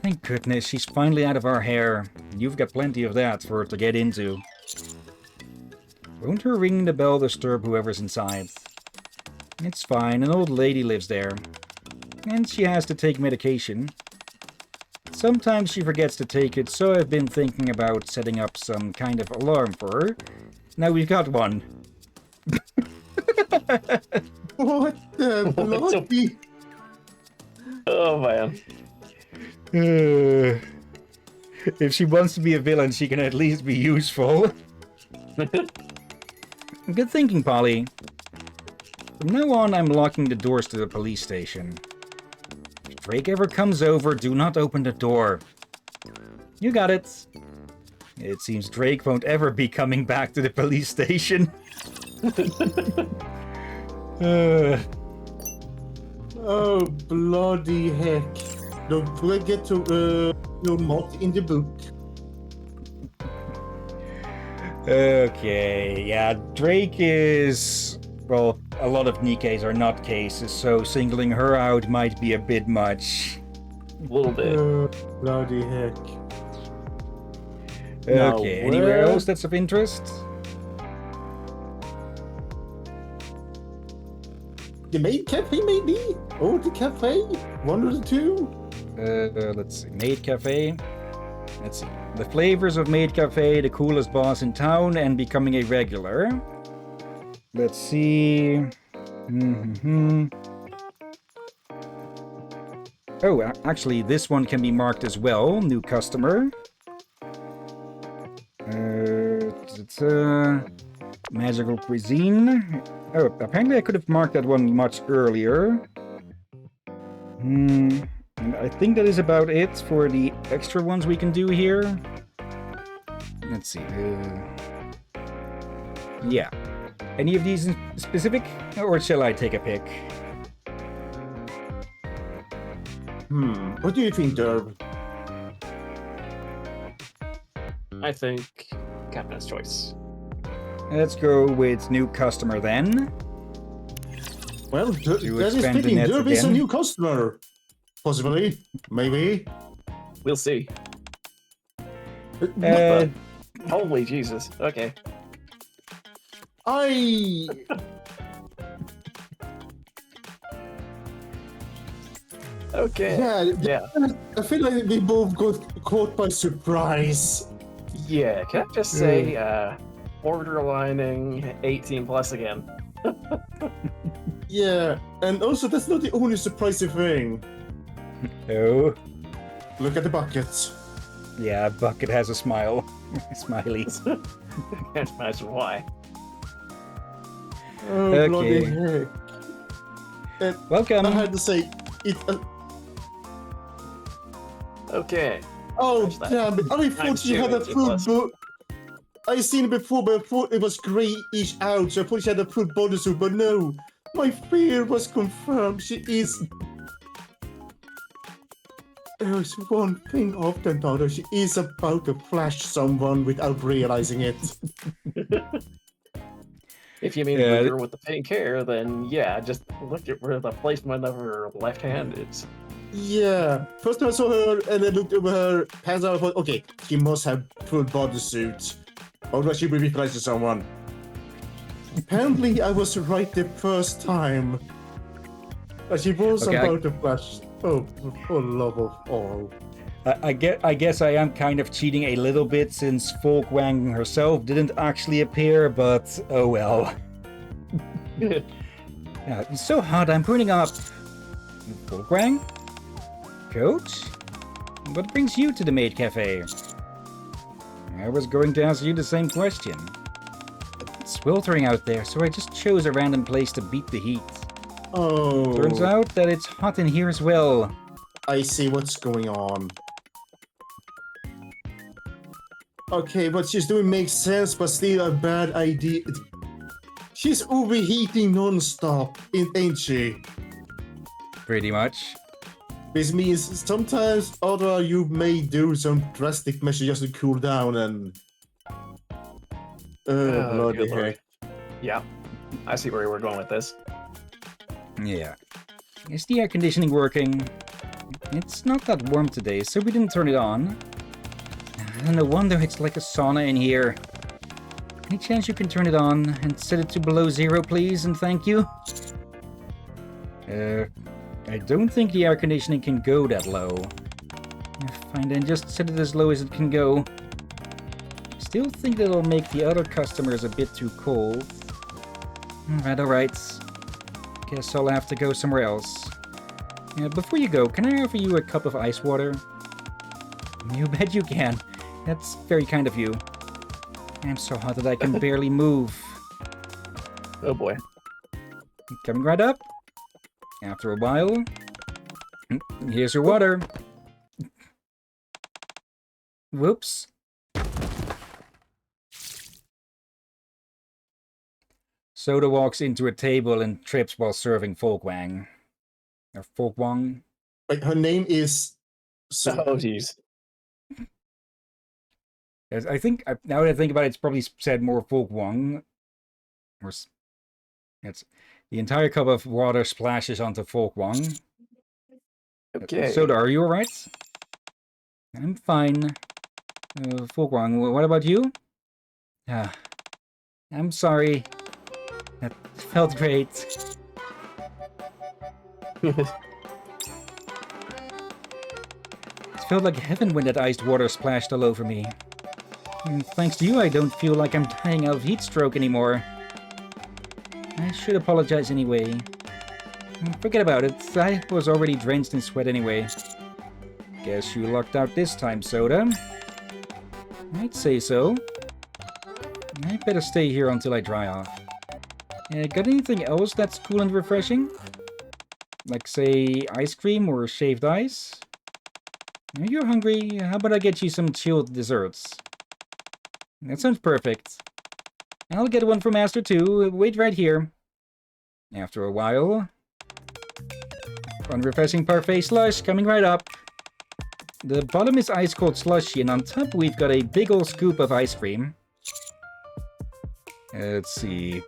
Thank goodness, she's finally out of our hair. You've got plenty of that for her to get into. Won't her ringing the bell disturb whoever's inside? It's fine, an old lady lives there. And she has to take medication. Sometimes she forgets to take it, so I've been thinking about setting up some kind of alarm for her. Now we've got one. What the bloody... Oh man. If she wants to be a villain, she can at least be useful. Good thinking, Polly. From now on, I'm locking the doors to the police station. If Drake ever comes over, do not open the door. You got it. It seems Drake won't ever be coming back to the police station. Oh, bloody heck. Don't forget to your mod in the book. Okay, yeah, Drake is... Well, a lot of Nikkes are not cases, so singling her out might be a bit much. A little bit. Bloody heck. Okay, anywhere else that's of interest? The maid cafe, maybe? Or the cafe? One of the two? Let's see, Maid Cafe. Let's see. The flavors of Maid Cafe, the coolest boss in town, and becoming a regular. Let's see... Oh, actually, this one can be marked as well. New customer. Magical cuisine. Oh, apparently I could have marked that one much earlier. And I think that is about it for the extra ones we can do here. Let's see. Yeah. Any of these in specific? Or shall I take a pick? What do you think, Derb? I think Captain's choice. Let's go with new customer then. Well, that is expand the fitting. net Derb is a again. new customer. Possibly. Maybe. We'll see. Uh, Holy Jesus. Okay. Okay. Yeah. I feel like we both got caught by surprise. Yeah, can I just say, borderlining 18 plus again? Yeah, and also that's not the only surprising thing. Oh. Look at the buckets. Yeah, Bucket has a smile. Smiley. Can't imagine why. Oh, bloody Okay. heck. Welcome. I had to say it. Okay. Oh, Watch that. damn it. I thought she had a 18 full plus. book. I seen it before, but I thought it was grayish out, so I thought she had a full bodysuit, but no. My fear was confirmed. She is. There's one thing after another. She is about to flash someone without realizing it. If you mean Yeah. the girl with the pink hair, then yeah, just look at where the placement of her left hand is. Yeah. First time I saw her and then looked over her pants out, I thought, okay, she must have full bodysuit. Otherwise she would be flashing someone. Apparently I was right the first time. She was Okay, about to flash. Oh, for love of all. I guess I am kind of cheating a little bit since Folk Wang herself didn't actually appear, but oh well. Yeah, it's so hot, I'm burning up. Folk Wang? Coach? What brings you to the maid cafe? I was going to ask you the same question. It's sweltering out there, so I just chose a random place to beat the heat. Oh. Turns out that it's hot in here as well. I see what's going on. Okay, what she's doing makes sense, but still a bad idea. She's overheating non-stop, ain't she? Pretty much. This means sometimes other you may do some drastic measures just to cool down and... bloody good lord. heck. Yeah, I see where we're going with this. Yeah. Is the air conditioning working? It's not that warm today, so we didn't turn it on. No wonder it's like a sauna in here. Any chance you can turn it on and set it to below 0, please, and thank you? I don't think the air conditioning can go that low. Fine then, just set it as low as it can go. Still think that'll make the other customers a bit too cold. Alright. Guess I'll have to go somewhere else. Before you go, can I offer you a cup of ice water? You bet you can. That's very kind of you. I'm so hot that I can barely move. Oh boy. Coming right up. After a while. Here's your water. Whoops. Soda walks into a table and trips while serving Folk Wang. Or Folk Wang. Like, her name is... Oh jeez. I think, now that I think about it, it's probably said more Folk Wang. Or it's the entire cup of water splashes onto Folk Wang. Okay. Soda, are you alright? I'm fine. Folk Wang, what about you? I'm sorry. That felt great. It felt like heaven when that iced water splashed all over me. Thanks to you, I don't feel like I'm dying out of heat stroke anymore. I should apologize anyway. Forget about it. I was already drenched in sweat anyway. Guess you lucked out this time, Soda. I'd say so. I better stay here until I dry off. Got anything else that's cool and refreshing? Like, say, ice cream or shaved ice? You're hungry, how about I get you some chilled desserts? That sounds perfect. I'll get one for Master too. Wait right here. After a while... Fun refreshing parfait slush coming right up. The bottom is ice-cold slushy, and on top we've got a big ol' scoop of ice cream. Let's see...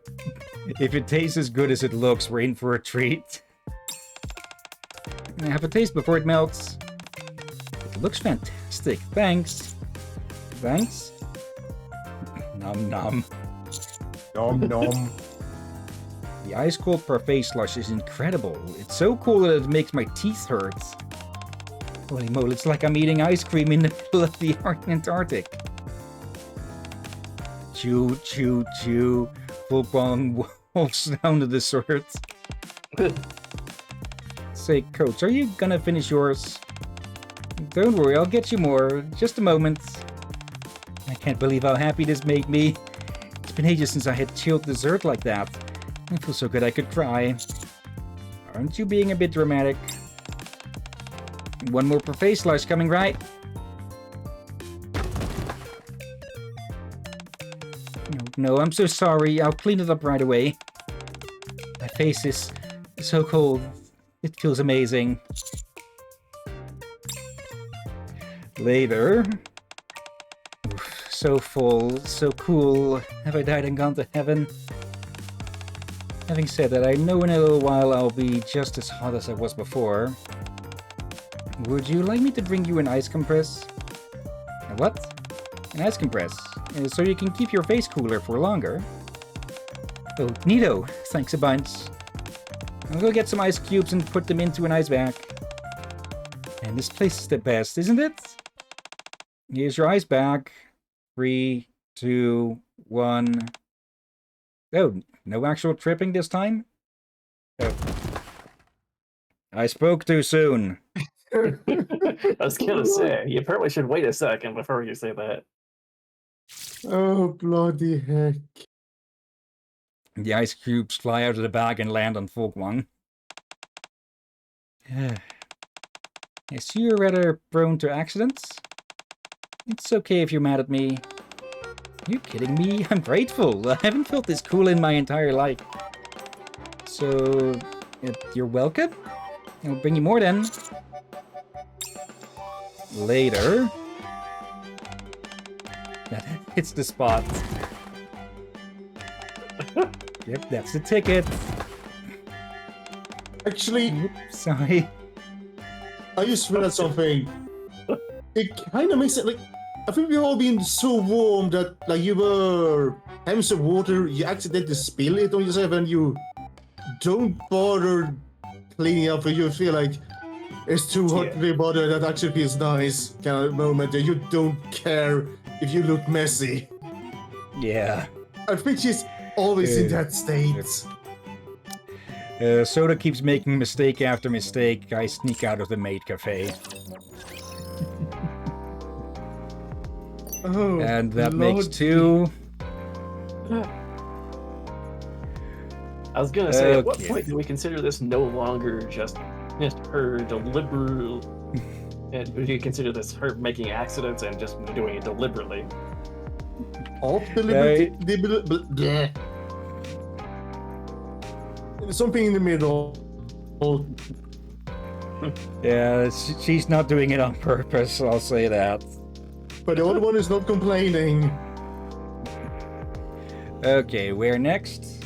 If it tastes as good as it looks, we're in for a treat. Have a taste before it melts. It looks fantastic. Thanks. Thanks. Nom nom. Nom nom. The ice-cold parfait slush is incredible. It's so cool that it makes my teeth hurt. Holy moly, it's like I'm eating ice cream in the middle of the Antarctic. Chew, chew, chew. Full-blown wolf sound of the sort. Say, Coach, are you gonna finish yours? Don't worry, I'll get you more. Just a moment. I can't believe how happy this made me. It's been ages since I had chilled dessert like that. I feel so good I could cry. Aren't you being a bit dramatic? One more parfait slush coming right. No, I'm so sorry. I'll clean it up right away. My face is so cold. It feels amazing. Later. Oof, so full, so cool. Have I died and gone to heaven? Having said that, I know in a little while I'll be just as hot as I was before. Would you like me to bring you an ice compress? A what? An ice compress. So you can keep your face cooler for longer. Oh, neato. Thanks a bunch. I'll go get some ice cubes and put them into an ice bag. And this place is the best, isn't it? Here's your ice bag. 3, 2, 1. Oh, no actual tripping this time? Oh. I spoke too soon. I was gonna say, you probably should wait a second before you say that. Oh, bloody heck. The ice cubes fly out of the bag and land on Folkwang. Yes, you're rather prone to accidents. It's okay if you're mad at me. You're kidding me? I'm grateful. I haven't felt this cool in my entire life. So, you're welcome. I'll bring you more then. Later. That hits the spot. Yep, that's the ticket. Actually, Oops, sorry. I just realized something. It kind of makes it like, I think we've all been so warm that like you were having some water, you accidentally spill it on yourself and you don't bother cleaning up, and you feel like it's too hot to be bothered. That actually feels nice kind of moment that you don't care if you look messy. Yeah. I think she's always in that state. Soda keeps making mistake after mistake. I sneak out of the maid cafe. Oh, And that Lord. makes 2. I was gonna say, at what Okay. point do we consider this no longer just her deliberate? And do you consider this her making accidents and just doing it deliberately? Off bleh. Something in the middle. Yeah, she's not doing it on purpose, I'll say that. But the other one is not complaining. Okay, where next?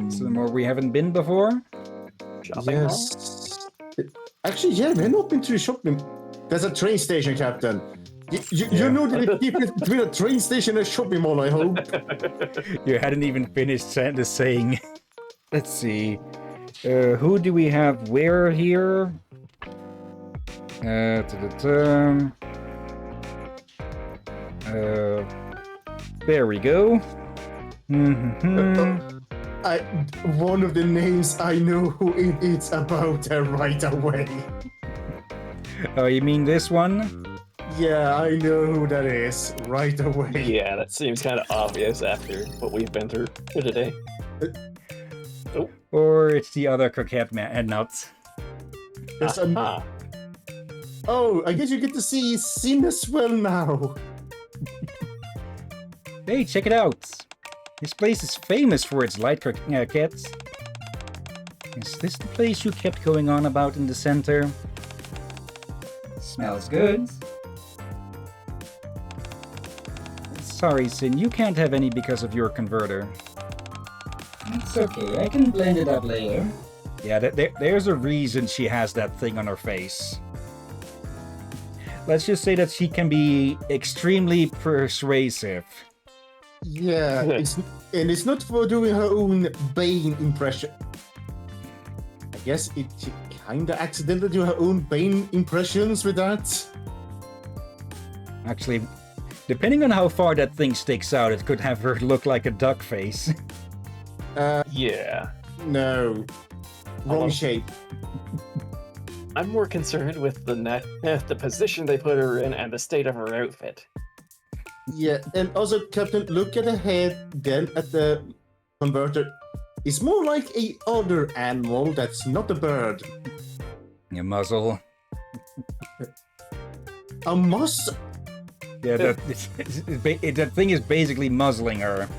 Somewhere we haven't been before? Shopping mall? Yes. Actually, yeah, we're not been to the shopping. There's a train station, Captain. You know the difference between a train station and a shopping mall, I hope. You hadn't even finished the saying. Let's see. Who do we have where here? There we go. One of the names I know who it's about right away. Oh, you mean this one? Yeah, I know who that is right away. Yeah, that seems kind of obvious after what we've been through here today. Or it's the other coquette man and nuts. There's a... Oh, I guess you get to see Sin as well now. Hey, check it out. This place is famous for its light croquettes. Is this the place you kept going on about in the center? Smells good. Sorry, Sin, you can't have any because of your converter. It's okay, I can blend it up later. Yeah, there's a reason she has that thing on her face. Let's just say that she can be extremely persuasive. Yeah, it's not for doing her own Bane impression. I guess she kinda accidentally do her own Bane impressions with that. Actually, depending on how far that thing sticks out, it could have her look like a duck face. Yeah. No. Wrong shape. I'm more concerned with the position they put her in and the state of her outfit. Yeah, and also, Captain, look at the head, then at the converter. It's more like a other animal that's not a bird. Your muzzle. A muzzle? Yeah, that thing is basically muzzling her.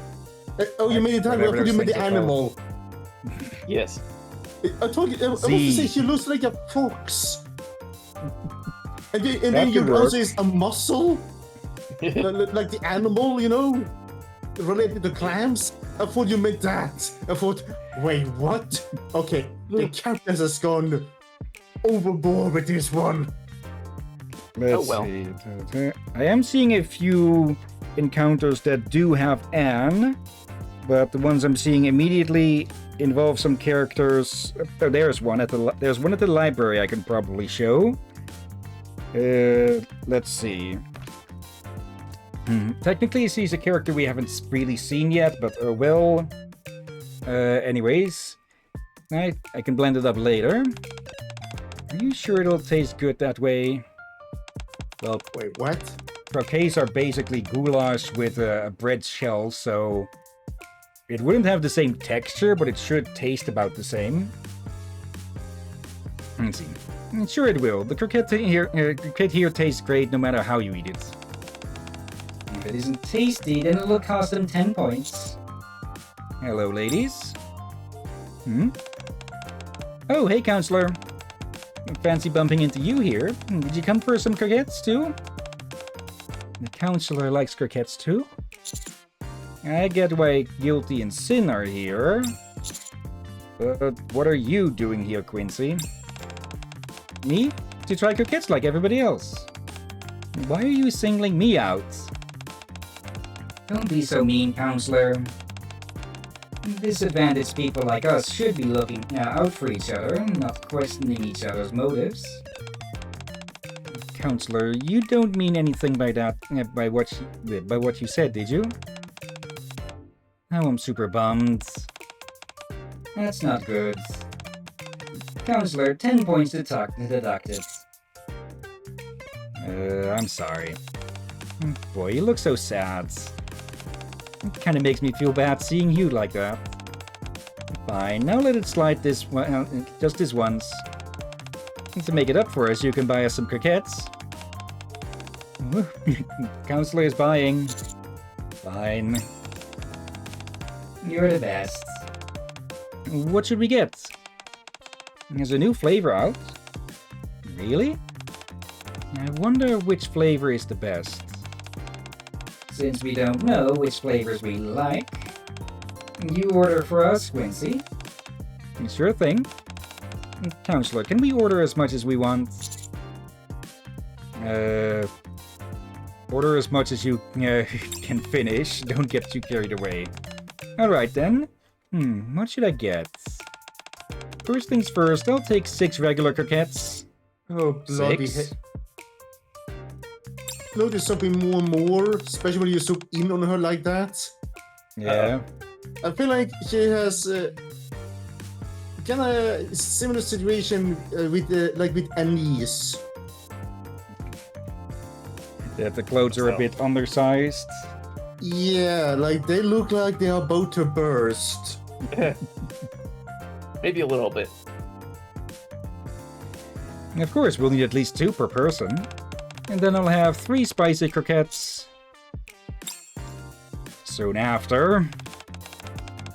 Oh, you made it time. I Whatever thought you those meant the things are animal. Yes. I told you, I was to say she looks like a fox. And then could you also work. is a mussel? Like the animal, you know? Related to clams? I thought you meant that. I thought, wait, what? Okay, the characters has gone overboard with this one. Let's well. see. I am seeing a few encounters that do have Anne, but the ones I'm seeing immediately involve some characters. Oh, there's one at the library I can probably show. Let's see. Technically, she's a character we haven't really seen yet, but oh well. Anyways, I can blend it up later. Are you sure it'll taste good that way? Well, Wait, what? croquets are basically goulash with a bread shell, so it wouldn't have the same texture, but it should taste about the same. Let's see. Sure it will. The croquette here tastes great no matter how you eat it. If it isn't tasty, then it'll cost them 10 points. Hello, ladies. Oh, hey, counselor. Fancy bumping into you here. Did you come for some croquettes, too? The counselor likes croquettes, too? I get why Guilty and Sin are here. But what are you doing here, Quincy? Me? To try croquettes like everybody else. Why are you singling me out? Don't be so mean, counselor. Disadvantaged people like us should be looking out for each other, not questioning each other's motives. Counselor, you don't mean anything by that, by what you said, did you? Now I'm super bummed. That's not good. Counselor, 10 points deducted. I'm sorry. Boy, you look so sad. It kind of makes me feel bad seeing you like that. Fine, now let it slide this one, just this once. And to make it up for us, you can buy us some croquettes. Counselor is buying. Fine. You're the best. What should we get? There's a new flavor out. Really? I wonder which flavor is the best. Since we don't know which flavors we like, you order for us, Quincy. Sure thing. Counselor, can we order as much as we want? Order as much as you can finish. Don't get too carried away. Alright then. What should I get? First things first, I'll take 6 regular croquettes. Oh, bloody 6? Notice something more, especially when you zoom in on her like that. Yeah. I feel like she has kind of similar situation with Anise. That the clothes are a bit undersized. Yeah, like they look like they are about to burst. Maybe a little bit. Of course, we'll need at least 2 per person. And then I'll have 3 spicy croquettes. Soon after.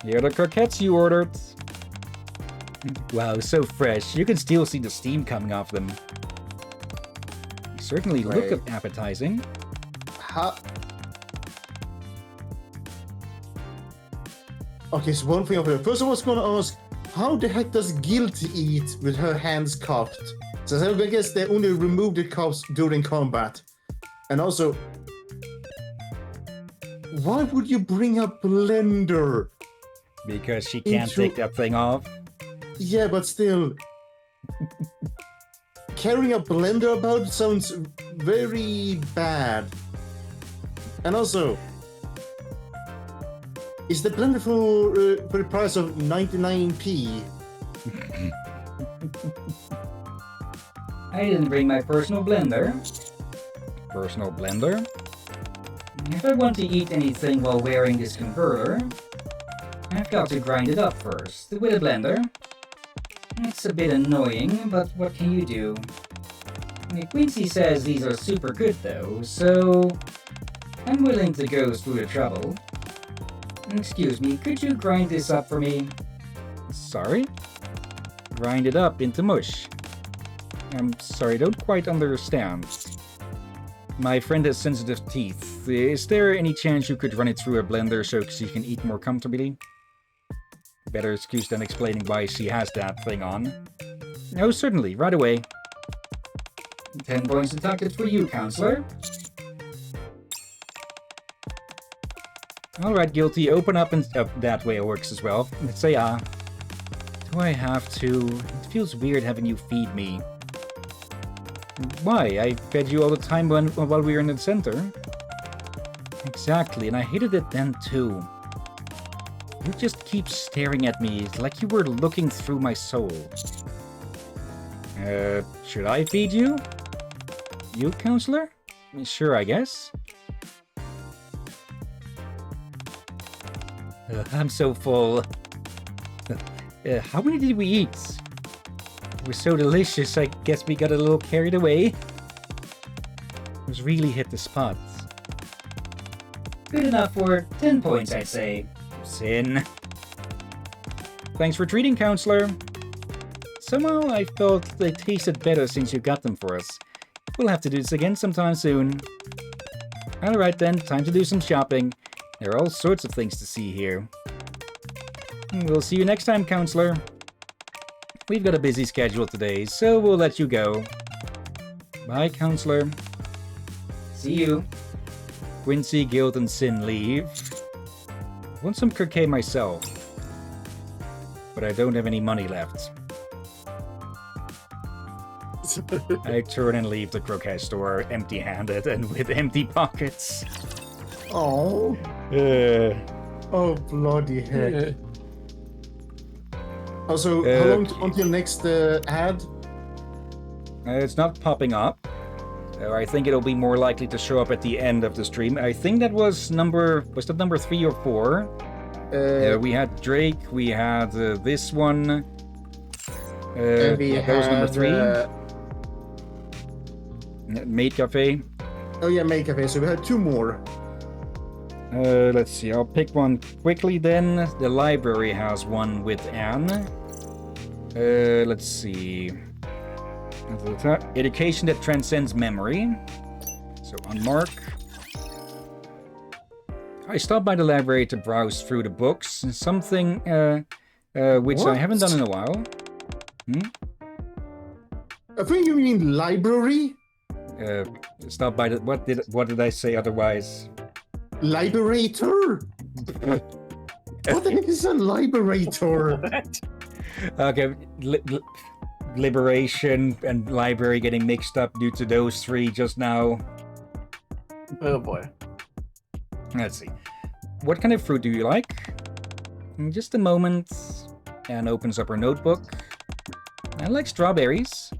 Here are the croquettes you ordered. Wow, so fresh. You can still see the steam coming off them. They certainly look Right. appetizing. Okay, so one thing. First, I was going to ask, how the heck does Guilty eat with her hands cupped? So I guess they only remove the cups during combat. And also, why would you bring a blender? Because she can't Into- take that thing off. Yeah, but still, carrying a blender about sounds very bad. And also, is the blender for the price of 99p? I didn't bring my personal blender. Personal blender? If I want to eat anything while wearing this converter, I've got to grind it up first with a blender. It's a bit annoying, but what can you do? Quincy says these are super good though, so I'm willing to go through the trouble. Excuse me, could you grind this up for me? Sorry? Grind it up into mush. I'm sorry, don't quite understand. My friend has sensitive teeth. Is there any chance you could run it through a blender so she can eat more comfortably? Better excuse than explaining why she has that thing on. No, certainly, right away. 10 points deducted for you, counselor. Alright, guilty. Open up and... that way it works as well. Let's say Do I have to? It feels weird having you feed me. Why? I fed you all the time while we were in the center. Exactly, and I hated it then too. You just keep staring at me like you were looking through my soul. Should I feed you? You, counselor? Sure, I guess. I'm so full. How many did we eat? It was so delicious, I guess we got a little carried away. It was really hit the spot. Good enough for 10 points, I'd say. Sin. Thanks for treating, counselor. Somehow I felt they tasted better since you got them for us. We'll have to do this again sometime soon. Alright then, time to do some shopping. There are all sorts of things to see here. We'll see you next time, counselor. We've got a busy schedule today, so we'll let you go. Bye, counselor. See you. Quincy, Guild, and Sin leave. Want some croquet myself. But I don't have any money left. I turn and leave the croquet store empty-handed and with empty pockets. Oh. Oh, bloody heck. Also, how long until next ad? It's not popping up. I think it'll be more likely to show up at the end of the stream. I think that was number 3 or 4? We had Drake, we had this one. And we that was number 3. Maid Cafe. Oh yeah, Maid Cafe. So we had 2 more. Let's see, I'll pick one quickly then. The library has one with Anne. Let's see. Education that transcends memory. So on Mark. I stopped by the library to browse through the books. Something which I haven't done in a while. I think you mean library? Stop by the... What did I say otherwise? Liberator? What the heck is a liberator? Okay, liberation and library getting mixed up due to those 3 just now. Oh boy. Let's see. What kind of fruit do you like? In just a moment. Anne opens up her notebook. I like strawberries.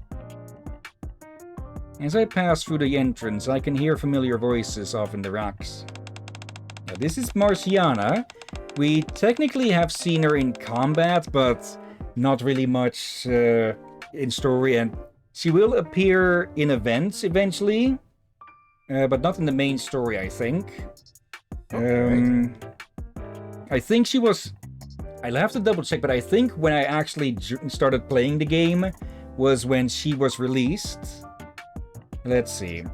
As I pass through the entrance, I can hear familiar voices off in the racks. Now, this is Marciana. We technically have seen her in combat, but not really much in story, and she will appear in events eventually, but not in the main story, I think. Okay. I think she was... I'll have to double check, but I think when I actually started playing the game was when she was released. Let's see.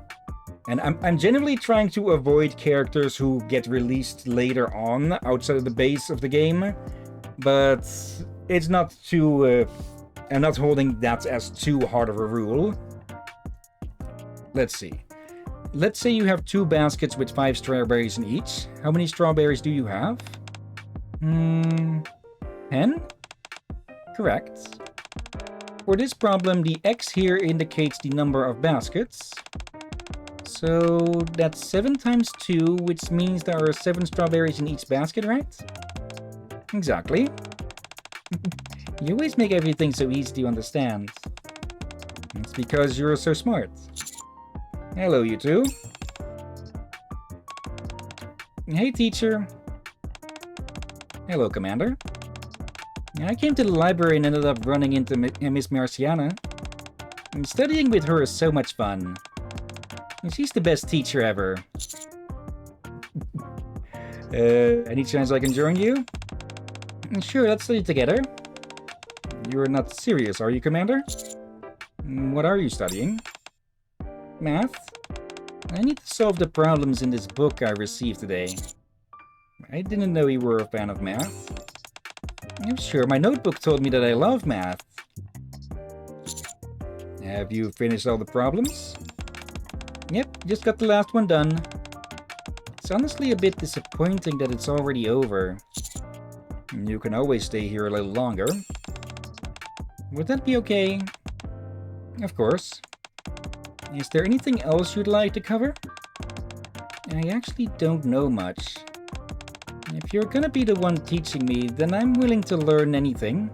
And I'm generally trying to avoid characters who get released later on outside of the base of the game, but it's not too... I'm not holding that as too hard of a rule. Let's see. Let's say you have 2 baskets with 5 strawberries in each. How many strawberries do you have? 10? Correct. For this problem, the X here indicates the number of baskets. So that's 7 times 2, which means there are 7 strawberries in each basket, right? Exactly. You always make everything so easy to understand. It's because you're so smart. Hello, you two. Hey, teacher. Hello, Commander. I came to the library and ended up running into Miss Marciana. Studying with her is so much fun. She's the best teacher ever. Any chance I can join you? Sure, let's study together. You're not serious, are you, Commander? What are you studying? Math? I need to solve the problems in this book I received today. I didn't know you were a fan of math. I'm sure my notebook told me that I love math. Have you finished all the problems? Yep, just got the last one done. It's honestly a bit disappointing that it's already over. You can always stay here a little longer. Would that be okay? Of course. Is there anything else you'd like to cover? I actually don't know much. If you're gonna be the one teaching me, then I'm willing to learn anything.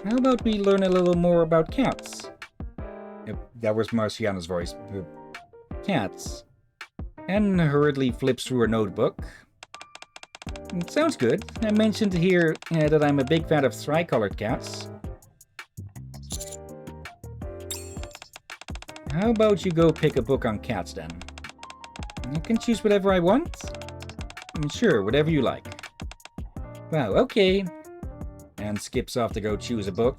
How about we learn a little more about cats? Yep, that was Marciana's voice. Cats. Anne hurriedly flips through her notebook. It sounds good. I mentioned here that I'm a big fan of tricolored cats. How about you go pick a book on cats then? I can choose whatever I want? Sure, whatever you like. Wow, okay. Anne skips off to go choose a book.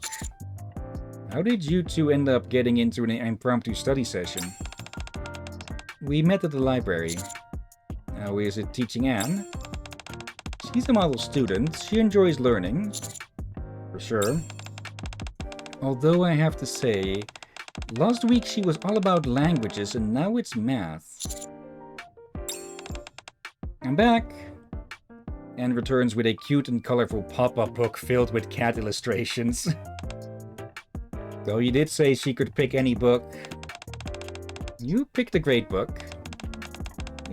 How did you two end up getting into an impromptu study session? We met at the library. How is it teaching Anne? She's a model student. She enjoys learning. For sure. Although I have to say, last week she was all about languages and now it's math. I'm back. Anne returns with a cute and colorful pop-up book filled with cat illustrations. Though you did say she could pick any book. You picked a great book.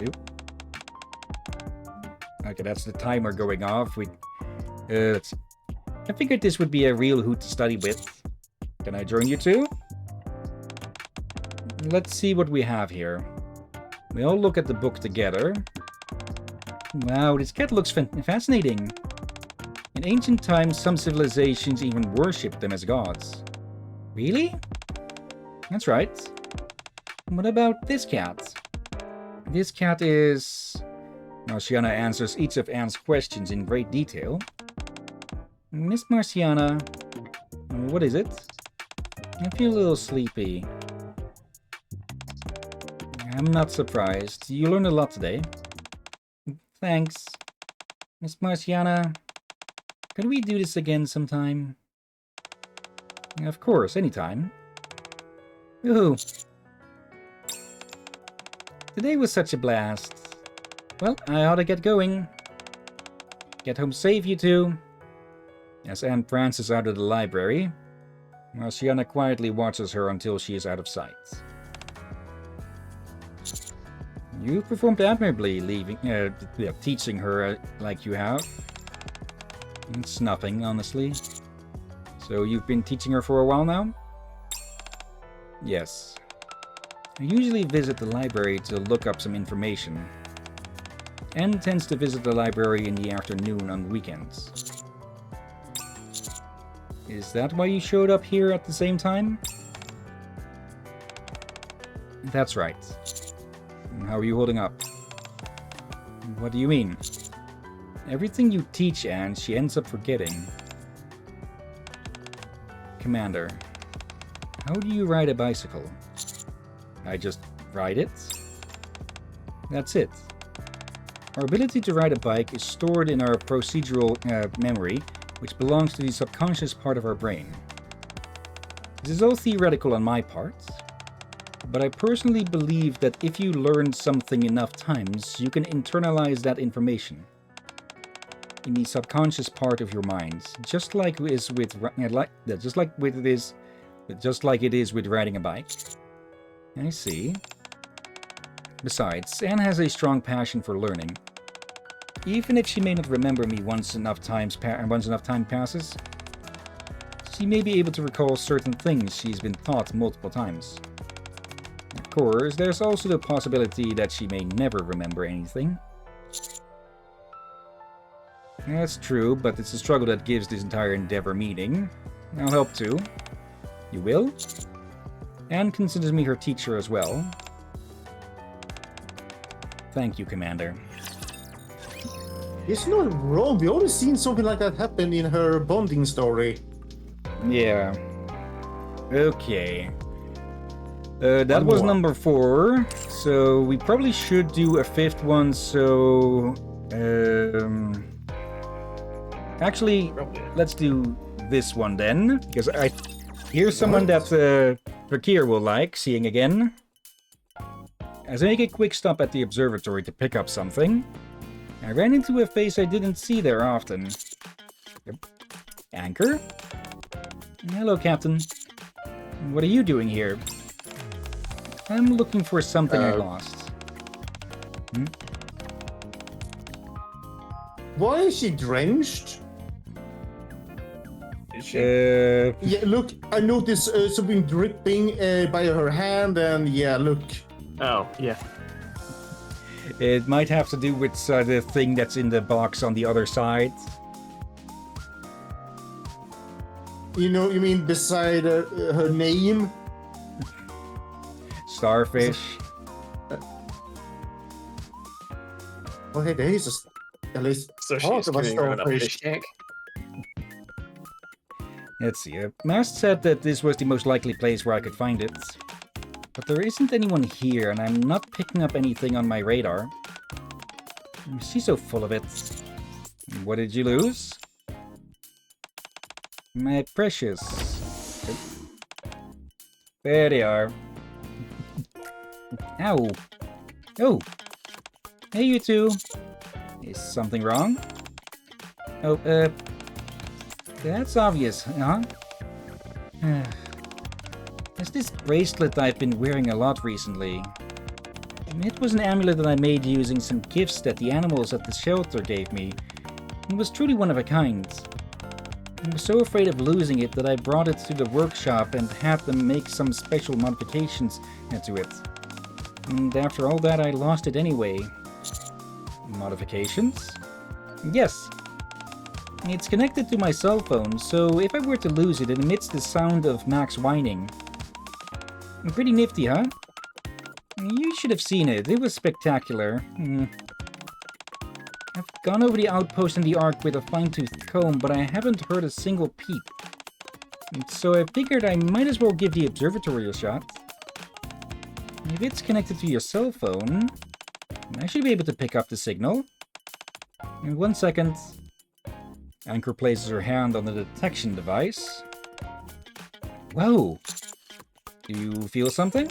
Yep. Okay, that's the timer going off. Let's see. I figured this would be a real hoot to study with. Can I join you too? Let's see what we have here. We all look at the book together. Wow, this cat looks fascinating. In ancient times, some civilizations even worshipped them as gods. Really? That's right. What about this cat? This cat is... Marciana answers each of Anne's questions in great detail. Miss Marciana, what is it? I feel a little sleepy. I'm not surprised. You learned a lot today. Thanks. Miss Marciana, could we do this again sometime? Of course, anytime. Ooh. Today was such a blast. Well, I ought to get going. Get home safe, you two. As Anne prances out of the library, Marciana quietly watches her until she is out of sight. You performed admirably, teaching her like you have. It's nothing, honestly. So you've been teaching her for a while now? Yes. I usually visit the library to look up some information. Anne tends to visit the library in the afternoon on weekends. Is that why you showed up here at the same time? That's right. How are you holding up? What do you mean? Everything you teach Anne, she ends up forgetting. Commander, how do you ride a bicycle? I just ride it? That's it. Our ability to ride a bike is stored in our procedural memory, which belongs to the subconscious part of our brain. This is all theoretical on my part, but I personally believe that if you learn something enough times, you can internalize that information in the subconscious part of your mind, just like it is with riding a bike. I see. Besides, Anne has a strong passion for learning. Even if she may not remember me once enough time passes, she may be able to recall certain things she's been taught multiple times. Of course, there's also the possibility that she may never remember anything. That's true, but it's the struggle that gives this entire endeavor meaning. I'll help too. You will? Anne considers me her teacher as well. Thank you, Commander. It's not wrong. We already seen something like that happen in her bonding story. Yeah. Okay. That One was more. number 4. So we probably should do a 5th one. So actually, Probably. let's do this one then, because I here's someone that Fakir will like seeing again. As I make a quick stop at the observatory to pick up something, I ran into a face I didn't see there often. Yep. Anchor? Hello, Captain. What are you doing here? I'm looking for something I lost. Why is she drenched? Is she? Yeah, look, I noticed something dripping by her hand, and yeah, look. Oh, yeah. It might have to do with the thing that's in the box on the other side. You mean beside her name? Starfish. Okay, there is at least So part she's of a carrying around a starfish. fish tank. Let's see. Mast said that this was the most likely place where I could find it. But there isn't anyone here, and I'm not picking up anything on my radar. She's so full of it. What did you lose? My precious. There they are. Ow. Oh. Hey, you two. Is something wrong? Oh, that's obvious, huh? It's this bracelet I've been wearing a lot recently. It was an amulet that I made using some gifts that the animals at the shelter gave me. It was truly one of a kind. I was so afraid of losing it that I brought it to the workshop and had them make some special modifications to it. And after all that, I lost it anyway. Modifications? Yes. It's connected to my cell phone, so if I were to lose it, it emits the sound of Max whining. Pretty nifty, huh? You should have seen it. It was spectacular. I've gone over the outpost and the Ark with a fine-toothed comb, but I haven't heard a single peep. So I figured I might as well give the observatory a shot. If it's connected to your cell phone, I should be able to pick up the signal. In 1 second. Anchor places her hand on the detection device. Whoa! Do you feel something?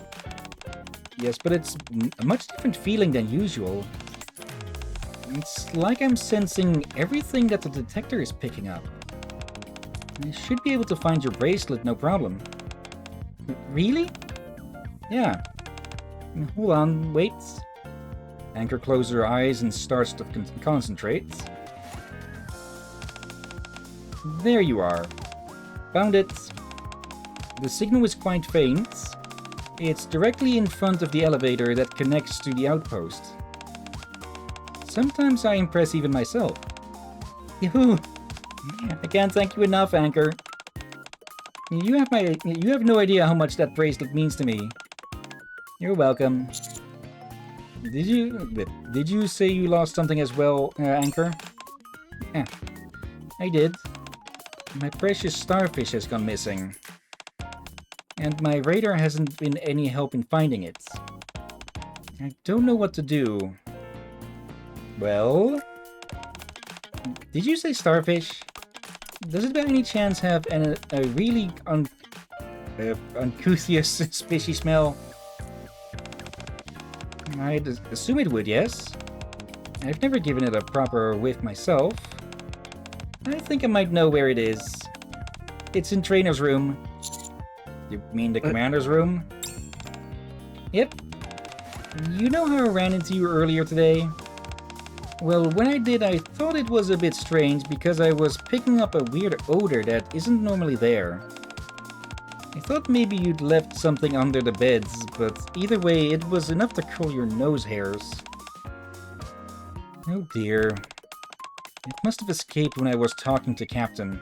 Yes, but it's a much different feeling than usual. It's like I'm sensing everything that the detector is picking up. I should be able to find your bracelet, no problem. Really? Yeah. Hold on, wait. Anchor closes her eyes and starts to concentrate. There you are. Found it. The signal is quite faint. It's directly in front of the elevator that connects to the outpost. Sometimes I impress even myself. Yoo-hoo! I can't thank you enough, Anchor. You have no idea how much that bracelet means to me. You're welcome. Did you say you lost something as well, Anchor? Yeah, I did. My precious starfish has gone missing. And my radar hasn't been any help in finding it. I don't know what to do. Well? Did you say starfish? Does it by any chance have a really uncouthous, fishy smell? I'd assume it would, yes. I've never given it a proper whiff myself. I think I might know where it is. It's in Trainer's room. You mean the commander's room? Yep. You know how I ran into you earlier today? Well, when I did, I thought it was a bit strange because I was picking up a weird odor that isn't normally there. I thought maybe you'd left something under the beds, but either way, it was enough to curl your nose hairs. Oh dear. It must have escaped when I was talking to Captain.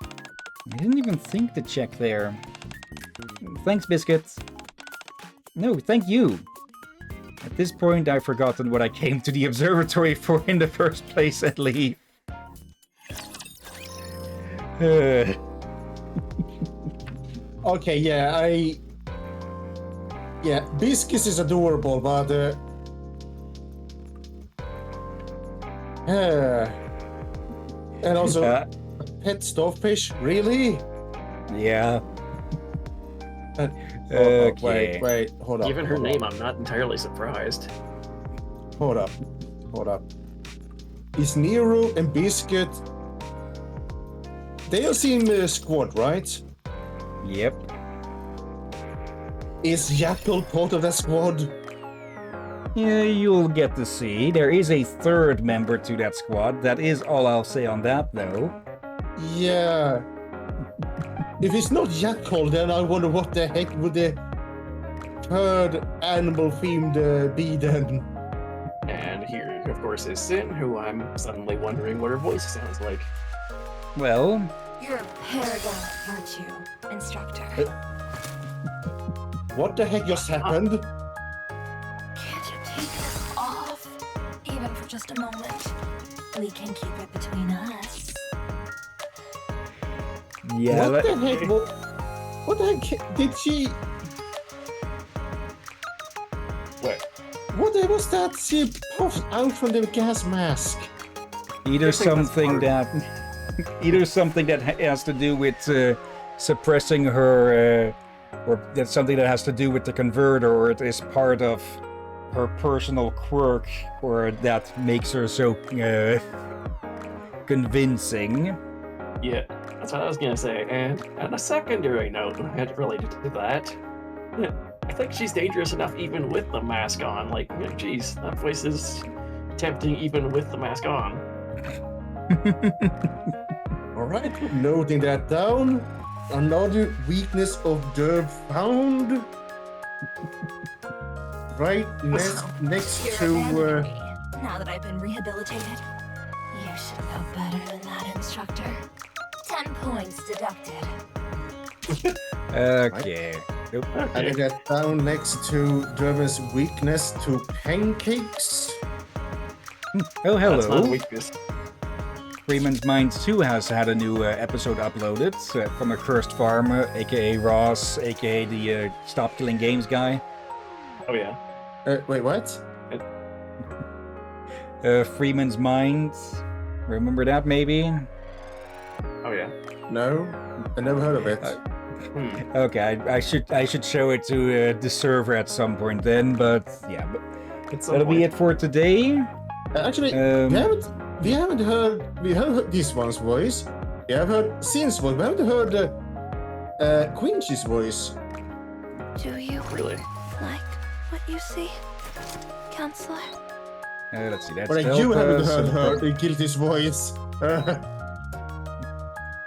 I didn't even think to check there. Thanks, Biscuits. No, thank you. At this point, I've forgotten what I came to the observatory for in the first place and leave. Okay, yeah, Yeah, Biscuits is adorable, but and also pet starfish, really? Yeah. Wait, hold up. Given her hold name, up, I'm not entirely surprised. hold up. Is Nero and Biscuit? They are same squad, right? Yep. Is Jackal part of that squad? Yeah, you'll get to see. There is a third member to that squad. That is all I'll say on that, though. Yeah. If it's not Jackal, then I wonder what the heck would the third animal themed be then? And here, of course, is Sin, who I'm suddenly wondering what her voice sounds like. Well, You're a paragon of virtue, instructor. What the heck just happened? Can't you take this off? Even for just a moment. We can keep it between us. yeah. What the heck? What the heck did she? What? What was that she puffed out from the gas mask? Either something that has to do with suppressing her, or that's something that has to do with the converter, or it is part of her personal quirk, or that makes her so convincing. Yeah, that's what I was gonna say. And on a secondary note, related to that, I think she's dangerous enough even with the mask on. Like, geez, that voice is tempting even with the mask on. Alright, noting that down. Another weakness of Derb found. Right, next You're to abandoning me. Now that I've been rehabilitated, you should know better than that, instructor. 10 points deducted. Okay. Nope. adding that down next to Derb's weakness to pancakes. Oh, hello. That's not a weakness. Freeman's Mind 2 has had a new episode uploaded from a cursed farmer, aka Ross, aka the Stop Killing Games guy. Oh yeah. Wait, what? Freeman's Mind. Remember that, maybe? Oh yeah. No, I never heard of it. Okay, I should show it to the server at some point then, but yeah, that'll be it for today. Actually, we haven't heard this one's voice. We have heard Sin's voice. We haven't heard Quincy's voice. Do you Really? like what you see, Counselor? Let's see, that's But you haven't Delta, heard so- her Guilty's voice.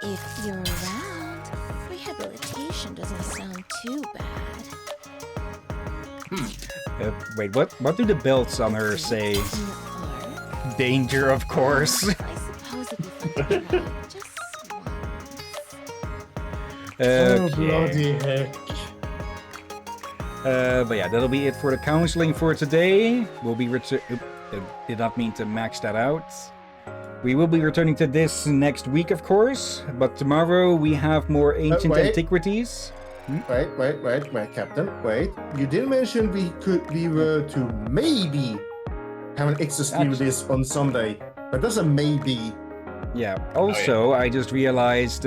If you're around, rehabilitation doesn't sound too bad. Wait, what do the belts on her say? In the park? Danger, of course. I suppose it'd be fun to try it just once. Oh, Okay. bloody heck. But yeah, that'll be it for the counseling for today. We'll be did not mean to max that out. We will be returning to this next week, of course, but tomorrow we have more ancient wait. antiquities. Wait, Captain. Wait. You did mention we were to maybe have an extra stream of this on Sunday. But that's a maybe. Yeah. Also, I just realized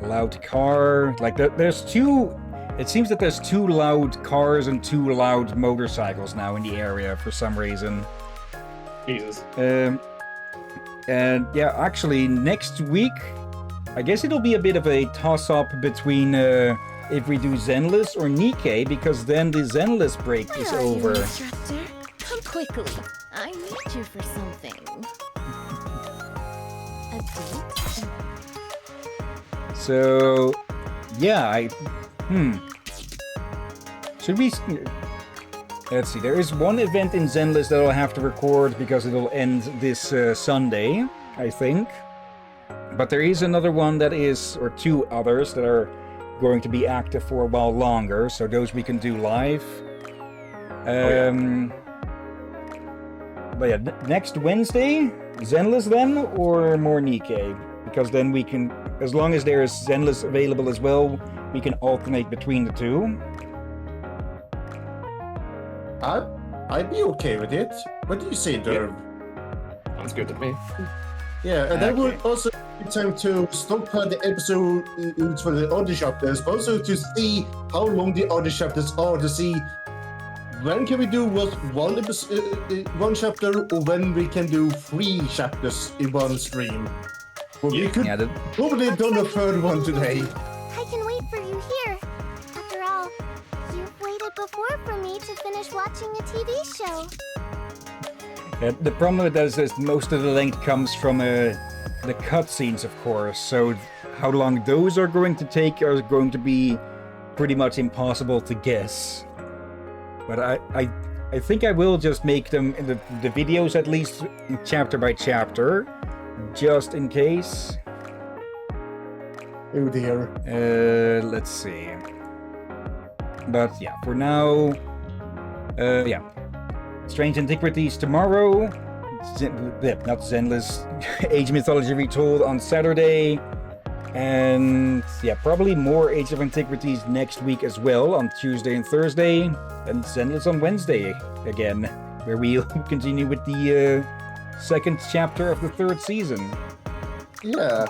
loud car. Like there's two. It seems that there's 2 loud cars and 2 loud motorcycles now in the area for some reason. Jesus. And yeah, actually, next week, I guess it'll be a bit of a toss-up between if we do Zenless or Nikke, because then the Zenless break is Where are you, over. instructor? Come quickly. I need you for something. A date? So, yeah, should we... Let's see, there is one event in Zenless that I'll have to record because it'll end this Sunday, I think. But there is another one that is, or 2 others that are going to be active for a while longer, so those we can do live. But yeah, next Wednesday, Zenless then, or more Nikke? because then we can, as long as there is Zenless available as well, we can alternate between the two. I'd be okay with it. What do you say, Derv? Sounds good to me. Yeah, and that would also be time to stockpile the episode for the other chapters, but also to see how long the other chapters are, to see when can we do one chapter, or when we can do 3 chapters in one stream. Well, we could probably have done a third one today. I can wait for you here. After all, you've waited before for me to finish watching a TV show. The problem with that is most of the length comes from the cutscenes, of course, so how long those are going to take are going to be pretty much impossible to guess. But I think I will just make them in the videos at least chapter by chapter, just in case. Oh dear. Let's see. But yeah, for now, yeah. Strange Antiquities tomorrow. Not Zenless. Age Mythology Retold on Saturday. And yeah, probably more Age of Antiquities next week as well, on Tuesday and Thursday. And Zenless on Wednesday again, where we'll continue with the second chapter of the 3rd season. Yeah.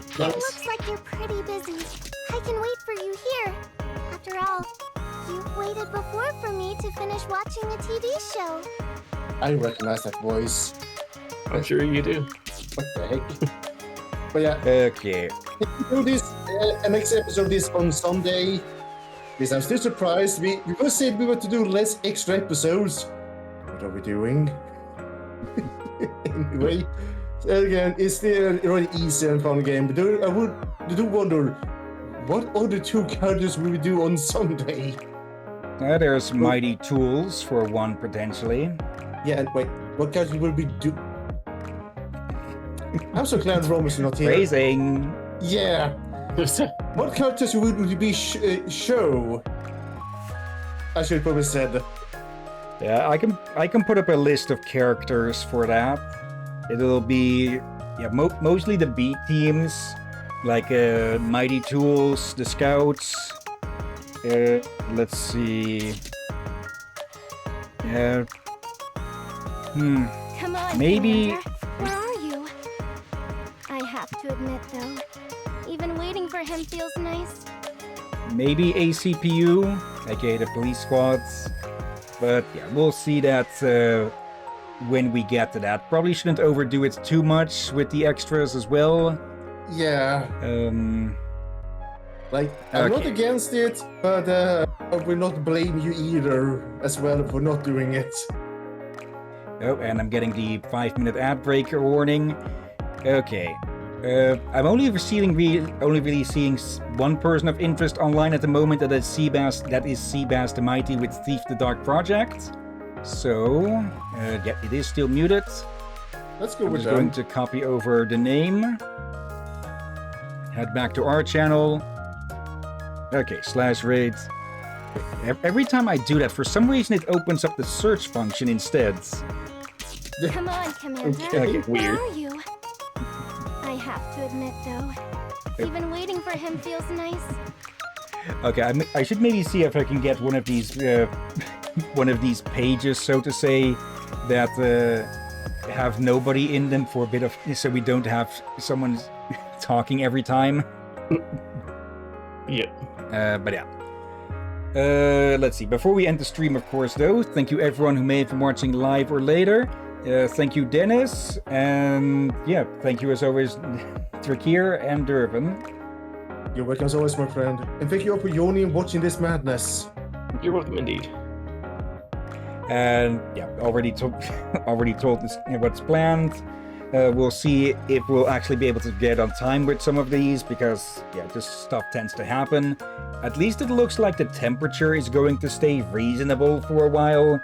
It looks like you're pretty busy. I can wait for you here. After all, you've waited before for me to finish watching a TV show. I recognize that voice. I'm sure you do. What the heck? But yeah. Okay. Do this next episode is on Sunday. Because I'm still surprised. We first said we were to do less extra episodes. What are we doing? Anyway, again, it's still a really easy and fun game. But I do wonder, what other 2 characters will we do on Sunday? There's Mighty Tools for one, potentially. Yeah, and wait, what characters will we do? I'm so glad Roman's not here. Phrasing. Yeah. What characters would we be show? I should probably said. Yeah, I can put up a list of characters for that. It'll be mostly the B teams, like Mighty Tools, the Scouts. Let's see. Come on, maybe. Commander. Where are you? I have to admit, though, even waiting for him feels nice. Maybe ACPU, aka the police squads. But yeah, we'll see that when we get to that. Probably shouldn't overdo it too much with the extras as well. Yeah. Like, I'm not against it, but I will not blame you either as well for not doing it. Oh, and I'm getting the 5-minute ad break warning. Okay. I'm only really seeing one person of interest online at the moment, that is Seabass the Mighty with Thief the Dark Project. So, yeah, it is still muted. Let's go I'm with just going to copy over the name. Head back to our channel. Okay, /raid. Every time I do that, for some reason it opens up the search function instead. Come on, Commander. Okay, weird. Where are you? I have to admit, though, even waiting for him feels nice. Okay, I should maybe see if I can get one of these pages, so to say, that have nobody in them for a bit of, so we don't have someone talking every time. Yeah. But yeah. Let's see. Before we end the stream, of course, though, thank you everyone who may have been watching live or later. Thank you, Dennis, and yeah, thank you as always, Trakir and Durban. You're welcome as always, my friend. And thank you all for joining and watching this madness. You're welcome indeed. And yeah, already told this, what's planned. We'll see if we'll actually be able to get on time with some of these, because yeah, this stuff tends to happen. At least it looks like the temperature is going to stay reasonable for a while.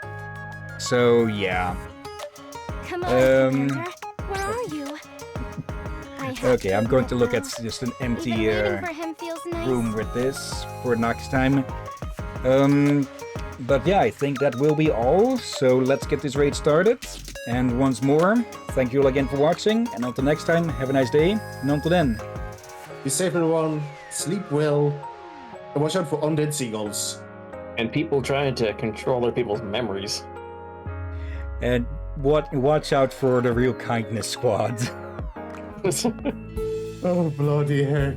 So yeah. Come on, Commander. Where are you? Okay, I'm going to look at just an empty room with this for next time. But yeah, I think that will be all. So let's get this raid started. And once more, thank you all again for watching. And until next time, have a nice day. And until then, Be safe, everyone. Sleep well. And watch out for undead seagulls. And people trying to control other people's memories. and watch out for the Real Kindness Squad. Oh, bloody hell.